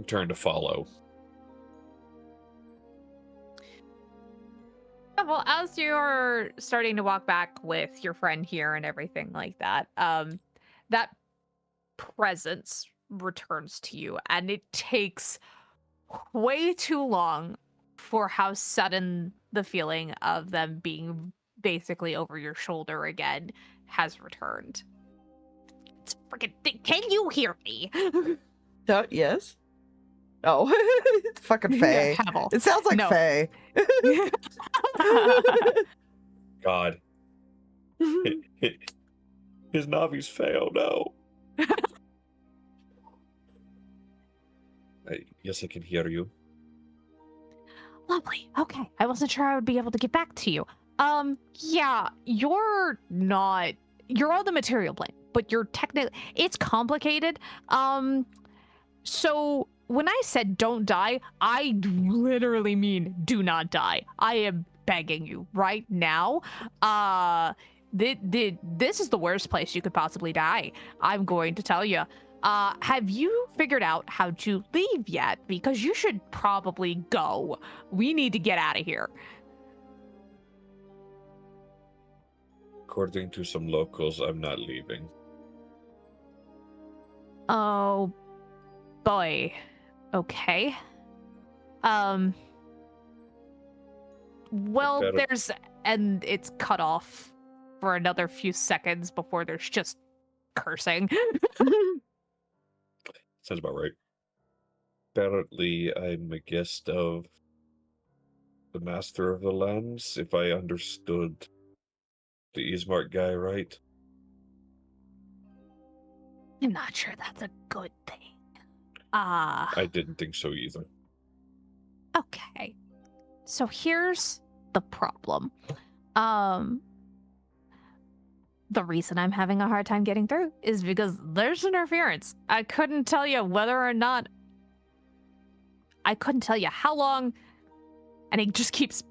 D: turn to follow.
C: Well, as you're starting to walk back with your friend here and everything like that, that presence returns to you, and it takes way too long for how sudden the feeling of them being basically over your shoulder again has returned. It's freaking. Can you hear me?
B: Yes. Oh, fucking Faye.
C: Havel.
B: It sounds like
C: No.
B: Faye.
D: God. His Navi's fail, no. Yes, I can hear you.
C: Lovely. Okay. I wasn't sure I would be able to get back to you. Yeah, you're on the material plane, but you're technically, it's complicated. So when I said don't die, I literally mean do not die. I am begging you right now. This is the worst place you could possibly die. I'm going to tell you. Have you figured out how to leave yet? Because you should probably go. We need to get out of here.
D: According to some locals, I'm not leaving.
C: Oh, boy. Okay. Well,
D: Better-
C: and it's cut off for another few seconds before there's just cursing.
D: Sounds about right. Apparently, I'm a guest of the Master of the Lands, if I understood the Ismark guy right.
C: I'm not sure that's a good thing.
D: I didn't think so either.
C: Okay. So here's the problem. The reason I'm having a hard time getting through is because there's interference. I couldn't tell you whether or not. I couldn't tell you how long, and it just keeps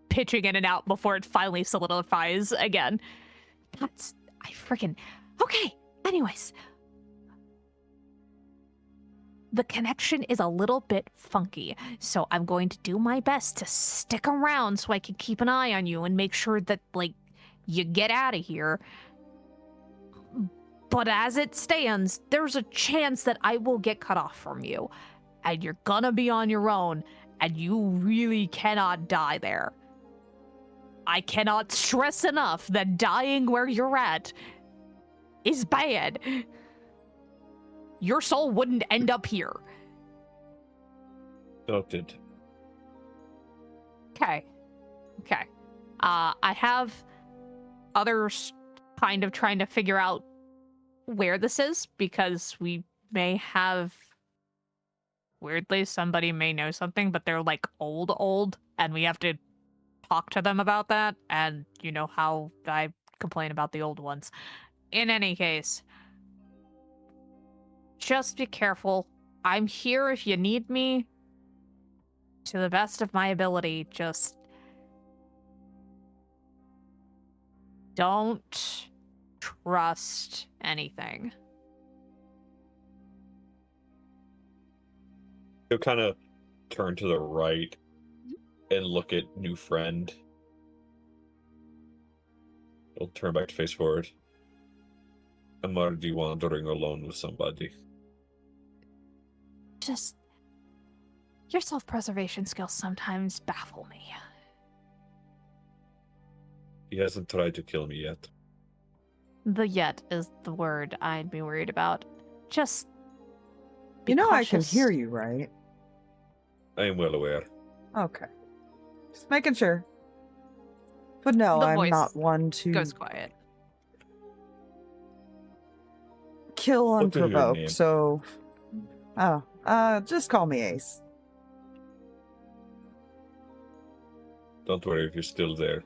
C: pitching in and out before it finally solidifies again. Okay, anyways. The connection is a little bit funky, so I'm going to do my best to stick around so I can keep an eye on you and make sure that, like, you get out of here. But as it stands, there's a chance that I will get cut off from you, and you're gonna be on your own, and you really cannot die there. I cannot stress enough that dying where you're at is bad. Your soul wouldn't end up here.
D: Noted.
C: Okay. I have others kind of trying to figure out where this is, because we may have, weirdly, somebody may know something, but they're like old, and we have to talk to them about that, and you know how I complain about the old ones. In any case, just be careful. I'm here if you need me. To the best of my ability, just don't trust anything.
D: He'll kind of turn to the right and look at new friend. He'll turn back to face forward. I'm already wandering alone with somebody.
C: Just, your self-preservation skills sometimes baffle me.
D: He hasn't tried to kill me yet.
C: The yet is the word I'd be worried about. Just be
B: You know I can
C: cautious.
B: hear you, right?
D: I am well aware.
B: Okay. Just making sure. But no,
C: The
B: I'm
C: voice
B: not one to
C: Goes quiet.
B: kill
D: What is your
B: unprovoked,
D: name?
B: so... just call me Ace.
D: Don't worry if you're still there.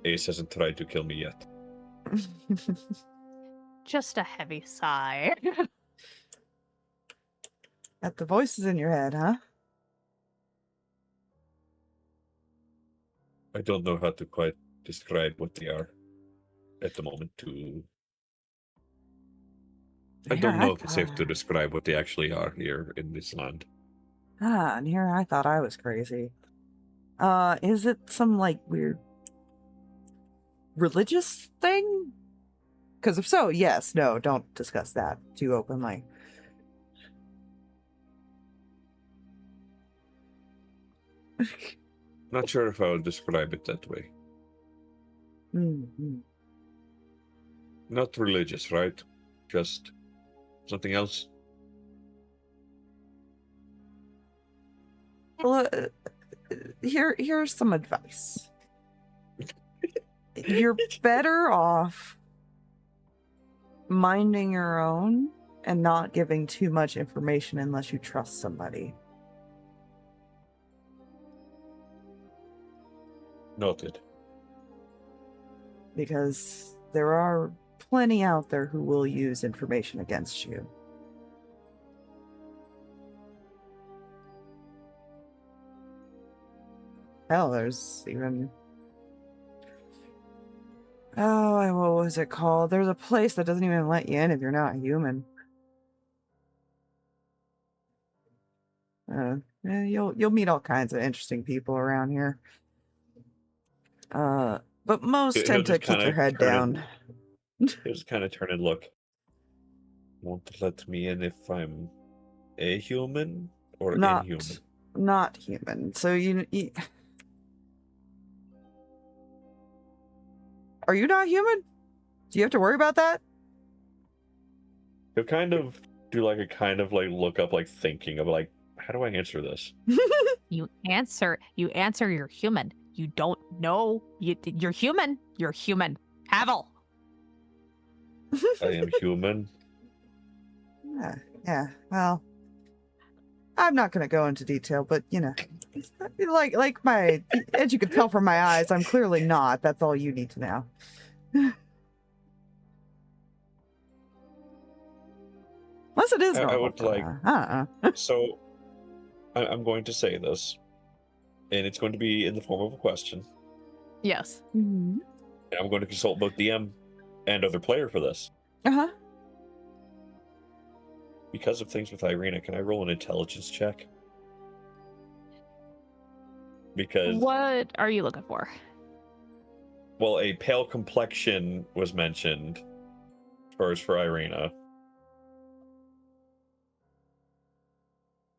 D: Ace hasn't tried to kill me yet.
C: Just a heavy sigh.
B: Got the voices in your head, huh?
D: I don't know how to quite describe what they are at the moment. I
B: Here
D: don't know if it's safe to
B: thought-
D: describe what they actually are here in this land.
B: and here I thought I was crazy. Is it some, like, weird religious thing? Because if so, yes, no, don't discuss that too openly.
D: Not sure if I would describe it that way.
B: Mm-hmm.
D: Not religious, right? Just something else?
B: Well, here's some advice. You're better off minding your own and not giving too much information unless you trust somebody.
D: Noted.
B: Because there are plenty out there who will use information against you. Hell, there's even... Oh, what was it called? There's a place that doesn't even let you in if you're not human. You'll meet all kinds of interesting people around here. But most
D: He'll
B: tend to
D: just
B: keep
D: kinda
B: their head
D: turn
B: down.
D: He'll just kind of turn and look. Won't let me in if I'm a human or inhuman?
B: Not human. So you are you not human? Do you have to worry about that?
D: He'll kind of do like a kind of like look up, like thinking of like, how do I answer this?
C: You answer you're human. You don't know. You're human. You're human. Havel.
D: I am human.
B: Yeah. Well, I'm not going to go into detail, but you know, Like my, as you can tell from my eyes, I'm clearly not. That's all you need to know. Unless it is
D: I
B: normal.
D: would like.
B: I don't know.
D: So, I'm going to say this, and it's going to be in the form of a question.
C: Yes.
B: Mhm.
D: And I'm going to consult both DM and other player for this.
B: Uh-huh.
D: Because of things with Irina, can I roll an intelligence check? Because,
C: What are you looking for?
D: well, a pale complexion was mentioned first for Irina.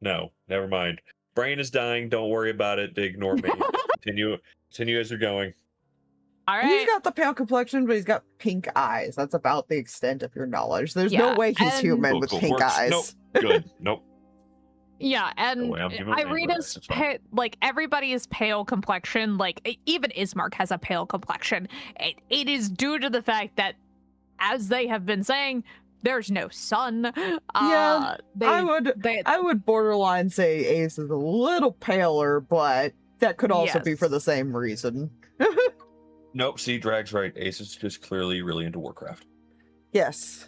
D: No, never mind. Brain is dying. Don't worry about it. Ignore me. Continue as you're going.
C: All
B: He's
C: right.
B: got the pale complexion, but he's got pink eyes. That's about the extent of your knowledge. There's no
C: Yeah,
B: way he's
C: and-
B: human
D: Cool,
B: with
D: cool.
B: pink
D: Works.
B: eyes.
D: Nope. Good. Nope.
C: Yeah, and
D: way I'm giving away, but
C: Irina's
D: it's fine.
C: like everybody is pale complexion. Like even Ismark has a pale complexion. It is due to the fact that, as they have been saying, there's no sun.
B: Yeah,
C: They,
B: I would borderline say Ace is a little paler, but that could also be
C: Yes.
B: for the same reason.
D: Nope. See, Drag's right. Ace is just clearly really into Warcraft.
B: Yes.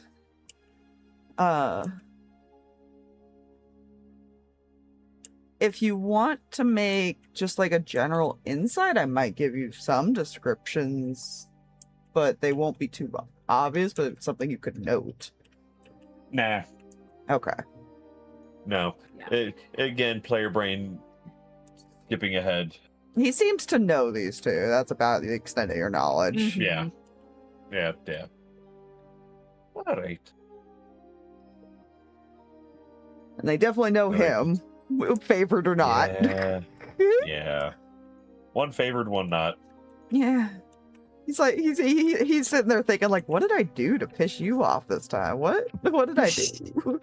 B: If you want to make just like a general insight, I might give you some descriptions, but they won't be too obvious, but it's something you could note.
D: Nah.
B: Okay.
D: No. Again, player brain skipping ahead.
B: He seems to know these two. That's about the extent of your knowledge.
C: Mhm.
D: Yeah. Yeah. All right.
B: And they definitely know
D: Very
B: him, favored or not.
D: Yeah. Yeah. One favored, one not.
B: Yeah. He's like he's sitting there thinking like, what did I do to piss you off this time? What did I do?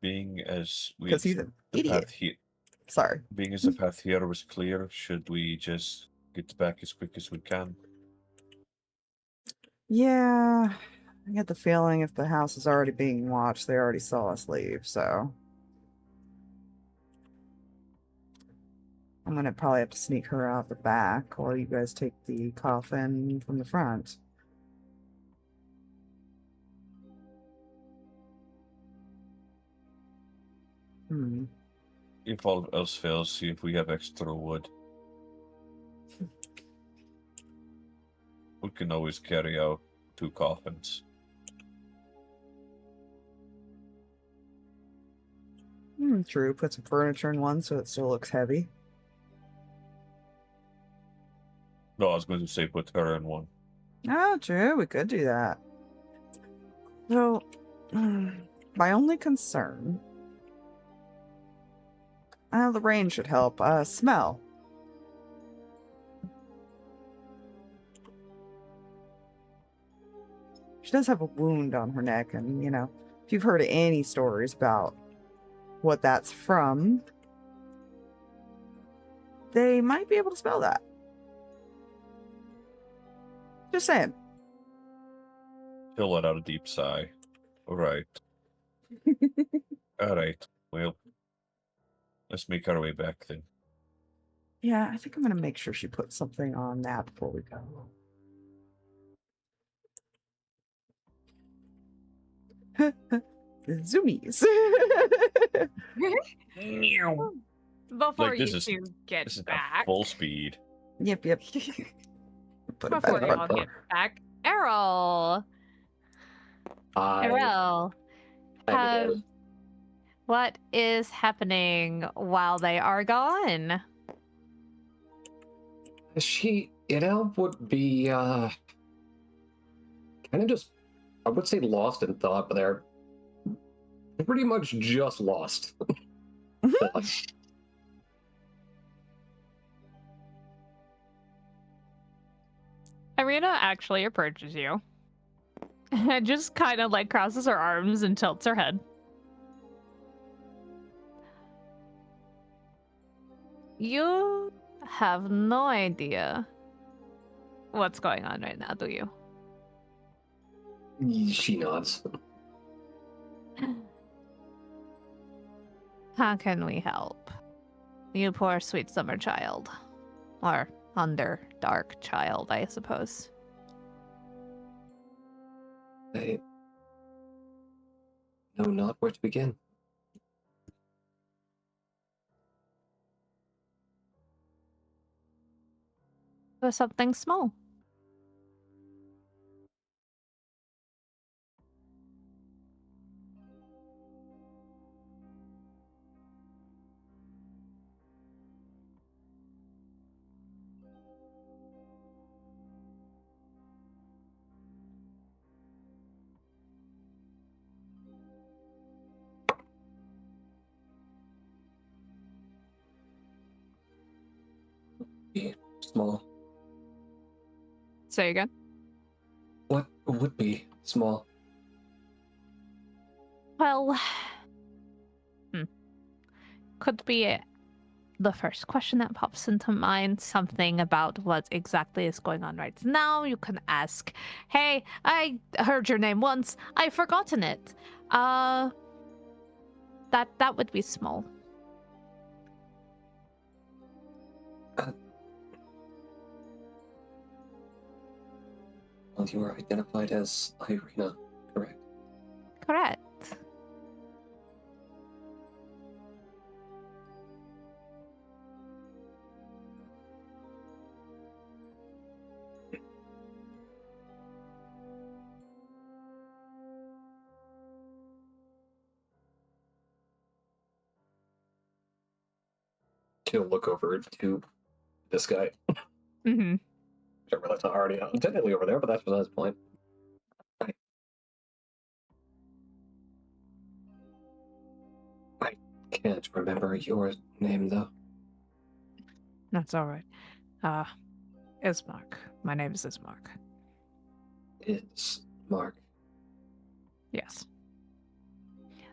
D: Being as we
B: Because he's an idiot. Sorry.
D: Being as the path here was clear, should we just get back as quick as we can?
B: Yeah. I get the feeling if the house is already being watched, they already saw us leave, so I'm gonna probably have to sneak her out the back while you guys take the coffin from the front.
D: If all else fails, see if we have extra wood. We can always carry out 2 coffins.
B: True. Put some furniture in one so it still looks heavy.
D: No, I was going to say put her in one.
B: Oh, true. We could do that. So, my only concern... the rain should help. Smell. She does have a wound on her neck, and, you know, if you've heard any stories about what that's from, they might be able to smell that. Just saying.
D: He'll let out a deep sigh. Alright. Alright. Well, let's make our way back then.
B: Yeah, I think I'm going to make sure she puts something on that before we go. Zoomies.
C: Before
D: Like,
C: you
D: this is-
C: two get
D: This is
C: back,
D: at full speed.
B: Yep. Put it
C: before
B: back
C: you
B: on
C: all
B: her.
C: get back, Erel, what is happening while they are gone?
E: Erel would be kind of just, I would say, lost in thought, but they're pretty much just lost.
C: Irina actually approaches you and just kind of like crosses her arms and tilts her head. You have no idea what's going on right now, do you?
E: She nods.
C: How can we help? You poor sweet summer child. Or underdark child, I suppose.
E: I know not where to begin.
C: With something small.
E: Be small.
C: Say again?
E: What would be small?
C: Well, could be the first question that pops into mind, something about what exactly is going on right now. You can ask, hey, I heard your name once, I've forgotten it. That would be small.
E: Well, you were identified as Irina, correct?
C: Correct.
E: To look over to this guy.
C: Mm-hmm.
E: I realize I'm already technically over there, but that's besides the point. I can't remember your name, though.
C: That's all right. Ismark. My name is Ismark.
E: It's Mark.
C: Yes.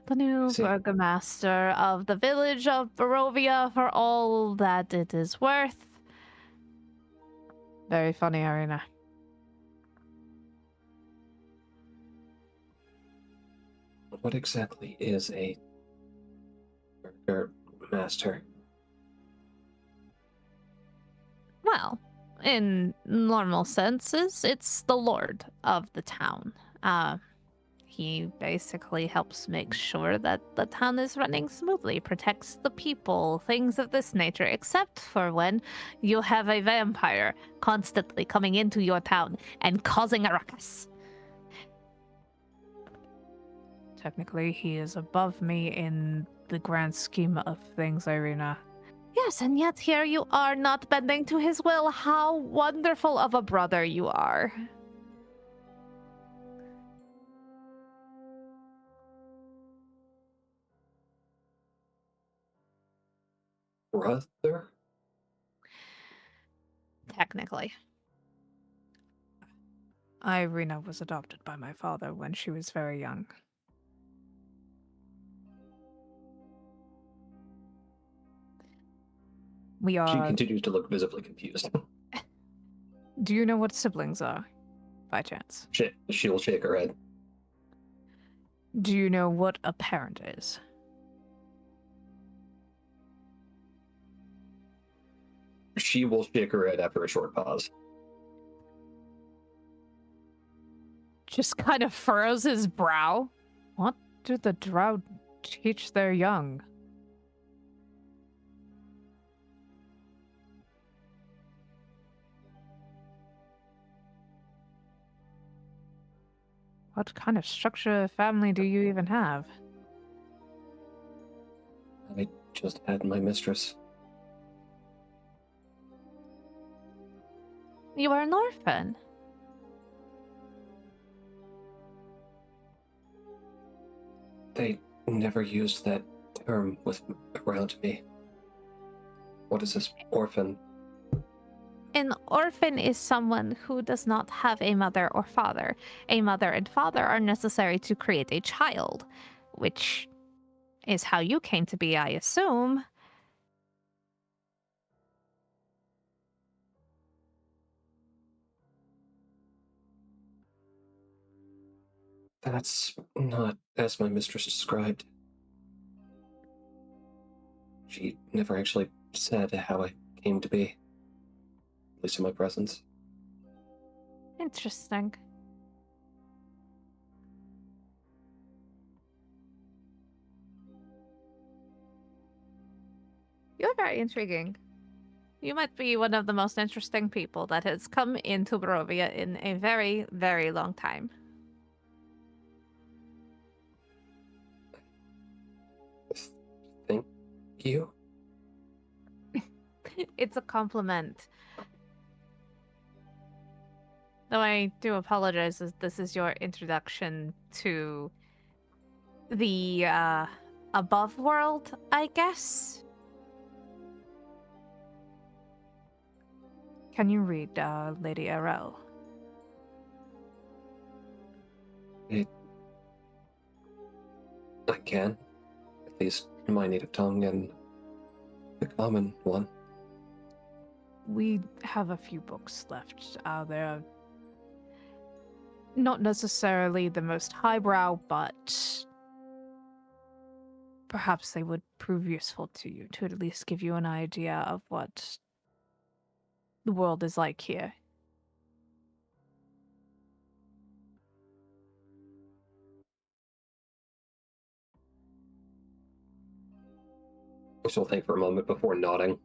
C: The new
E: See.
C: burgomaster of the village of Barovia for all that it is worth. Very funny, Arena.
E: What exactly is a burger master?
C: Well, in normal senses, it's the lord of the town. He basically helps make sure that the town is running smoothly, protects the people, things of this nature, except for when you have a vampire constantly coming into your town and causing a ruckus. Technically, he is above me in the grand scheme of things, Irina. Yes, and yet here you are not bending to his will. How wonderful of a brother you are.
E: Brother?
C: Technically. Irina was adopted by my father when she was very young. We
E: She
C: are...
E: continues to look visibly confused.
C: Do you know what siblings are, by chance?
E: She'll shake her head.
C: Do you know what a parent is?
E: She will shake her head after a short pause.
C: Just kind of furrows his brow. What do the drow teach their young? What kind of structure of family do you even have?
E: I just had my mistress.
C: You are an orphan.
E: They never used that term around me. What is this orphan?
C: An orphan is someone who does not have a mother or father. A mother and father are necessary to create a child, which is how you came to be, I assume.
E: That's not as my mistress described. She never actually said how I came to be, at least in my presence.
C: Interesting. You're very intriguing. You might be one of the most interesting people that has come into Barovia in a very, very long time.
E: Thank you.
C: It's a compliment. Though I do apologize, as this is your introduction to the above world, I guess. Can you read Lady Erel?
E: I can, at least in my native tongue and the common one.
C: We have a few books left. They're not necessarily the most highbrow, but perhaps they would prove useful to you to at least give you an idea of what the world is like here.
E: She'll think for a moment before nodding.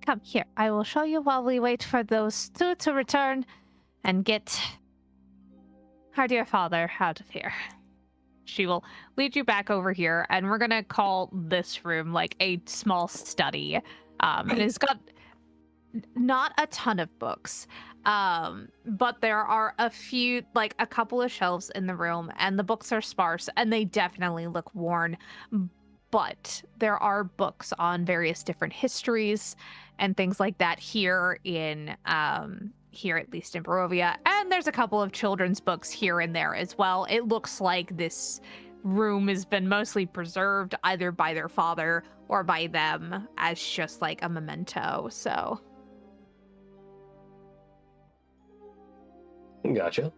C: Come here, I will show you while we wait for those two to return and get our dear father out of here. She will lead you back over here, and we're gonna call this room like a small study. And it's got not a ton of books, but there are a few, like a couple of shelves in the room, and the books are sparse, and they definitely look worn. But there are books on various different histories and things like that here in here, at least in Barovia, and there's a couple of children's books here and there as well. It looks like this room has been mostly preserved either by their father or by them as just like a memento. So
E: Gotcha.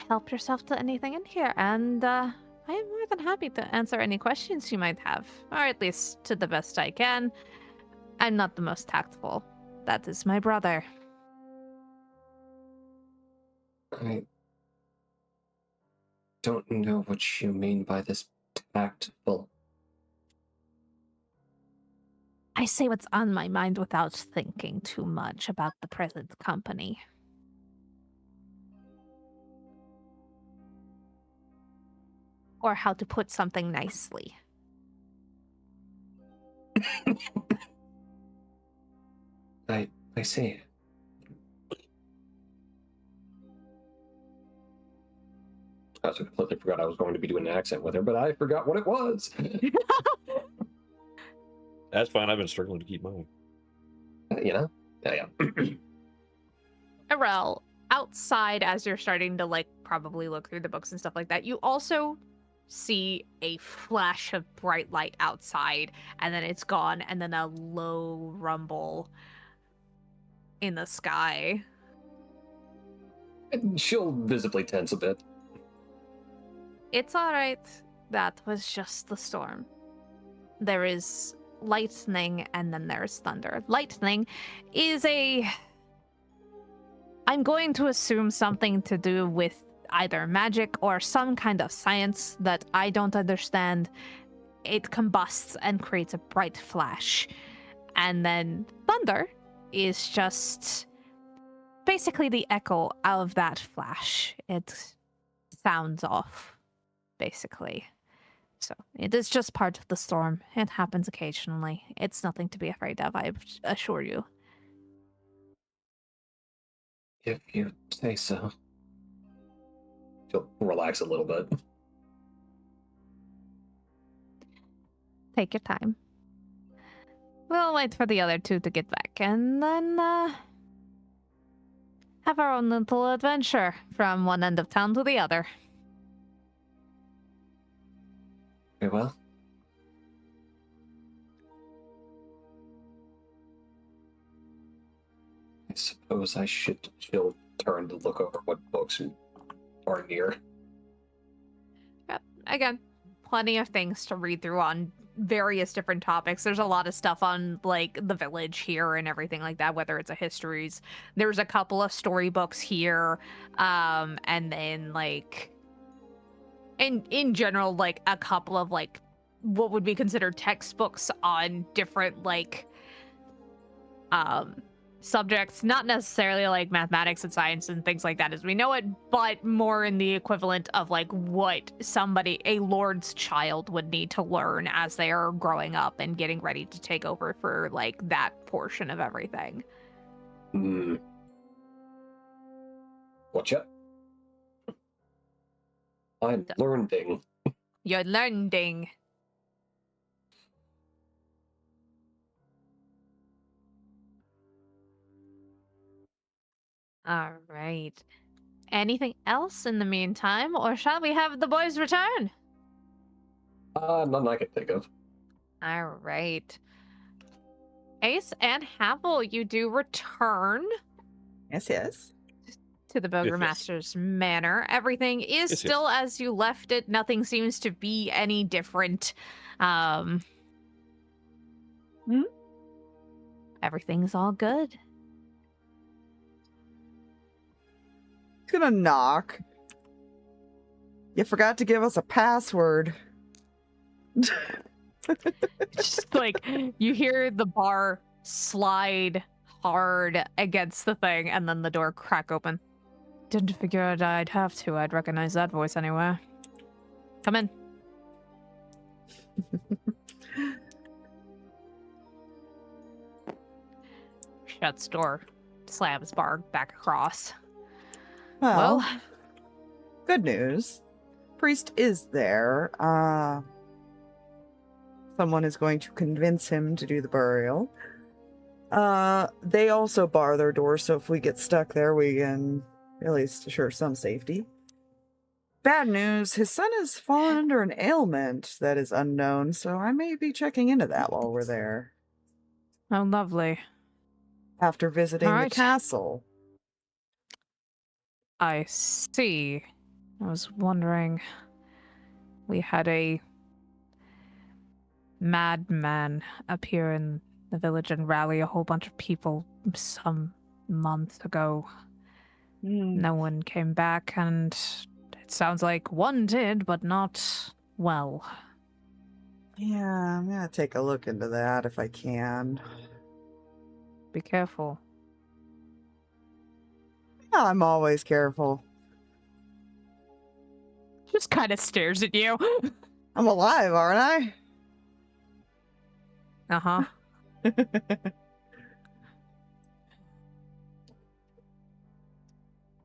C: help yourself to anything in here, and I am more than happy to answer any questions you might have, or at least to the best I can. I'm not the most tactful. That is my brother.
E: I don't know what you mean by this tactful.
C: I say what's on my mind without thinking too much about the present company. Or how to put something nicely.
E: I see. I also completely forgot I was going to be doing an accent with her, but I forgot what it was.
D: That's fine. I've been struggling to keep mine.
E: You know? Yeah.
C: Erel, outside as you're starting to like probably look through the books and stuff like that, you also see a flash of bright light outside, and then it's gone, and then a low rumble in the sky.
E: She'll visibly tense a bit.
C: It's alright. That was just the storm. There is lightning and then there's thunder. Lightning is I'm going to assume something to do with either magic or some kind of science that I don't understand. It combusts and creates a bright flash. And then thunder is just basically the echo of that flash. It sounds off, basically. So it is just part of the storm. It happens occasionally. It's nothing to be afraid of, I assure you.
E: If you say so. She'll relax a little bit.
C: Take your time. We'll wait for the other two to get back, and then have our own little adventure from one end of town to the other.
E: Very well. I suppose I should. She'll turn to look over what books or near.
C: Yep. Again, plenty of things to read through on various different topics. There's a lot of stuff on like the village here and everything like that, whether it's a histories. There's a couple of storybooks here, and then like in general, like a couple of like what would be considered textbooks on different like subjects, not necessarily like mathematics and science and things like that as we know it, but more in the equivalent of like what a lord's child would need to learn as they are growing up and getting ready to take over for like that portion of everything.
E: Whatcha? I'm learning.
C: You're learning. All right. Anything else in the meantime, or shall we have the boys return?
E: None I can think of.
C: All right. Ace and Havel, you do return
B: Yes.
C: to the Burgomaster's manor. Everything is still as you left it. Nothing seems to be any different. Everything's all good.
B: Gonna knock. You forgot to give us a password.
C: Just like you hear the bar slide hard against the thing and then the door crack open. Didn't figure out I'd have to. I'd recognize that voice anywhere. Come in. Shuts door, slams bar back across.
B: Well, good news. Priest is there. Someone is going to convince him to do the burial. They also bar their doors, so if we get stuck there, we can at least assure some safety. Bad news, his son has fallen under an ailment that is unknown, so I may be checking into that while we're there.
C: Oh, lovely.
B: After visiting the castle.
C: I see. I was wondering. We had a madman appear in the village and rally a whole bunch of people some months ago. No one came back, and it sounds like one did, but not well.
B: Yeah, I'm gonna take a look into that if I can.
C: Be careful.
B: Yeah, I'm always careful.
C: Just kind of stares at you.
B: I'm alive, aren't I?
C: Uh-huh.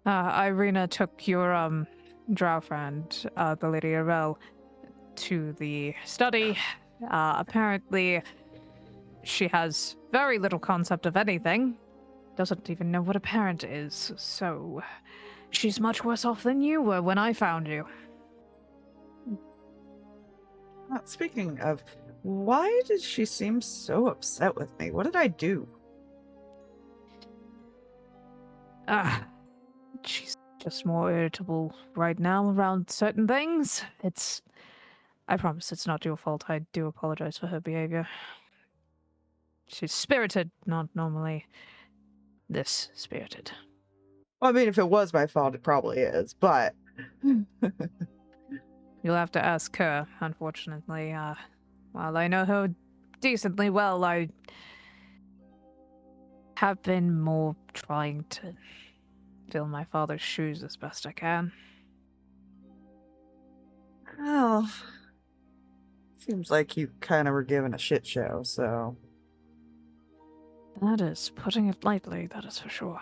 C: Irina took your drow friend, the Lady Erel, to the study. Apparently, she has very little concept of anything. Doesn't even know what a parent is, so she's much worse off than you were when I found you.
B: Speaking of, why did she seem so upset with me? What did I do?
C: She's just more irritable right now around certain things. I promise it's not your fault. I do apologize for her behavior. She's spirited, not normally this spirited.
B: Well, I mean, if it was my fault, it probably is, but...
C: You'll have to ask her, unfortunately. While I know her decently well, I have been more trying to fill my father's shoes as best I can.
B: Well, seems like you kind of were given a shit show, so...
C: That is putting it lightly, that is for sure.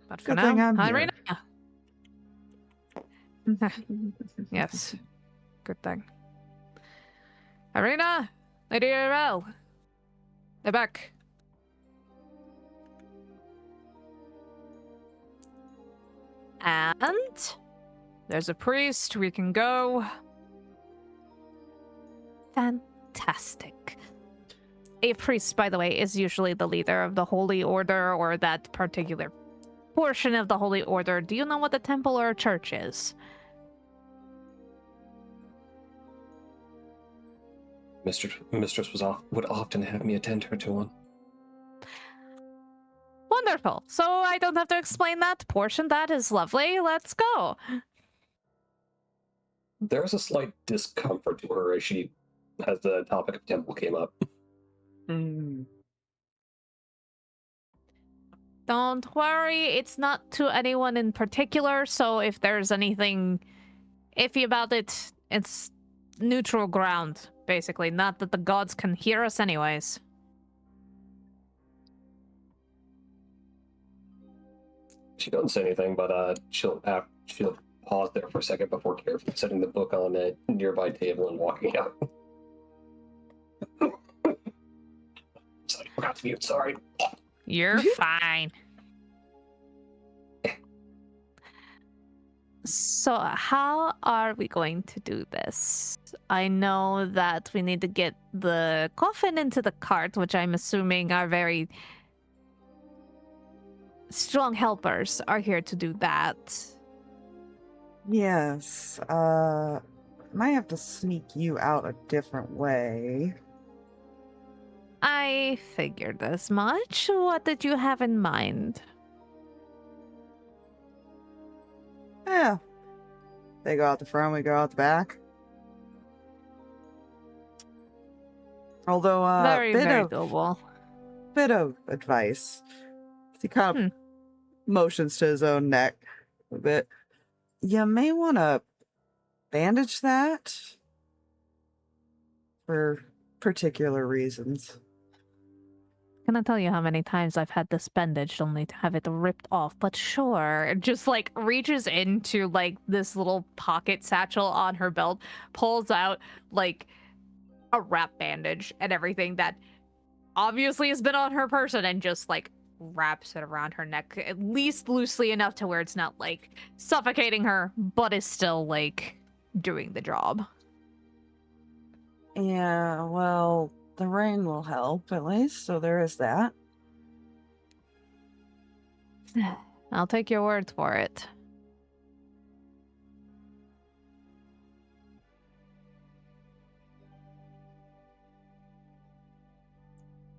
C: But for
B: Good
C: now,
B: thing I'm
C: Irina. Yes, good thing. Irina, Lady Erel, they're back. And there's a priest. We can go. Fantastic. A priest, by the way, is usually the leader of the Holy Order or that particular portion of the Holy Order. Do you know what a temple or a church is?
E: Mistress would often have me attend her to one.
C: Wonderful. So I don't have to explain that portion. That is lovely. Let's go.
E: There's a slight discomfort to her as the topic of temple came up.
B: Mm.
C: Don't worry, it's not to anyone in particular, so if there's anything iffy about it, it's neutral ground, basically. Not that the gods can hear us anyways.
E: She doesn't say anything, but she'll pause there for a second before carefully setting the book on a nearby table and walking out. Sorry, forgot to mute, sorry.
C: You're fine. So how are we going to do this? I know that we need to get the coffin into the cart, which I'm assuming our very strong helpers are here to do that.
B: Yes. Might have to sneak you out a different way.
C: I figured as much. What did you have in mind?
B: Yeah. They go out the front, we go out the back. Although,
C: Very doable.
B: bit of advice. He kind of motions to his own neck a bit. You may want to bandage that for particular reasons.
C: Can I tell you how many times I've had this bandaged only to have it ripped off? But sure. It just like reaches into like this little pocket satchel on her belt, pulls out like a wrap bandage and everything that obviously has been on her person and just like wraps it around her neck, at least loosely enough to where it's not like suffocating her, but is still like doing the job.
B: Yeah, well, the rain will help at least, so there is that.
C: I'll take your word for it.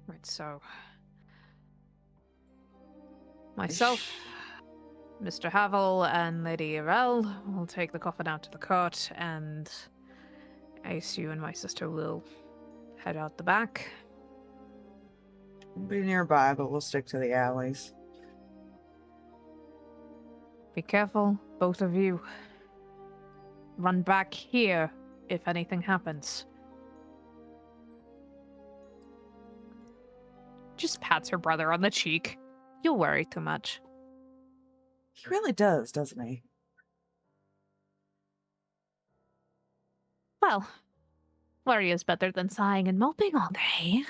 C: Right, so myself, Mr. Havel, and Lady Erel will take the coffin out to the cart, and Ace, you and my sister will head out the back.
B: We'll be nearby, but we'll stick to the alleys.
C: Be careful, both of you. Run back here if anything happens. Just pats her brother on the cheek. You'll worry too much.
B: He really does, doesn't he?
C: Well, worry is better than sighing and moping all day.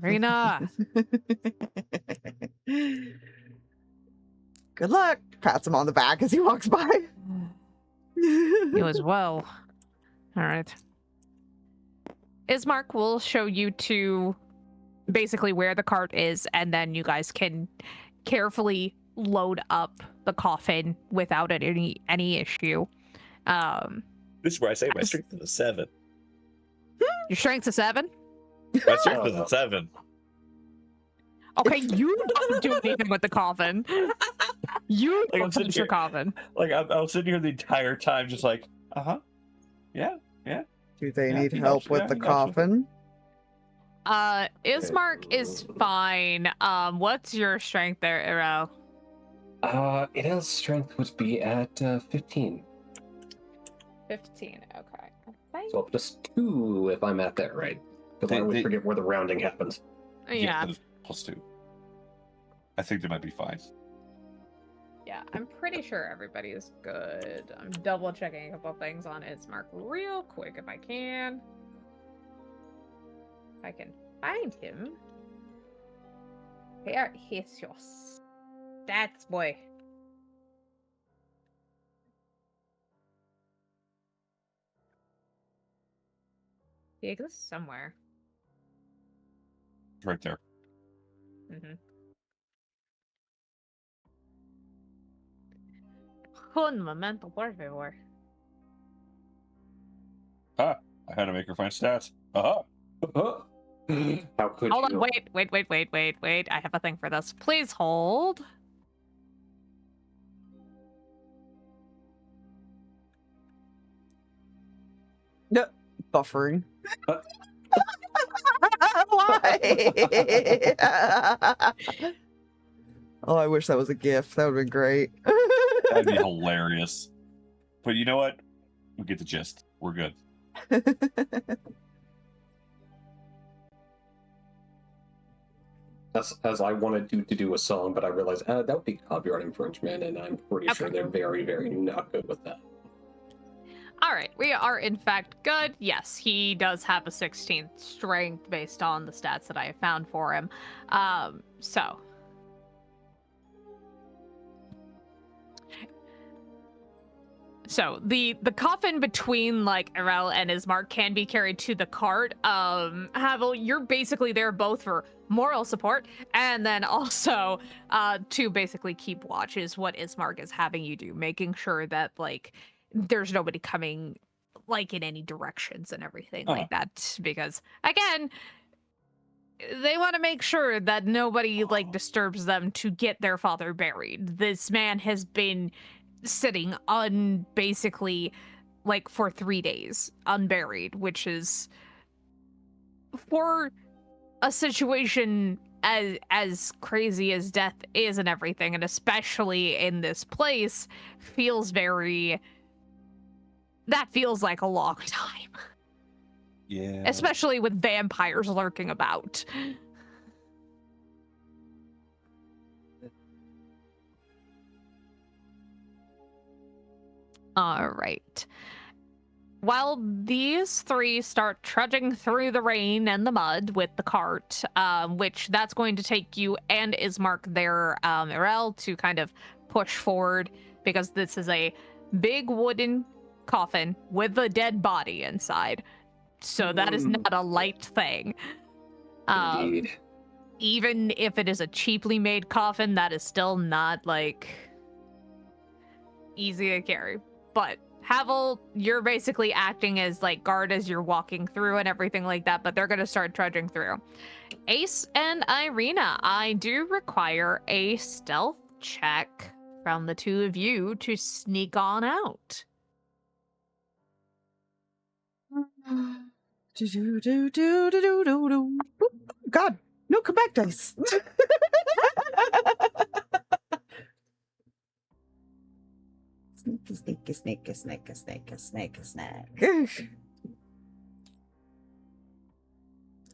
C: Arena.
B: Good luck. Pats him on the back as he walks by.
C: You as well. All right. Ismark will show you to basically where the cart is, and then you guys can carefully load up the coffin without any issue.
D: This is where I say my strength is a 7.
C: Your strength's a 7?
D: My strength is a 7.
C: Okay, you don't do anything with the coffin. You
D: Like,
C: don't touch your coffin.
D: Like I'm sitting here the entire time, just like, yeah.
B: Do they
D: Yeah,
B: need
D: he
B: help
D: gotcha,
B: with
D: yeah,
B: the
D: he gotcha.
B: coffin?
C: Ismark is fine. What's your strength there, Erel?
E: Erel's strength would be at 15.
C: 15, okay.
E: So up just 2 if I'm at that right. Because I always forget where the rounding happens.
C: Yeah.
D: +2. I think they might be fine.
C: Yeah, I'm pretty sure everybody is good. I'm double checking a couple things on Ismark real quick if I can. If I can find him. Where is your stats, boy? He exists somewhere.
D: It's right there.
C: Un momento, por favor.
D: I had to make her find stats.
E: How could
C: Hold
E: you?
C: on, wait. I have a thing for this. Please hold.
B: No, buffering. Why? Oh, I wish that was a GIF. That would have been great.
D: That'd be hilarious. But you know what? We get the gist. We're good.
E: As I wanted to do a song, but I realized that would be copyright infringement, and I'm pretty sure they're very, very not good with that.
C: All right, we are in fact good. Yes, he does have a 16th strength based on the stats that I have found for him. So the coffin between like Erel and Ismark can be carried to the cart. Havel, you're basically there both for moral support and then also to basically keep watch is what Ismark is having you do, making sure that like there's nobody coming like in any directions and everything like that, because again, they want to make sure that nobody like disturbs them to get their father buried. This man has been sitting basically like for 3 days unburied, which is for a situation as crazy as death is and everything, and especially in this place, feels like a long time.
D: Yeah.
C: Especially with vampires lurking about. All right. While these three start trudging through the rain and the mud with the cart, which that's going to take you and Ismark there, Erel, to kind of push forward, because this is a big wooden coffin with a dead body inside. So that is not a light thing.
E: Indeed.
C: Even if it is a cheaply made coffin, that is still not like easy to carry. But Havel, you're basically acting as like guard as you're walking through and everything like that, but they're going to start trudging through. Ace and Irina, I do require a stealth check from the two of you to sneak on out.
B: God, no, come back, dice. Snake.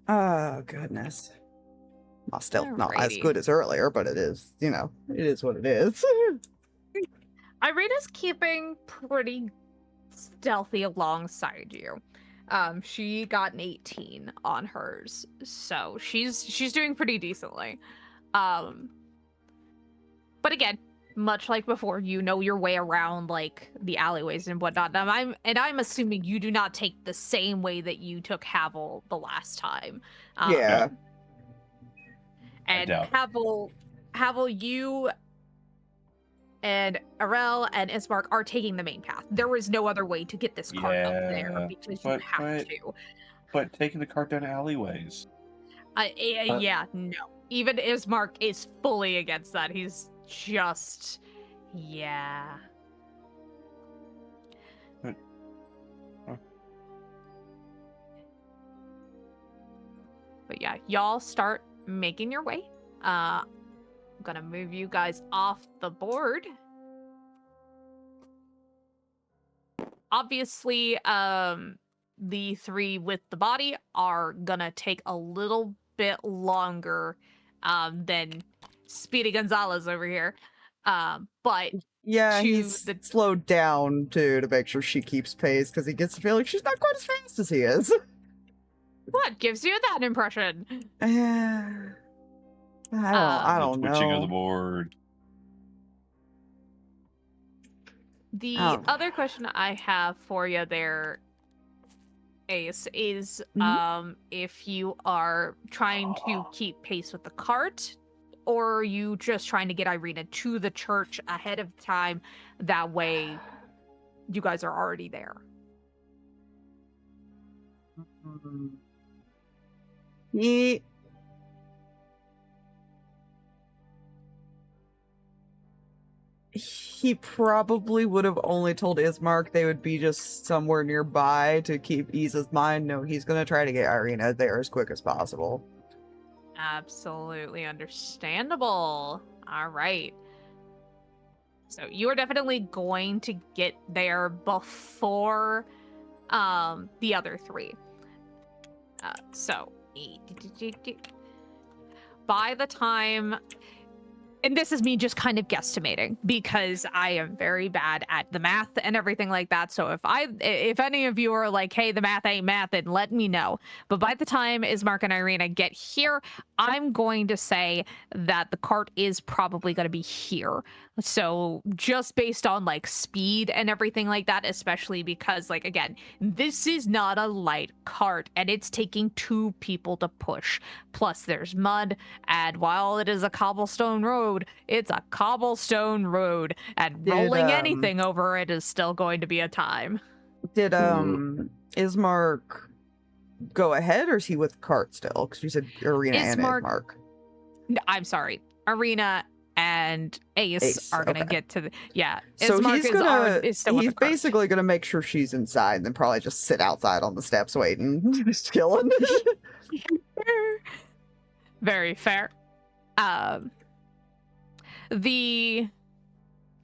B: Oh, goodness. Well, still not as
C: Alrighty.
B: good as earlier, but it is, it is what it is.
C: Irina's keeping pretty stealthy alongside you. She got an 18 on hers, so she's doing pretty decently. But again, much like before, you know your way around like the alleyways and whatnot. I'm assuming you do not take the same way that you took Havel the last time.
B: Yeah.
C: And
D: doubt.
C: Havel, you and Erel and Ismark are taking the main path. There is no other way to get this cart up there because you have to.
D: But taking the cart down alleyways.
C: Yeah, no. Even Ismark is fully against that. He's just, yeah. But yeah, y'all start making your way. I'm gonna move you guys off the board. Obviously, the three with the body are gonna take a little bit longer than Speedy Gonzalez over here. But
B: Yeah,
C: to
B: he's
C: the-
B: slowed down too to make sure she keeps pace because he gets to feel like she's not quite as fast as he is.
C: what gives you that impression?
B: I don't know.
D: Twitching of the board.
C: The
B: Oh.
C: other question I have for you there, Ace, is
B: Mhm.
C: if you are trying to keep pace with the cart, or are you just trying to get Irina to the church ahead of time? That way, you guys are already there.
B: Mm. He probably would have only told Ismark they would be just somewhere nearby to keep Isa's mind. No, he's gonna try to get Irina there as quick as possible.
C: Absolutely understandable. All right. So you are definitely going to get there before the other three. So by the time, and this is me just kind of guesstimating because I am very bad at the math and everything like that. So if any of you are like, hey, the math ain't math, then let me know. But by the time Ismark and Irina get here, I'm going to say that the cart is probably going to be here. So just based on like speed and everything like that, especially because like, again, this is not a light cart and it's taking 2 people to push. Plus there's mud, and while it is a cobblestone road, it's a cobblestone road, and rolling anything over it is still going to be a time.
B: Did Ismark go ahead, or is he with cart still? Because you said Irina and Ismark.
C: I'm sorry, Irina and Ace are gonna get to the
B: So
C: Ismark
B: he's basically gonna make sure she's inside, and then probably just sit outside on the steps waiting, just chilling.
C: Very fair. The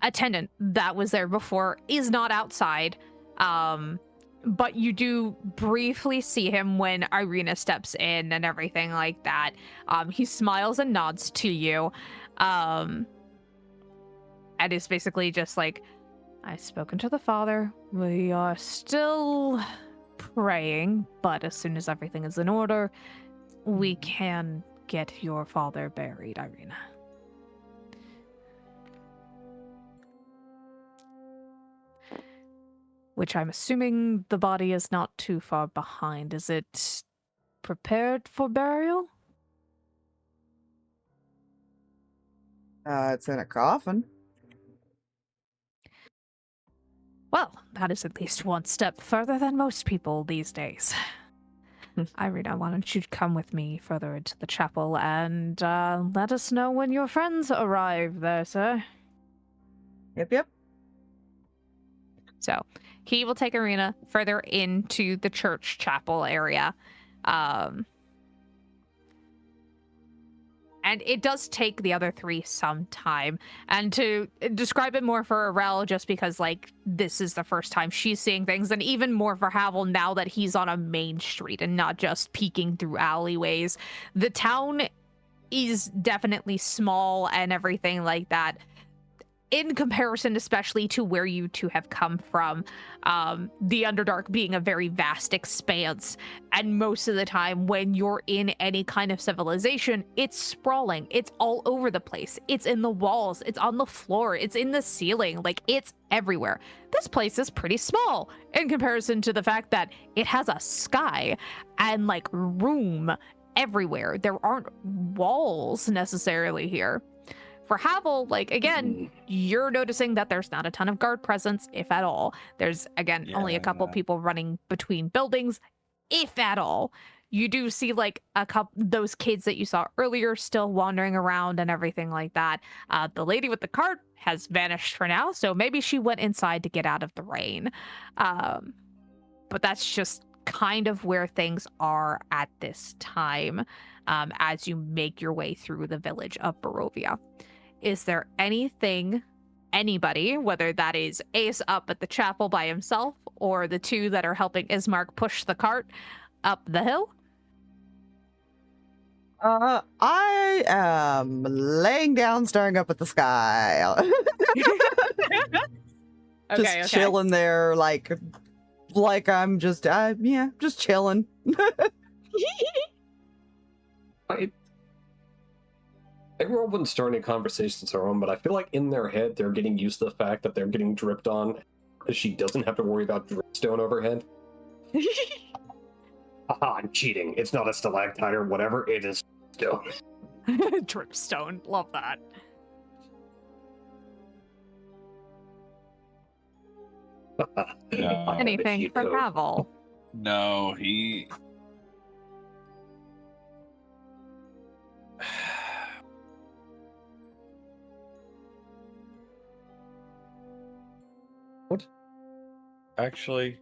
C: attendant that was there before is not outside, but you do briefly see him when Irina steps in and everything like that. He smiles and nods to you, and is basically just like, I've spoken to the father. We are still praying, but as soon as everything is in order, we can get your father buried, Irina. Which I'm assuming the body is not too far behind. Is it prepared for burial?
B: It's in a coffin.
C: Well, that is at least one step further than most people these days. Irina, why don't you come with me further into the chapel and let us know when your friends arrive there, sir.
B: Yep.
C: So he will take Irina further into the church chapel area. And it does take the other 3 some time. And to describe it more for Erel, just because, like, this is the first time she's seeing things, and even more for Havel now that he's on a main street and not just peeking through alleyways. The town is definitely small and everything like that, in comparison especially to where you 2 have come from, the Underdark being a very vast expanse, and most of the time when you're in any kind of civilization, it's sprawling, it's all over the place, it's in the walls, it's on the floor, it's in the ceiling, like, it's everywhere. This place is pretty small in comparison to the fact that it has a sky and, like, room everywhere. There aren't walls necessarily here. For Havel, like, again, you're noticing that there's not a ton of guard presence, if at all. There's, again, only a couple people running between buildings, if at all. You do see, like, a couple those kids that you saw earlier still wandering around and everything like that. The lady with the cart has vanished for now, so maybe she went inside to get out of the rain. But that's just kind of where things are at this time, as you make your way through the village of Barovia. Is there anything, anybody, whether that is Ace up at the chapel by himself or the 2 that are helping Ismark push the cart up the hill?
B: I am laying down, staring up at the sky. Just chilling there, like I'm just, just chilling.
E: Everyone wouldn't start any conversations of their own, but I feel like in their head, they're getting used to the fact that they're getting dripped on, because she doesn't have to worry about dripstone overhead. haha, I'm cheating. It's not a stalactite or whatever, it is stone.
C: Dripstone. Love that.
E: I have a
C: Anything
E: cheat
C: for
E: code.
C: Havel.
D: No, he.
E: What?
D: Actually.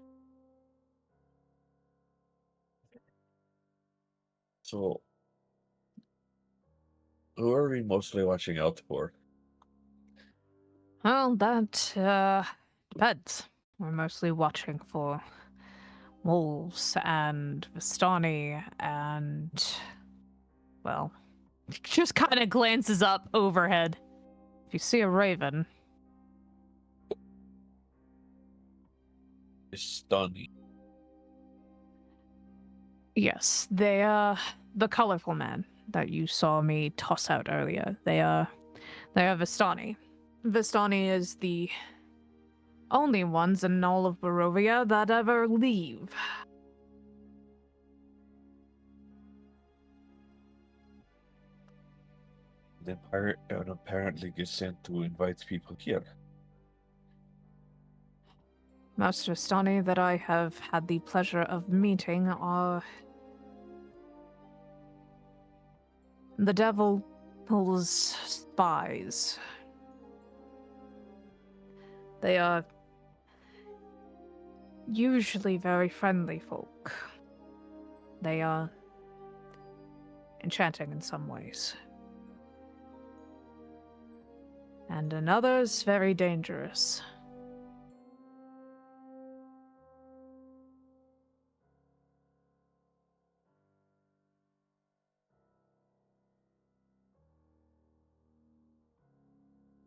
D: So. Who are we mostly watching out for?
C: Well, that depends. We're mostly watching for wolves and Vistani and, well, just kind of glances up overhead. If you see a raven,
D: Is stunning.
C: yes, the colorful man that you saw me toss out earlier. They are Vistani. Vistani is the only ones in all of Barovia that ever leave.
D: The pirate apparently gets sent to invite people here.
C: Most Vistani that I have had the pleasure of meeting are the devil's spies. They are usually very friendly folk. They are enchanting in some ways. And in others, very dangerous.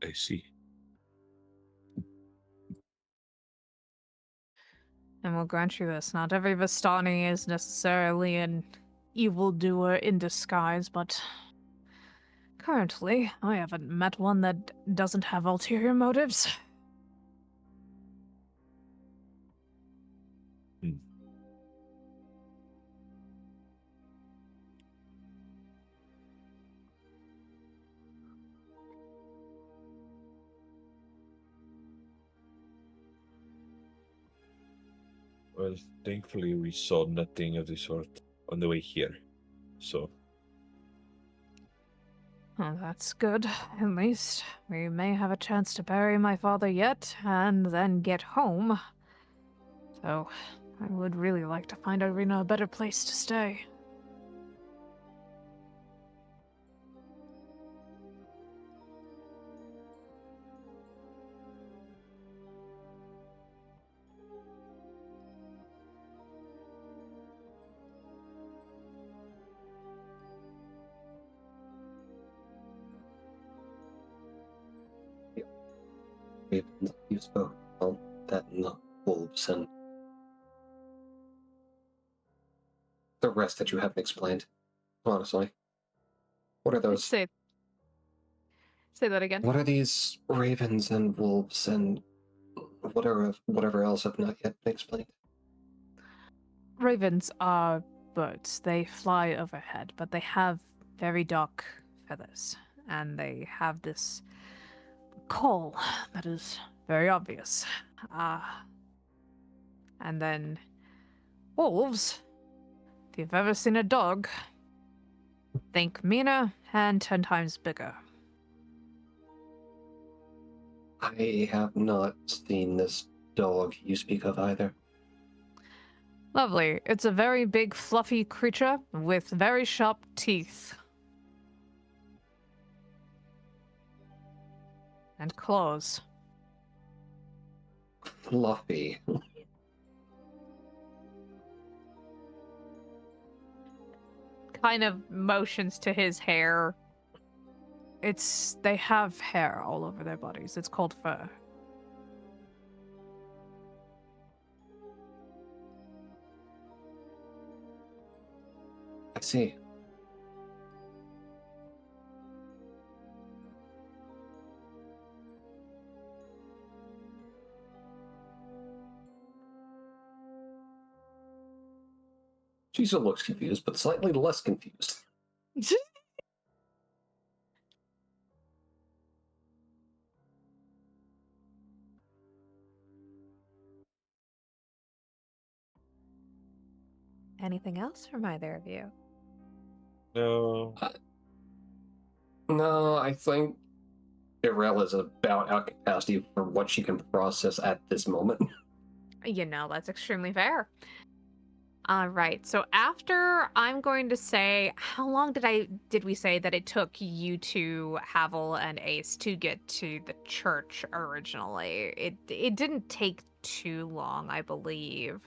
D: I see.
C: And will grant you this, not every Vistani is necessarily an evildoer in disguise, but currently, I haven't met one that doesn't have ulterior motives.
D: Well, thankfully we saw nothing of the sort on the way here. So,
C: Well, that's good, at least. We may have a chance to bury my father yet, and then get home. So, I would really like to find Irina a better place to stay.
E: You spoke about that and the wolves and the rest that you haven't explained, honestly. What are those?
C: Say that again.
E: What are these ravens and wolves and whatever else I've not yet been explained?
C: Ravens are birds. They fly overhead, but they have very dark feathers, and they have this call that is very obvious. And then wolves. If you've ever seen a dog, think meaner and 10 times bigger.
E: I have not seen this dog you speak of either.
C: Lovely. It's a very big, fluffy creature with very sharp teeth. And claws.
E: Fluffy.
C: Kind of motions to his hair. They have hair all over their bodies. It's called fur.
E: I see. She still looks confused, but slightly less confused.
C: Anything else from either of you?
D: No.
E: No, I think Erel is about out capacity for what she can process at this moment.
C: You know, that's extremely fair. All right. So after, I'm going to say, how long did we say that it took you two, Havel and Ace, to get to the church originally? It didn't take too long, I believe.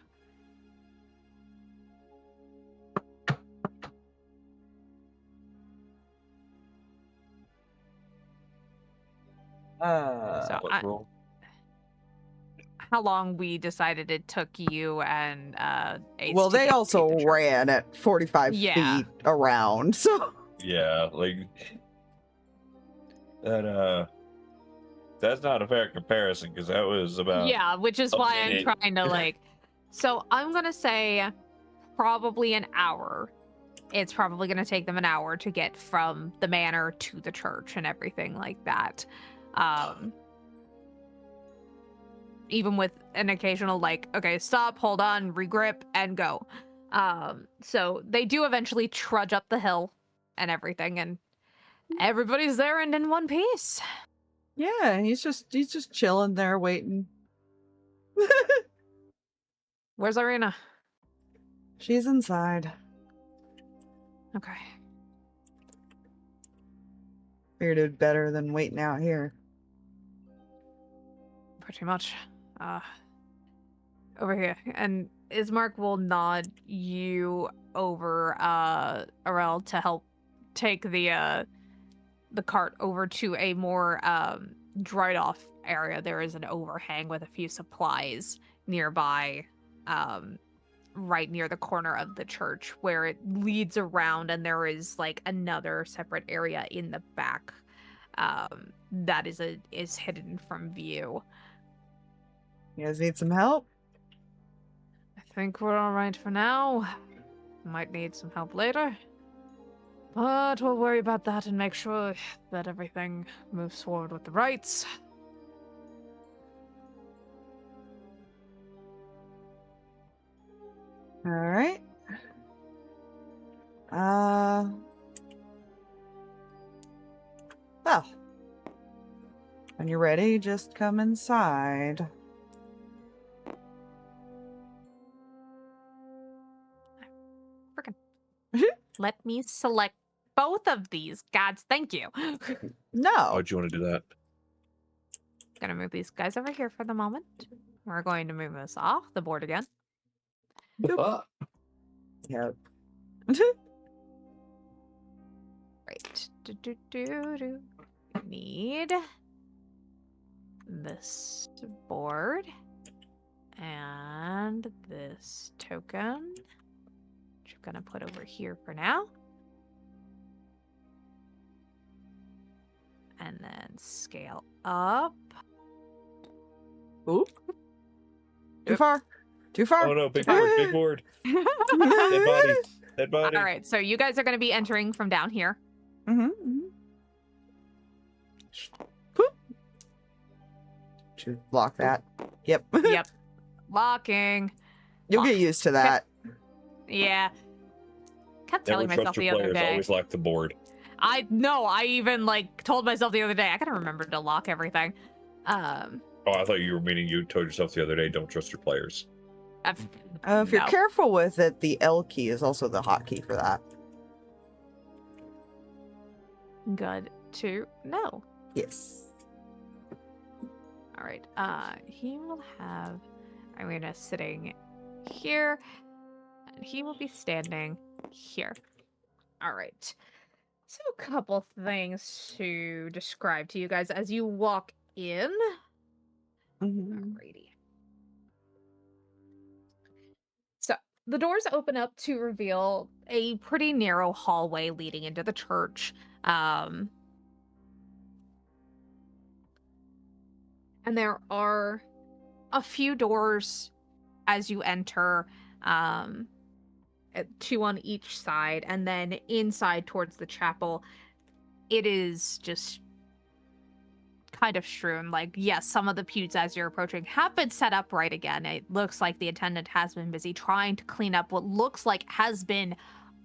C: So
D: Let's roll.
C: how long we decided it took you and Ace
B: well,
C: to
B: they
C: get
B: also
C: to the church.
B: ran at 45
C: Yeah.
B: feet around, so.
D: Yeah, like that. That's not a fair comparison because that was about.
C: Yeah, which is
D: a
C: why I'm
D: minute.
C: trying to like. So I'm gonna say probably an hour. It's probably gonna take them an hour to get from the manor to the church and everything like that. Even with an occasional like, okay, stop, hold on, regrip, and go. So they do eventually trudge up the hill and everything, and everybody's there and in one piece.
B: Yeah, he's just chilling there waiting.
C: Where's Irina?
B: She's inside.
C: Okay.
B: Figured it'd better than waiting out here.
C: Pretty much. Over here. And Ismark will nod you over, Erel, to help take the cart over to a more, dried off area. There is an overhang with a few supplies nearby, right near the corner of the church where it leads around, and there is like another separate area in the back, that is hidden from view.
B: You guys need some help?
C: I think we're all right for now. Might need some help later. But we'll worry about that and make sure that everything moves forward with the rites.
B: All right. Well, when you're ready, just come inside.
C: Let me select both of these. Gods, thank you.
B: No.
D: Why'd you want to do that?
C: Gonna move these guys over here for the moment. We're going to move this off the board again.
E: Ah,
B: Yep.
C: Right. Need this board and this token, which I'm gonna put over here for now. And then scale up.
B: Oop. Too far. Too far.
D: Oh no, big board, big board. Dead body. Dead body.
C: All right, so you guys are going to be entering from down here.
B: Mm-hmm. Boop. Should lock that. Yep.
C: Yep. Locking.
B: You'll
C: Lock.
B: get used to that.
C: Yeah. Kept
D: Never
C: telling myself
D: trust
C: the
D: your
C: other
D: players.
C: day.
D: Always lock the board.
C: I know. I even like told myself the other day. I gotta remember to lock everything.
D: Oh, I thought you were meaning you told yourself the other day, don't trust your players.
B: If you're
C: no.
B: careful with it, the L key is also the hotkey for that.
C: Good to know.
B: Yes.
C: All right. He will have Irina sitting here, and he will be standing here. All right. So a couple things to describe to you guys as you walk in.
B: Mm-hmm.
C: Alrighty. So the doors open up to reveal a pretty narrow hallway leading into the church. And there are a few doors as you enter, two on each side, and then inside towards the chapel, it is just kind of strewn. Like, yes, some of the pews as you're approaching have been set up right again. It looks like the attendant has been busy trying to clean up what looks like has been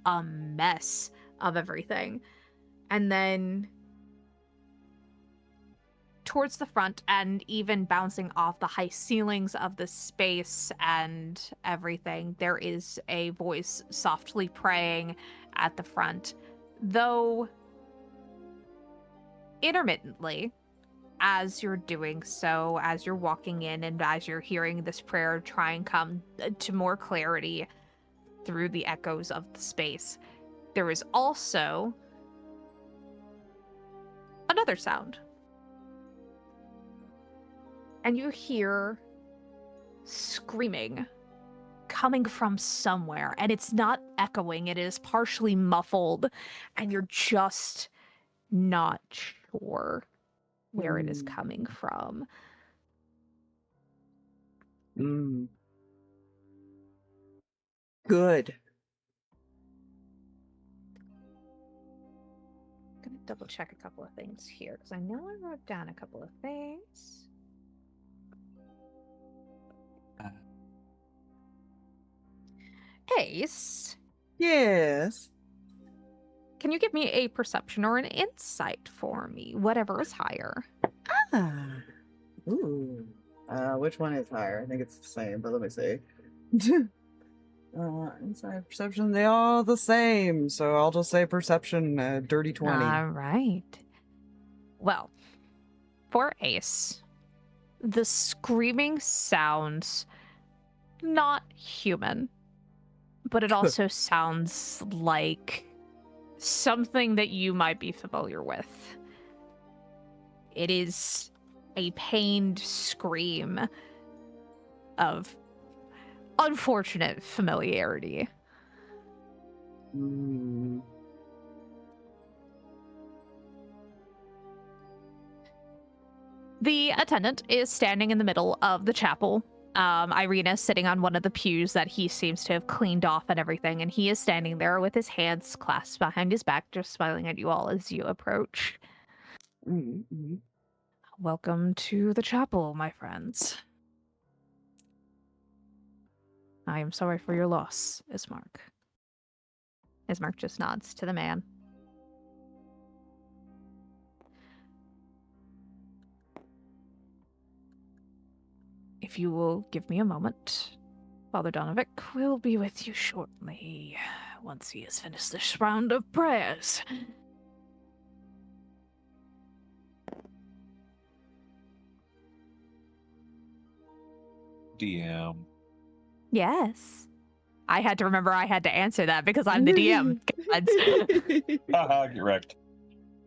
C: a mess of everything. And then towards the front, and even bouncing off the high ceilings of the space and everything, there is a voice softly praying at the front, though intermittently. As you're doing so, as you're walking in and as you're hearing this prayer try and come to more clarity through the echoes of the space, there is also another sound. And you hear screaming coming from somewhere, and it's not echoing, it is partially muffled, and you're just not sure where it is coming from.
B: Good.
C: I'm gonna double check a couple of things here, because I know I wrote down a couple of things. Ace,
B: Yes.
C: can you give me a perception or an insight for me? Whatever is higher.
B: Ah. Ooh. Which one is higher? I think it's the same, but let me see. Insight, perception, they all the same. So I'll just say perception, dirty 20.
C: All right. Well, for Ace, the screaming sounds not human, but it also sounds like something that you might be familiar with. It is a pained scream of unfortunate familiarity. The attendant is standing in the middle of the chapel. Irina is sitting on one of the pews that he seems to have cleaned off and everything, and he is standing there with his hands clasped behind his back, just smiling at you all as you approach. Welcome to the chapel, my friends. I am sorry for your loss, Ismark. Ismark just nods to the man. If you will give me a moment, Father Donovic will be with you shortly, once he has finished this round of prayers.
D: DM.
C: Yes. I had to remember I had to answer that because I'm the DM. Gods.
D: Haha, get wrecked.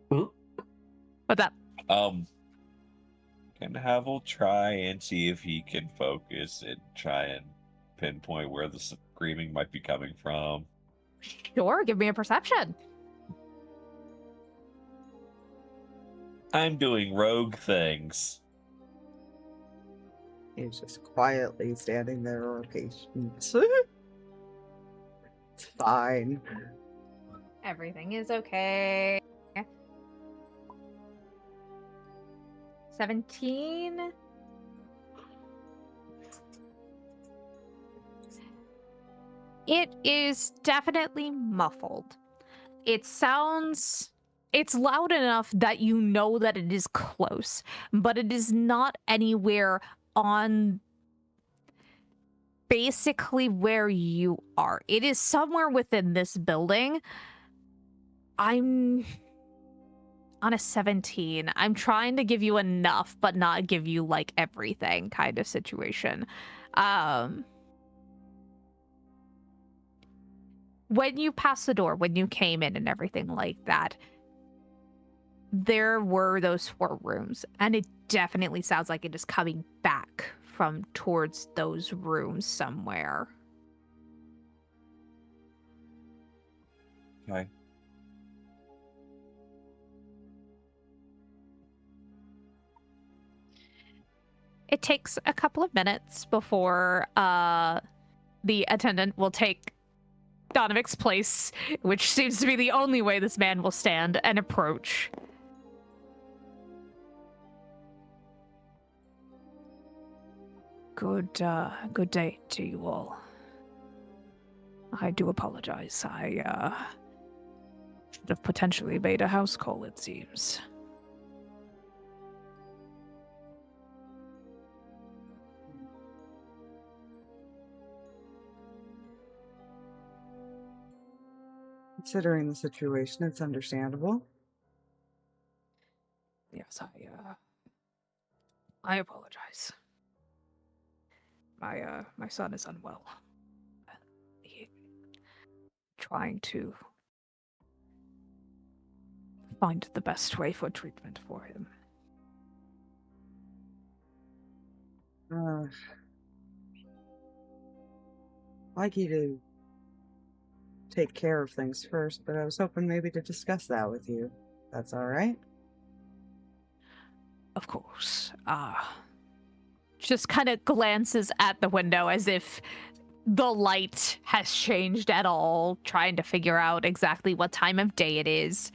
C: What's up?
D: Can Havel try and see if he can focus and try and pinpoint where the screaming might be coming from?
C: Sure, give me a perception.
D: I'm doing rogue things.
B: He's just quietly standing there or patient. It's fine.
C: Everything is okay. 17. It is definitely muffled. It's loud enough that you know that it is close, but it is not anywhere on basically where you are. It is somewhere within this building. I'm on a 17. I'm trying to give you enough, but not give you like everything kind of situation. When you passed the door, when you came in and everything like that, there were those 4 rooms, and it definitely sounds like it is coming back from towards those rooms somewhere.
D: Okay.
C: It takes a couple of minutes before the attendant will take Donovic's place, which seems to be the only way this man will stand, and approach. Good day to you all. I do apologize. I should have potentially made a house call, it seems.
B: Considering the situation, it's understandable.
C: Yes, I apologize. My son is unwell. He trying to find the best way for treatment for him.
B: I'd like you to take care of things first, but I was hoping maybe to discuss that with you. That's all right?
C: Of course. Just kind of glances at the window as if the light has changed at all, trying to figure out exactly what time of day it is.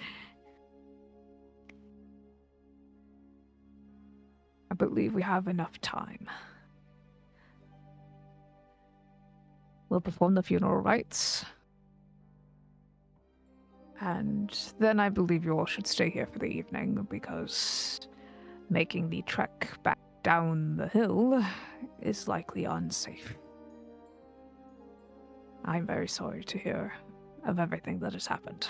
C: I believe we have enough time. We'll perform the funeral rites. And then I believe you all should stay here for the evening, because making the trek back down the hill is likely unsafe. I'm very sorry to hear of everything that has happened.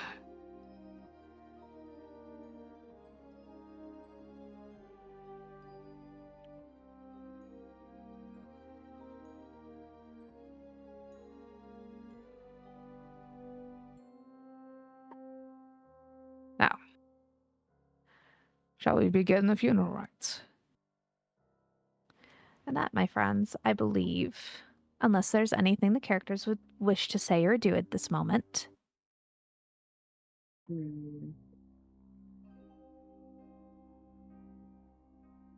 C: Now, shall we begin the funeral rites? And that, my friends, I believe, unless there's anything the characters would wish to say or do at this moment.
B: I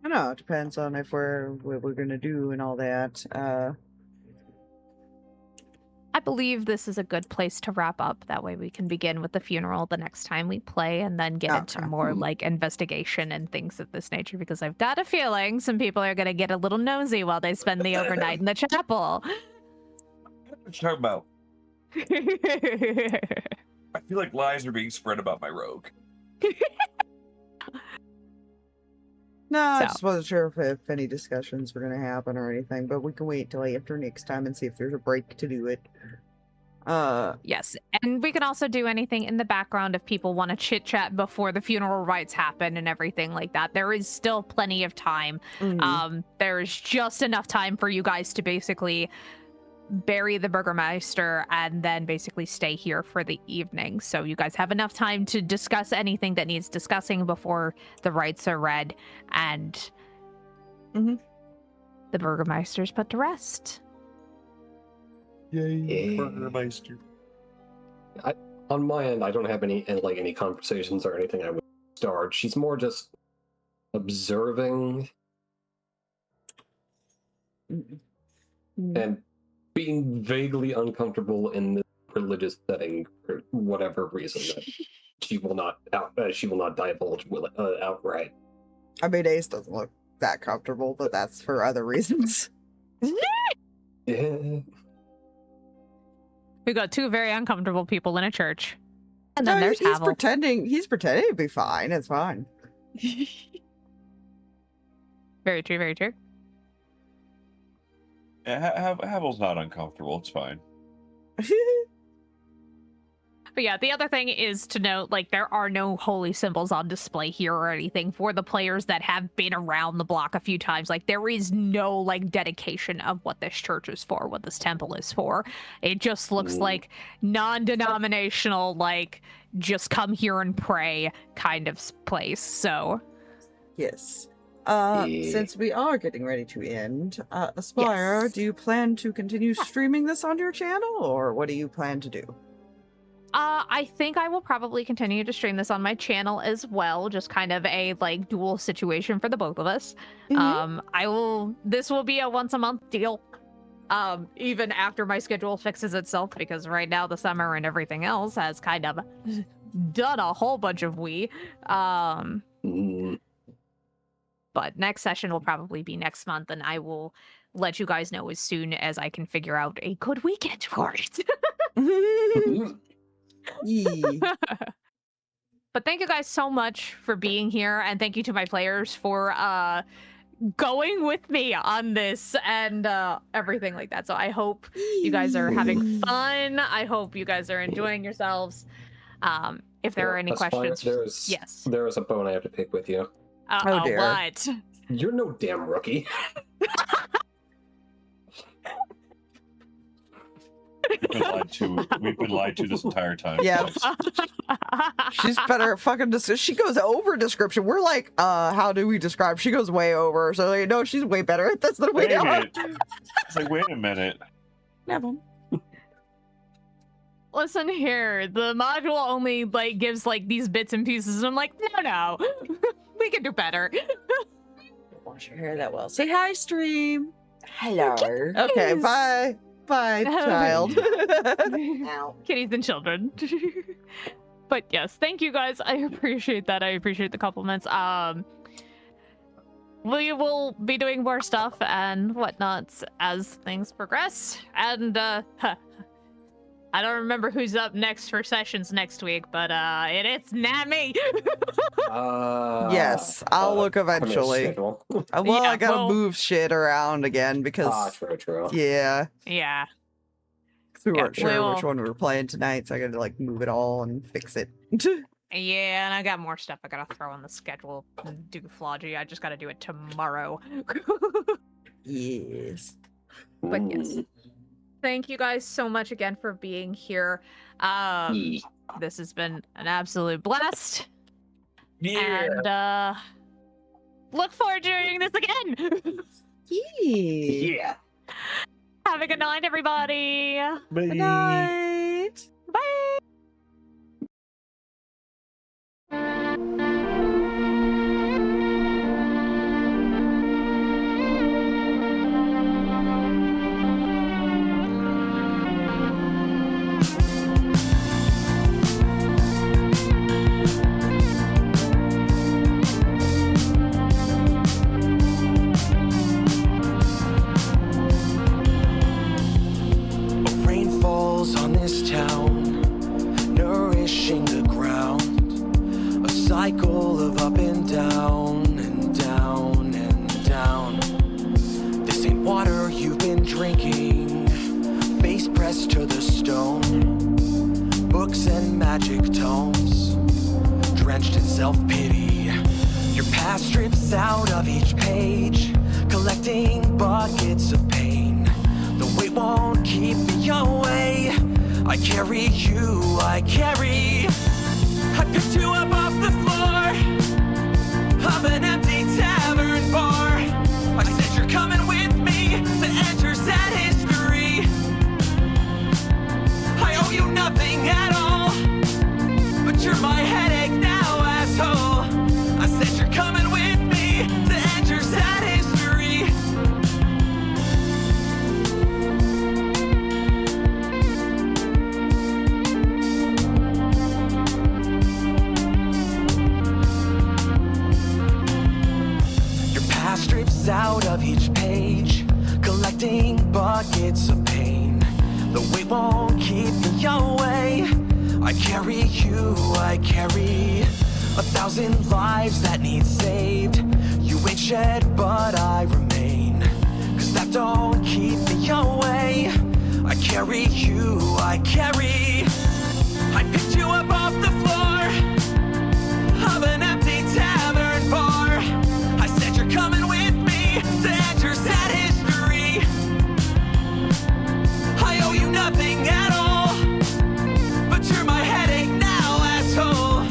B: don't know. It depends on if what we're gonna do and all that.
C: I believe this is a good place to wrap up. That way we can begin with the funeral the next time we play, and then get into more like investigation and things of this nature, because I've got a feeling some people are going to get a little nosy while they spend the overnight in the chapel.
F: What you talking about? I feel like lies are being spread about my rogue.
B: No, I just wasn't sure if any discussions were going to happen or anything, but we can wait till after next time and see if there's a break to do it.
C: Yes, and we can also do anything in the background if people want to chit-chat before the funeral rites happen and everything like that. There is still plenty of time. There's just enough time for you guys to basically bury the Burgermeister and then basically stay here for the evening. So you guys have enough time to discuss anything that needs discussing before the rites are read, and the Burgermeister's put to rest.
F: Yay, Burgermeister.
E: On my end, I don't have any conversations or anything I would start. She's more just observing and being vaguely uncomfortable in this religious setting for whatever reason that she will not divulge outright.
B: I mean, Ace doesn't look that comfortable, but that's for other reasons.
E: Yeah.
C: We got two very uncomfortable people in a church. And then
B: No,
C: there's
B: he's
C: Havel.
B: He's pretending to be fine. It's fine.
C: Very true, very true.
F: Yeah, Havel's not uncomfortable. It's fine.
C: But yeah, the other thing is to note, like, there are no holy symbols on display here or anything for the players that have been around the block a few times. Like, there is no, like, dedication of what this church is for, what this temple is for. It just looks like non-denominational, like, just come here and pray kind of place, so...
B: Yes. Since we are getting ready to end, Aspire,
C: Yes.
B: do you plan to continue streaming this on your channel, or what do you plan to do?
C: I think I will probably continue to stream this on my channel as well, just kind of a, like, dual situation for the both of us.
B: Mhm.
C: This will be a once a month deal. even after my schedule fixes itself, because right now the summer and everything else has kind of done a whole bunch of But next session will probably be next month, and I will let you guys know as soon as I can figure out a good weekend for it. But thank you guys so much for being here, and thank you to my players for going with me on this and everything like that. So I hope you guys are having fun. I hope you guys are enjoying yourselves. If there are any questions, yes.
E: There is a bone I have to pick with you.
B: Oh dear.
C: What?
E: You're no damn rookie.
F: We've been lied to this entire time.
B: Yeah. She's better at fucking she goes over description. We're like, how do we describe? She goes way over. So like, no, she's way better at this than we are.
F: It's like, wait a minute.
B: Never.
C: Listen here, the module only like gives like these bits and pieces, and I'm like, no, we can do better.
B: Wash your hair that well. Say hi, stream.
G: Hello.
B: Okay, bye. Bye, child.
C: Kitties and children. But yes, thank you guys. I appreciate that. I appreciate the compliments. We will be doing more stuff and whatnot as things progress. And I don't remember who's up next for sessions next week, but it's not me.
B: Yes, I'll look eventually. I gotta move shit around again because
E: true.
B: Yeah.
C: Yeah.
B: We weren't sure which one we were playing tonight, so I gotta like move it all and fix it.
C: Yeah, and I got more stuff I gotta throw on the schedule. Dooflogy. I just gotta do it tomorrow.
B: Yes.
C: But yes. Thank you guys so much again for being here. This has been an absolute blast.
F: Yeah.
C: And look forward to doing this again.
B: Yeah.
C: Have a good night, everybody.
F: Bye.
B: Good night.
C: Bye.
A: Rain falls on this town, nourishing the ground. A cycle of up and down and down and down. This ain't water you've been drinking, face pressed to the stone. Books and magic tomes, drenched in self-pity. Your past strips out of each page, collecting buckets of pain. The weight won't keep me away. I carry you, I carry. I picked you up off the floor of an empty tavern bar. I said you're coming with me to enter sad history. I owe you nothing at all, but you're my headache now, asshole. I said you're coming with me to enter sad history. Strips out of each page, collecting buckets of pain. The weight won't keep me away. I carry you, I carry 1,000 lives that need saved. You ain't shed, but I remain, 'cause that don't keep me away. I carry you, I carry. I picked you up off the floor of an empty tavern bar. I said you're coming with me to enter sad history. I owe you nothing at all, but you're my headache now, asshole.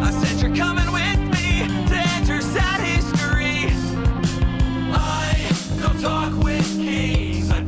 A: I said you're coming with me to enter sad history. I don't talk with kings, I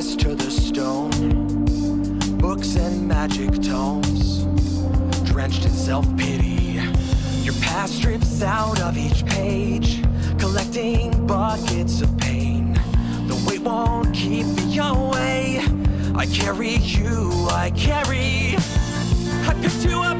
A: pressed to the stone. Books and magic tomes, drenched in self-pity. Your past strips out of each page, collecting buckets of pain. The weight won't keep me away. I carry you, I picked you up